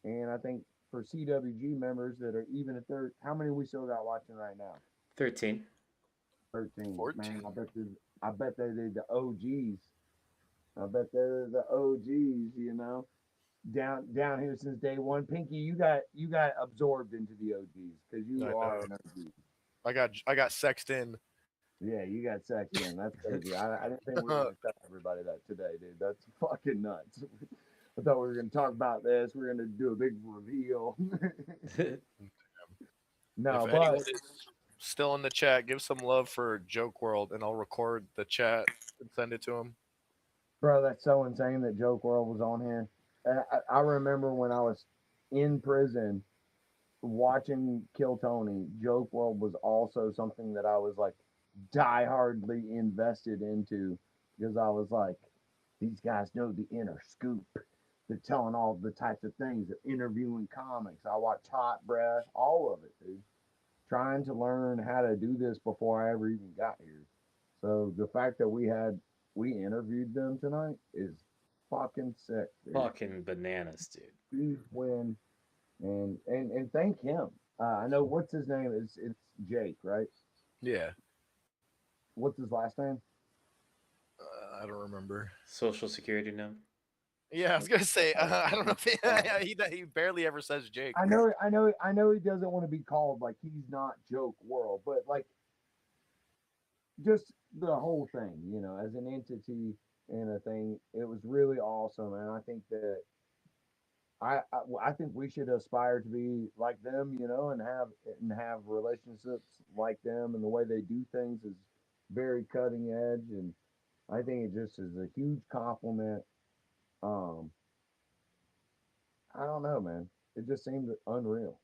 and I think for CWG members that are even at their, how many we still got watching right now? 13. 13. 14. Man, I bet they're the OGs. I bet they're the OGs. You know, down here since day one. Pinky, you got absorbed into the OGs because you are an OG. I got sexed in. Yeah, you got sex in. That's crazy. I didn't think we were going to tell everybody that today, dude. That's fucking nuts. I thought we were going to talk about this. We're going to do a big reveal. No, If but anyone is still in the chat, give some love for Joke World, and I'll record the chat and send it to him. bro, that's so insane that Joke WRLD was on here. I remember when I was in prison watching Kill Tony, Joke WRLD was also something that I was like diehardly invested into because I was like, these guys know the inner scoop. They're telling all the types of things. They're interviewing comics. I watched Hot Breath, all of it, dude. Trying to learn how to do this before I ever even got here. So the fact that we interviewed them tonight is fucking sick, dude. Fucking bananas, dude. Huge win, and thank him. I know what's his name. It's Jake, right? Yeah. What's his last name? I don't remember. Social security number. Yeah, I was gonna say I don't know if he barely ever says Jake. I know he doesn't want to be called like he's not Joke WRLD, but like just the whole thing, you know, as an entity in a thing. It was really awesome, and I think that I think we should aspire to be like them, you know, and have relationships like them, and the way they do things is very cutting edge, and I think it just is a huge compliment. Um, I don't know, man. It just seemed unreal.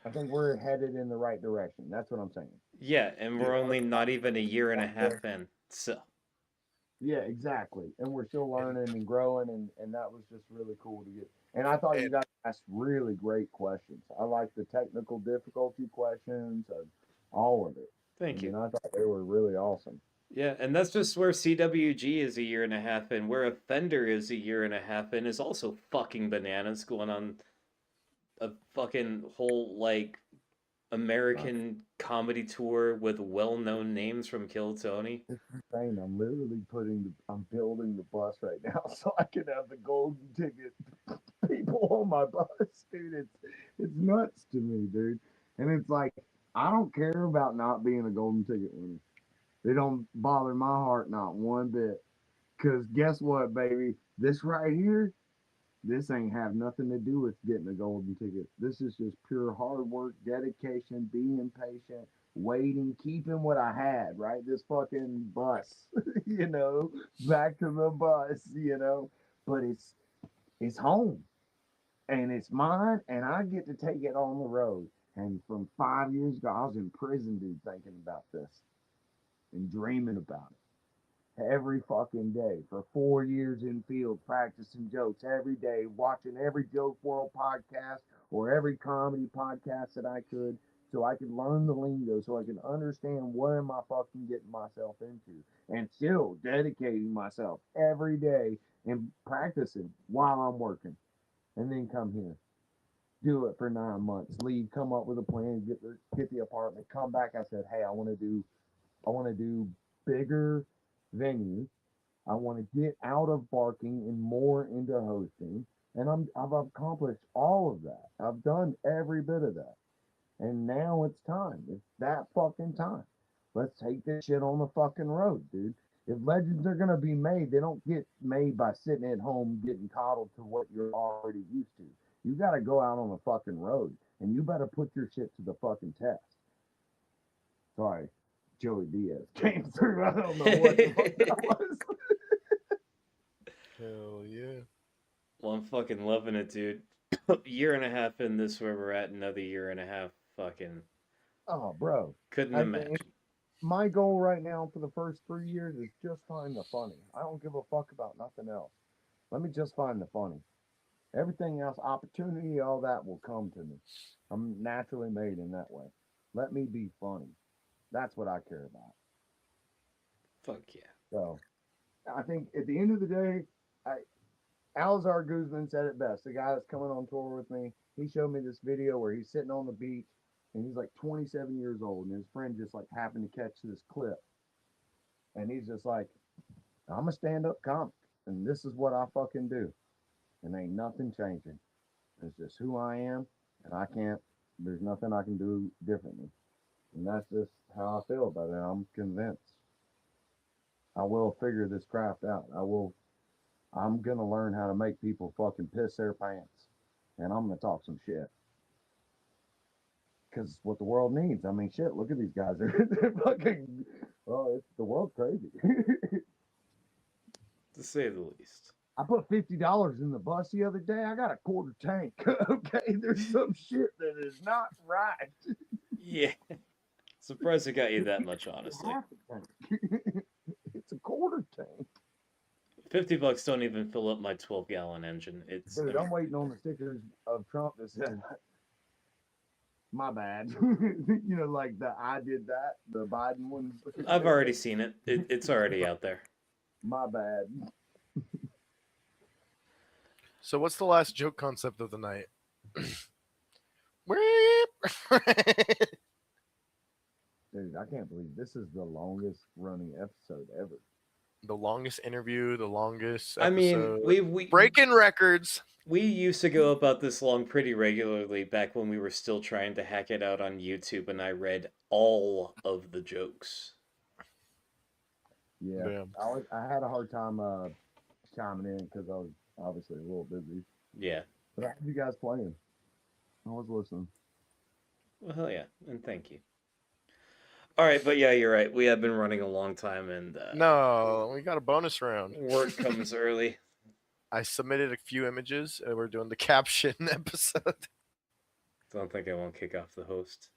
I think we're headed in the right direction. That's what I'm saying. Yeah, and we're only not even a year and a half in. So Yeah, exactly. And we're still learning and growing, and that was just really cool to get. And I thought you guys asked really great questions. I like the technical difficulty questions and all of it. thank I you. mean, I thought they were really awesome. Yeah, and that's just where CWG is a year and a half in, where Offender is a year and a half in, is also fucking bananas, going on a fucking whole like American comedy tour with well-known names from Kill Tony. It's insane. I'm literally I'm building the bus right now so I can have the golden ticket people on my bus, dude. It's nuts to me, dude. And it's like I don't care about not being a golden ticket winner. They don't bother my heart not one bit. Cause guess what, baby? This right here, this ain't have nothing to do with getting a golden ticket. This is just pure hard work, dedication, being patient, waiting, keeping what I had, right? This fucking bus, you know, back to the bus, you know. But it's home and it's mine and I get to take it on the road. And from 5 years ago, I was in prison, dude, thinking about this and dreaming about it every fucking day for 4 years in field practicing jokes every day, watching every Joke World podcast or every comedy podcast that I could, so I could learn the lingo, so I could understand what am I fucking getting myself into, and still dedicating myself every day and practicing while I'm working, and then come here. Do it for 9 months. Leave. Come up with a plan. Get the apartment. Come back. I said, hey, I want to do bigger venues. I want to get out of barking and more into hosting. And I've accomplished all of that. I've done every bit of that. And now it's time. It's that fucking time. Let's take this shit on the fucking road, dude. If legends are gonna be made, they don't get made by sitting at home getting coddled to what you're already used to. You gotta go out on the fucking road and you better put your shit to the fucking test. Sorry, Joey Diaz came through. I don't know what the fuck that was. Hell yeah. Well, I'm fucking loving it, dude. Year and a half in, this where we're at. Another year and a half. Fucking Oh, bro. couldn't imagine. My goal right now for the first 3 years is just find the funny. I don't give a fuck about nothing else. Let me just find the funny. Everything else, opportunity, all that will come to me. I'm naturally made in that way. Let me be funny. That's what I care about. Fuck yeah. So I think at the end of the day, Alzar Guzman said it best. The guy that's coming on tour with me, he showed me this video where he's sitting on the beach and he's like 27 years old, and his friend just like happened to catch this clip, and he's just like, I'm a stand-up comic and this is what I fucking do, and ain't nothing changing. It's just who I am, and there's nothing I can do differently, and that's just how I feel about it. I'm convinced I will figure this craft out. I'm gonna learn how to make people fucking piss their pants, and I'm gonna talk some shit. Because it's what the world needs. I mean, shit, look at these guys. They're fucking, well, it's the world crazy. To say the least. I put $50 in the bus the other day. I got a quarter tank. Okay, there's some shit that is not right. Yeah. Surprised it got you that much, honestly. It's a quarter tank. $50 don't even fill up my 12-gallon engine. Dude, I'm waiting on the stickers of Trump that says, my bad. You know, like the I did that, the Biden ones. I've already seen it. It's already out there. My bad. So what's the last joke concept of the night? Dude, I can't believe this is the longest running episode ever. The longest interview, the longest episode. I mean, we breaking records. We used to go about this long pretty regularly back when we were still trying to hack it out on YouTube, and I read all of the jokes. Yeah, Damn. I had a hard time chiming in because I was obviously a little busy. Yeah. But how you guys playing? I was listening. Well, hell yeah, and thank you. All right, but yeah, you're right. We have been running a long time, and No, we got a bonus round. work comes early. I submitted a few images, and we're doing the caption episode. Don't think I won't kick off the host.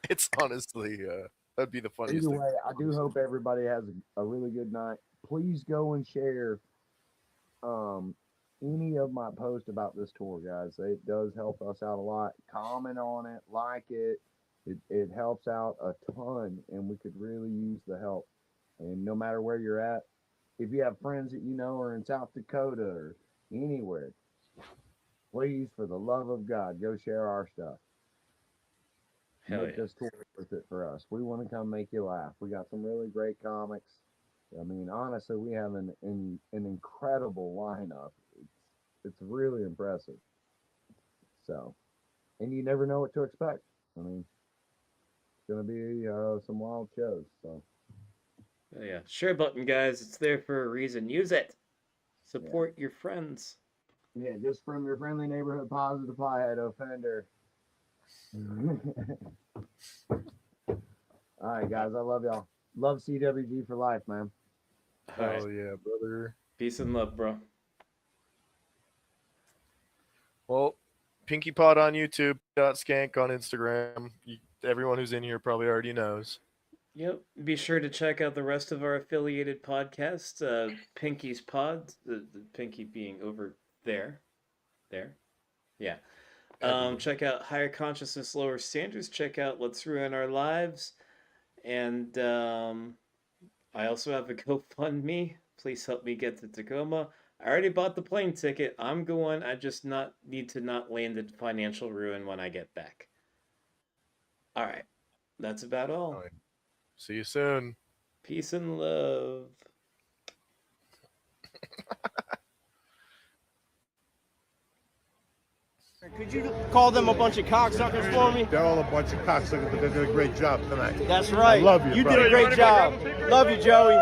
It's honestly, that'd be the funniest Either thing. way, I do hope everybody has a really good night. Please go and share any of my posts about this tour, guys. It does help us out a lot. Comment on it, like it. It helps out a ton, and we could really use the help. And no matter where you're at, if you have friends that you know are in South Dakota or anywhere, please, for the love of God, go share our stuff. Hell Make yeah. this tour worth it for us. We want to come make you laugh. We got some really great comics. I mean, honestly, we have an incredible lineup. It's really impressive. So, and you never know what to expect. I mean, it's gonna be some wild shows. So, Oh, yeah. Share button, guys. It's there for a reason. Use it. Support your friends. yeah, just from your friendly neighborhood positive piehead offender. All right, guys, I love y'all. Love CWG for life, man. All right. Oh yeah, brother. Peace and love, bro. Well, Pinky Pod on YouTube, .skank on Instagram. Everyone who's in here probably already knows. Yep. Be sure to check out the rest of our affiliated podcasts. Pinky's Pod, the Pinky being over there. There. Yeah. Check out Higher Consciousness, Lower Standards. Check out Let's Ruin Our Lives. And I also have a GoFundMe. Please help me get to Tacoma. I already bought the plane ticket. I'm going. I just need to not land in financial ruin when I get back. All right. That's about all. All right. See you soon. Peace and love. Could you call them a bunch of cocksuckers for me? They're all a bunch of cocksuckers, but they did a great job tonight. That's right. I love you, You brother. did a great job. Love you, Joey.